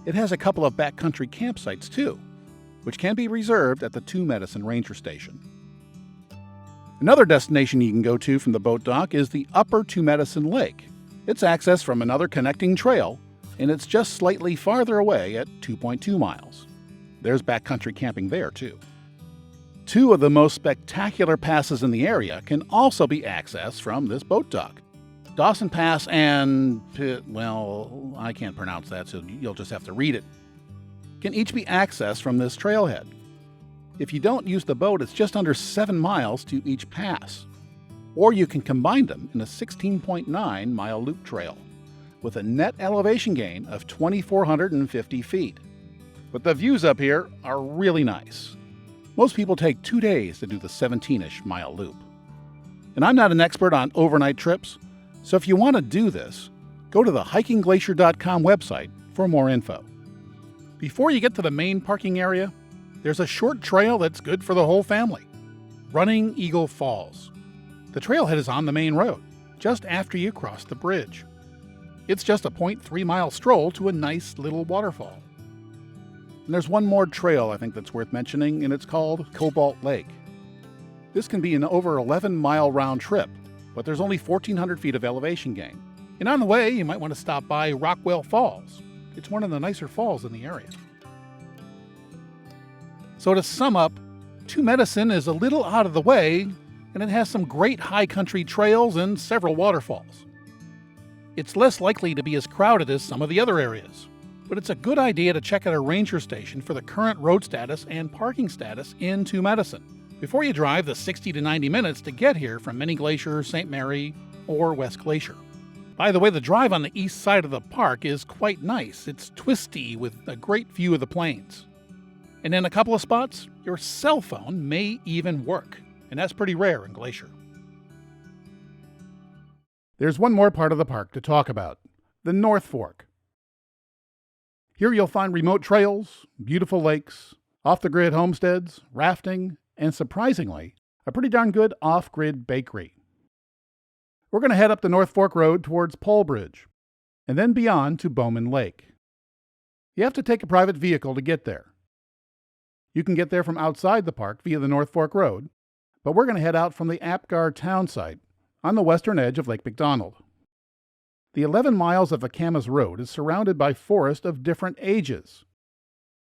It has a couple of backcountry campsites too, which can be reserved at the Two Medicine Ranger Station. Another destination you can go to from the boat dock is the Upper Two Medicine Lake. It's accessed from another connecting trail, and it's just slightly farther away at 2.2 miles. There's backcountry camping there too. Two of the most spectacular passes in the area can also be accessed from this boat dock. Dawson Pass and, well, I can't pronounce that, so you'll just have to read it, can each be accessed from this trailhead. If you don't use the boat, it's just under 7 miles to each pass. Or you can combine them in a 16.9 mile loop trail with a net elevation gain of 2,450 feet. But the views up here are really nice. Most people take 2 days to do the 17-ish mile loop. And I'm not an expert on overnight trips, so if you want to do this, go to the hikingglacier.com website for more info. Before you get to the main parking area, there's a short trail that's good for the whole family. Running Eagle Falls. The trailhead is on the main road, just after you cross the bridge. It's just a 0.3 mile stroll to a nice little waterfall. And there's one more trail I think that's worth mentioning, and it's called Cobalt Lake. This can be an over 11-mile round trip, but there's only 1,400 feet of elevation gain. And on the way, you might want to stop by Rockwell Falls. It's one of the nicer falls in the area. So to sum up, Two Medicine is a little out of the way, and it has some great high country trails and several waterfalls. It's less likely to be as crowded as some of the other areas, but it's a good idea to check out a ranger station for the current road status and parking status in Two Medicine before you drive the 60 to 90 minutes to get here from Many Glacier, St. Mary, or West Glacier. By the way, the drive on the east side of the park is quite nice. It's twisty with a great view of the plains. And in a couple of spots, your cell phone may even work, and that's pretty rare in Glacier. There's one more part of the park to talk about, the North Fork. Here you'll find remote trails, beautiful lakes, off-the-grid homesteads, rafting, and surprisingly, a pretty darn good off-grid bakery. We're going to head up the North Fork Road towards Polebridge, and then beyond to Bowman Lake. You have to take a private vehicle to get there. You can get there from outside the park via the North Fork Road, but we're going to head out from the Apgar town site on the western edge of Lake McDonald. The 11 miles of Akamas Road is surrounded by forest of different ages.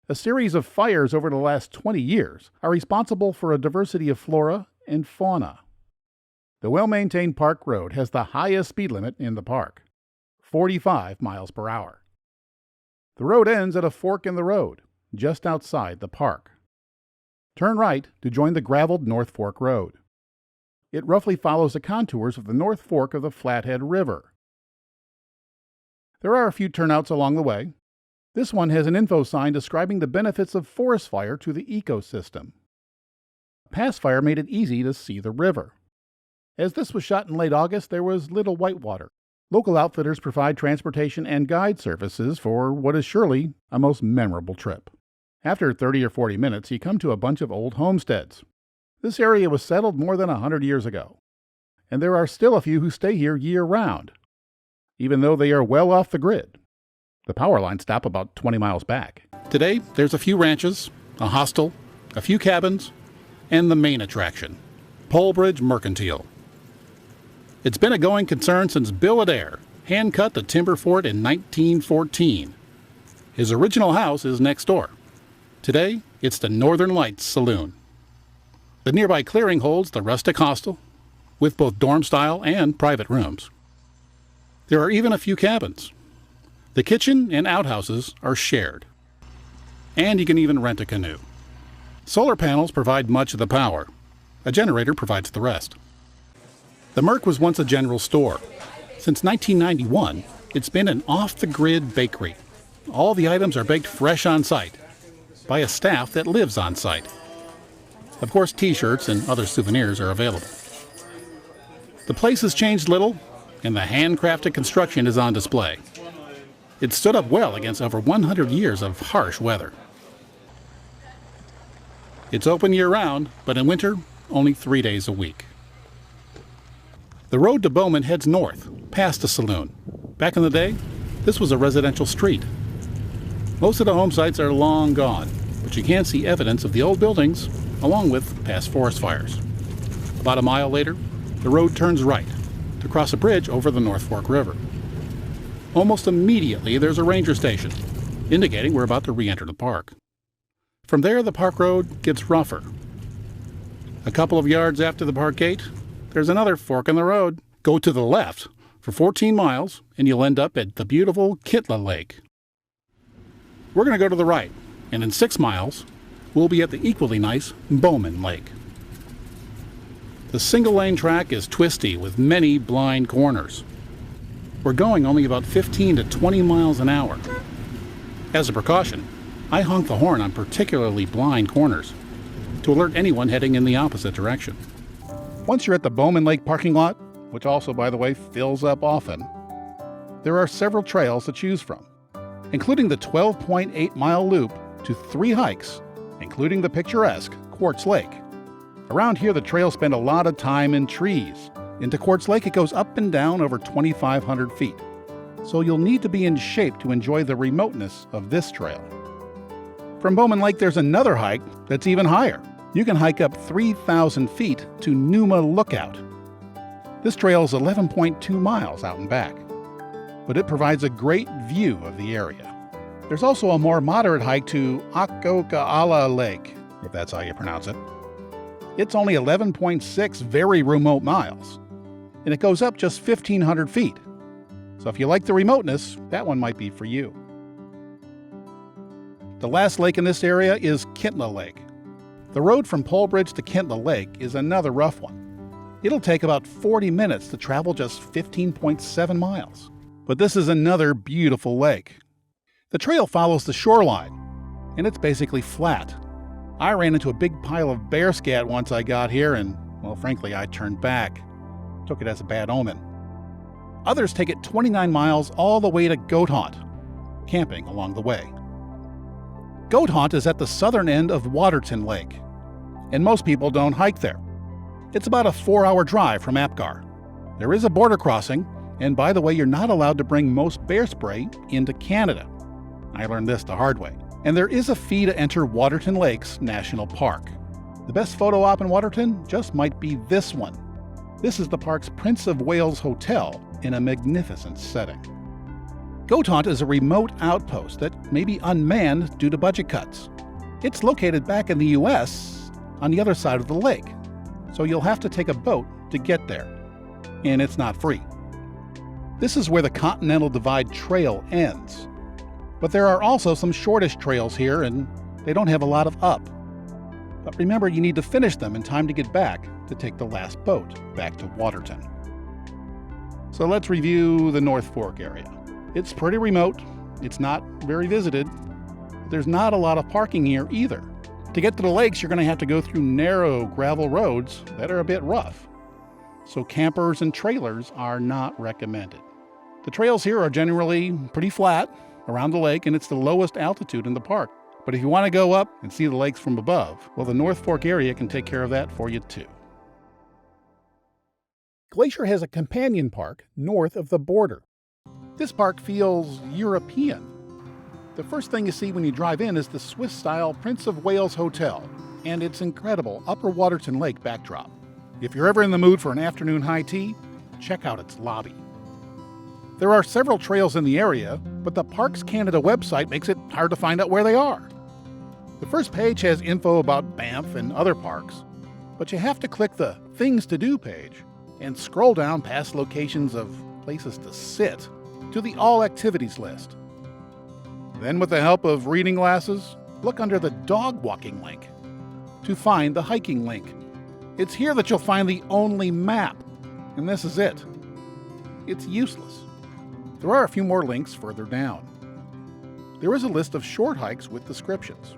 A series of fires over the last 20 years are responsible for a diversity of flora and fauna. The well-maintained park road has the highest speed limit in the park, 45 miles per hour. The road ends at a fork in the road, just outside the park. Turn right to join the graveled North Fork Road. It roughly follows the contours of the North Fork of the Flathead River. There are a few turnouts along the way. This one has an info sign describing the benefits of forest fire to the ecosystem. Pass fire made it easy to see the river. As this was shot in late August, there was little whitewater. Local outfitters provide transportation and guide services for what is surely a most memorable trip. After 30 or 40 minutes, you come to a bunch of old homesteads. This area was settled more than 100 years ago, and there are still a few who stay here year-round, even though they are well off the grid. The power lines stop about 20 miles back. Today, there's a few ranches, a hostel, a few cabins, and the main attraction, Polebridge Mercantile. It's been a going concern since Bill Adair hand-cut the timber fort in 1914. His original house is next door. Today, it's the Northern Lights Saloon. The nearby clearing holds the rustic hostel, with both dorm-style and private rooms. There are even a few cabins. The kitchen and outhouses are shared. And you can even rent a canoe. Solar panels provide much of the power. A generator provides the rest. The Merc was once a general store. Since 1991, it's been an off-the-grid bakery. All the items are baked fresh on site by a staff that lives on site. Of course, t-shirts and other souvenirs are available. The place has changed little, and the handcrafted construction is on display. It stood up well against over 100 years of harsh weather. It's open year-round, but in winter, only 3 days a week. The road to Bowman heads north, past the saloon. Back in the day, this was a residential street. Most of the home sites are long gone, but you can see evidence of the old buildings, along with past forest fires. About a mile later, the road turns right to cross a bridge over the North Fork River. Almost immediately, there's a ranger station, indicating we're about to re-enter the park. From there, the park road gets rougher. A couple of yards after the park gate, there's another fork in the road. Go to the left for 14 miles, and you'll end up at the beautiful Kitla Lake. We're going to go to the right, and in 6 miles, we'll be at the equally nice Bowman Lake. The single-lane track is twisty with many blind corners. We're going only about 15 to 20 miles an hour. As a precaution, I honk the horn on particularly blind corners to alert anyone heading in the opposite direction. Once you're at the Bowman Lake parking lot, which also, by the way, fills up often, there are several trails to choose from, including the 12.8-mile loop to 3 hikes, including the picturesque Quartz Lake. Around here, the trails spend a lot of time in trees. Into Quartz Lake, it goes up and down over 2,500 feet, so you'll need to be in shape to enjoy the remoteness of this trail. From Bowman Lake, there's another hike that's even higher. You can hike up 3,000 feet to Numa Lookout. This trail is 11.2 miles out and back, but it provides a great view of the area. There's also a more moderate hike to Akoka'ala Lake, if that's how you pronounce it. It's only 11.6 very remote miles, and it goes up just 1,500 feet. So if you like the remoteness, that one might be for you. The last lake in this area is Kitla Lake. The road from Polebridge to Kitla Lake is another rough one. It'll take about 40 minutes to travel just 15.7 miles. But this is another beautiful lake. The trail follows the shoreline, and it's basically flat. I ran into a big pile of bear scat once I got here, and, well, frankly, I turned back. Took it as a bad omen. Others take it 29 miles all the way to Goat Haunt, camping along the way. Goat Haunt is at the southern end of Waterton Lake, and most people don't hike there. It's about a 4-hour drive from Apgar. There is a border crossing, and by the way, you're not allowed to bring most bear spray into Canada. I learned this the hard way. And there is a fee to enter Waterton Lakes National Park. The best photo op in Waterton just might be this one. This is the park's Prince of Wales Hotel in a magnificent setting. Goat Haunt is a remote outpost that may be unmanned due to budget cuts. It's located back in the U.S. on the other side of the lake, so you'll have to take a boat to get there. And it's not free. This is where the Continental Divide Trail ends. But there are also some shortish trails here, and they don't have a lot of up. But remember, you need to finish them in time to get back to take the last boat back to Waterton. So let's review the North Fork area. It's pretty remote. It's not very visited. There's not a lot of parking here either. To get to the lakes, you're going to have to go through narrow gravel roads that are a bit rough. So campers and trailers are not recommended. The trails here are generally pretty flat around the lake, and it's the lowest altitude in the park. But if you want to go up and see the lakes from above, well, the North Fork area can take care of that for you too. Glacier has a companion park north of the border. This park feels European. The first thing you see when you drive in is the Swiss-style Prince of Wales Hotel and its incredible Upper Waterton Lake backdrop. If you're ever in the mood for an afternoon high tea, check out its lobby. There are several trails in the area, but the Parks Canada website makes it hard to find out where they are. The first page has info about Banff and other parks, but you have to click the Things to Do page and scroll down past locations of places to sit to the All Activities list. Then, with the help of reading glasses, look under the Dog Walking link to find the Hiking link. It's here that you'll find the only map, and this is it. It's useless. There are a few more links further down. There is a list of short hikes with descriptions,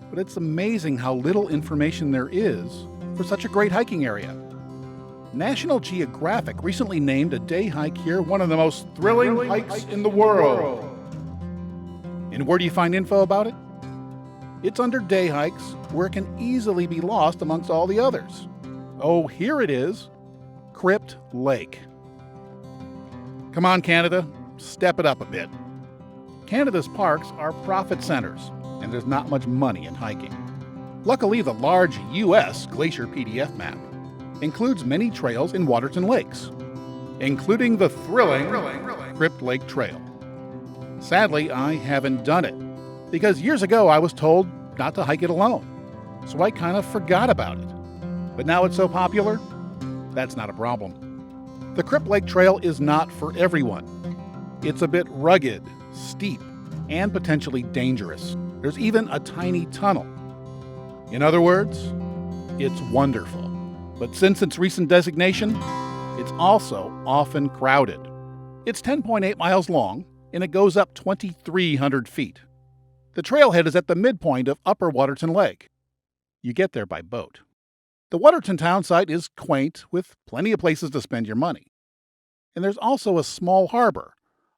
but it's amazing how little information there is for such a great hiking area. National Geographic recently named a day hike here one of the most thrilling hikes in the world. And where do you find info about it? It's under day hikes, where it can easily be lost amongst all the others. Oh, here it is, Crypt Lake. Come on, Canada, step it up a bit. Canada's parks are profit centers, and there's not much money in hiking. Luckily, the large U.S. Glacier PDF map includes many trails in Waterton Lakes, including the thrilling Crypt Lake Trail. Sadly, I haven't done it, because years ago I was told not to hike it alone, so I kind of forgot about it. But now it's so popular, that's not a problem. The Crypt Lake Trail is not for everyone. It's a bit rugged, steep, and potentially dangerous. There's even a tiny tunnel. In other words, it's wonderful. But since its recent designation, it's also often crowded. It's 10.8 miles long, and it goes up 2,300 feet. The trailhead is at the midpoint of Upper Waterton Lake. You get there by boat. The Waterton town site is quaint, with plenty of places to spend your money. And there's also a small harbor,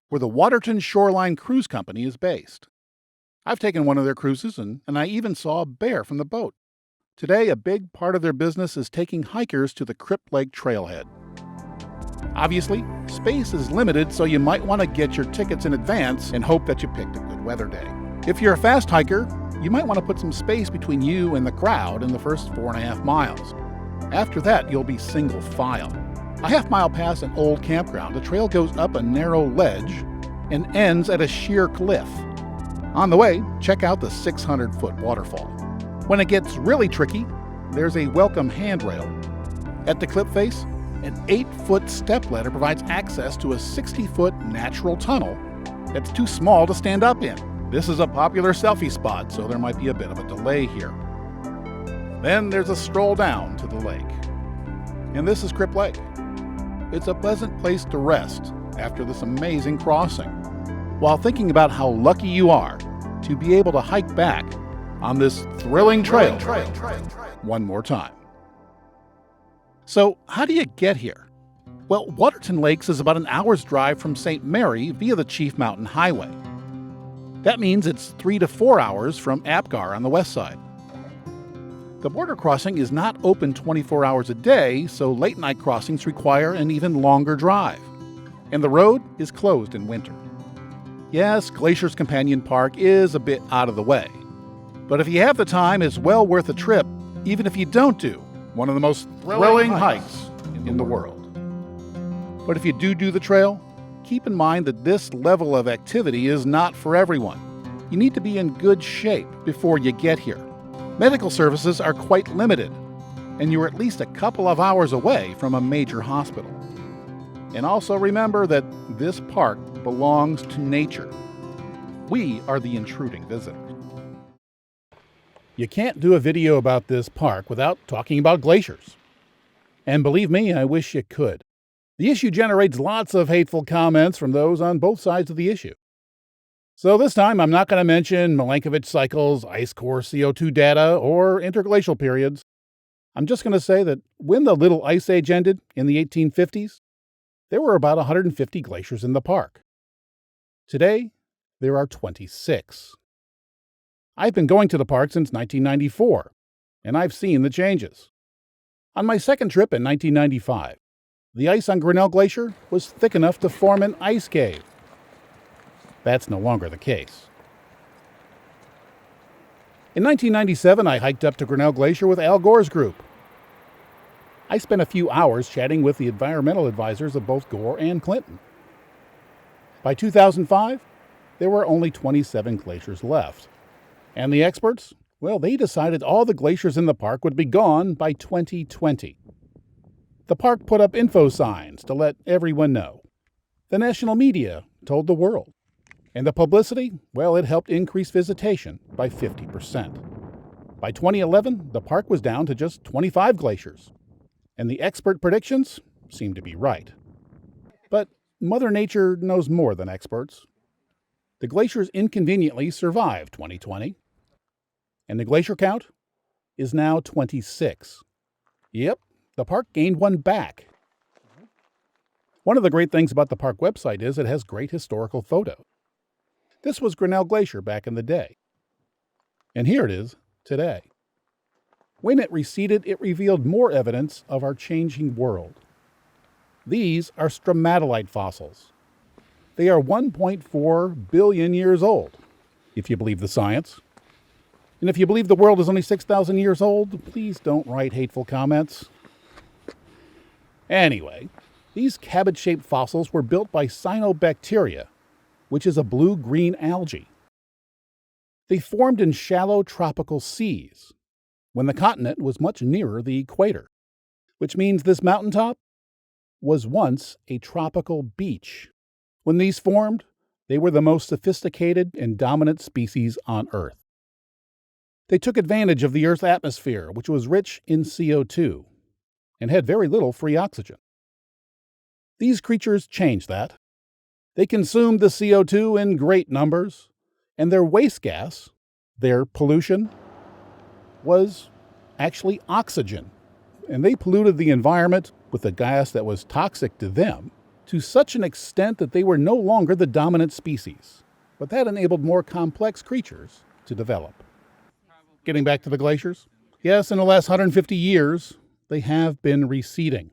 where the Waterton Shoreline Cruise Company is based. I've taken one of their cruises, and I even saw a bear from the boat. Today, a big part of their business is taking hikers to the Crypt Lake trailhead. Obviously, space is limited, so you might want to get your tickets in advance and hope that you picked a good weather day. If you're a fast hiker, you might want to put some space between you and the crowd in the first 4.5 miles. After that, you'll be single file. A half-mile past an old campground, the trail goes up a narrow ledge and ends at a sheer cliff. On the way, check out the 600-foot waterfall. When it gets really tricky, there's a welcome handrail. At the cliff face, an 8-foot stepladder provides access to a 60-foot natural tunnel that's too small to stand up in. This is a popular selfie spot, so there might be a bit of a delay here. Then there's a stroll down to the lake. And this is Crypt Lake. It's a pleasant place to rest after this amazing crossing, while thinking about how lucky you are to be able to hike back on this thrilling trail one more time. So, how do you get here? Well, Waterton Lakes is about an hour's drive from St. Mary via the Chief Mountain Highway. That means it's 3 to 4 hours from Apgar on the west side. The border crossing is not open 24 hours a day, so late-night crossings require an even longer drive. And the road is closed in winter. Yes, Glacier's Companion Park is a bit out of the way. But if you have the time, it's well worth a trip, even if you don't do one of the most thrilling hikes in the world. But if you do the trail, keep in mind that this level of activity is not for everyone. You need to be in good shape before you get here. Medical services are quite limited, and you're at least a couple of hours away from a major hospital. And also remember that this park belongs to nature. We are the intruding visitors. You can't do a video about this park without talking about glaciers. And believe me, I wish you could. The issue generates lots of hateful comments from those on both sides of the issue. So this time, I'm not going to mention Milankovitch cycles, ice core CO2 data, or interglacial periods. I'm just going to say that when the Little Ice Age ended in the 1850s, there were about 150 glaciers in the park. Today, there are 26. I've been going to the park since 1994, and I've seen the changes. On my second trip in 1995, the ice on Grinnell Glacier was thick enough to form an ice cave. That's no longer the case. In 1997, I hiked up to Grinnell Glacier with Al Gore's group. I spent a few hours chatting with the environmental advisors of both Gore and Clinton. By 2005, there were only 27 glaciers left. And the experts? Well, they decided all the glaciers in the park would be gone by 2020. The park put up info signs to let everyone know. The national media told the world. And the publicity? Well, it helped increase visitation by 50%. By 2011, the park was down to just 25 glaciers. And the expert predictions seemed to be right. But Mother Nature knows more than experts. The glaciers inconveniently survived 2020. And the glacier count is now 26. Yep, the park gained one back. One of the great things about the park website is it has great historical photos. This was Grinnell Glacier back in the day. And here it is today. When it receded, it revealed more evidence of our changing world. These are stromatolite fossils. They are 1.4 billion years old, if you believe the science. And if you believe the world is only 6,000 years old, please don't write hateful comments. Anyway, these cabbage-shaped fossils were built by cyanobacteria, which is a blue-green algae. They formed in shallow tropical seas, when the continent was much nearer the equator, which means this mountaintop was once a tropical beach. When these formed, they were the most sophisticated and dominant species on Earth. They took advantage of the Earth's atmosphere, which was rich in CO2, and had very little free oxygen. These creatures changed that. They consumed the CO2 in great numbers, and their waste gas, their pollution, was actually oxygen. And they polluted the environment with a gas that was toxic to them to such an extent that they were no longer the dominant species. But that enabled more complex creatures to develop. Getting back to the glaciers, yes, in the last 150 years, they have been receding.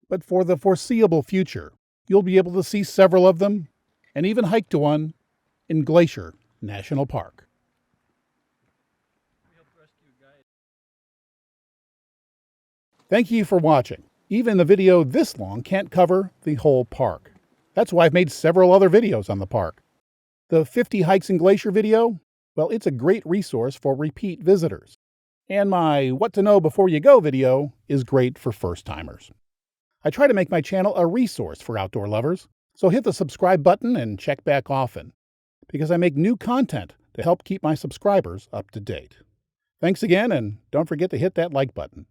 But for the foreseeable future, you'll be able to see several of them, and even hike to one in Glacier National Park. Thank you for watching. Even a video this long can't cover the whole park. That's why I've made several other videos on the park. The 50 Hikes in Glacier video, well, it's a great resource for repeat visitors. And my What to Know Before You Go video is great for first-timers. I try to make my channel a resource for outdoor lovers, so hit the subscribe button and check back often, because I make new content to help keep my subscribers up to date. Thanks again, and don't forget to hit that like button.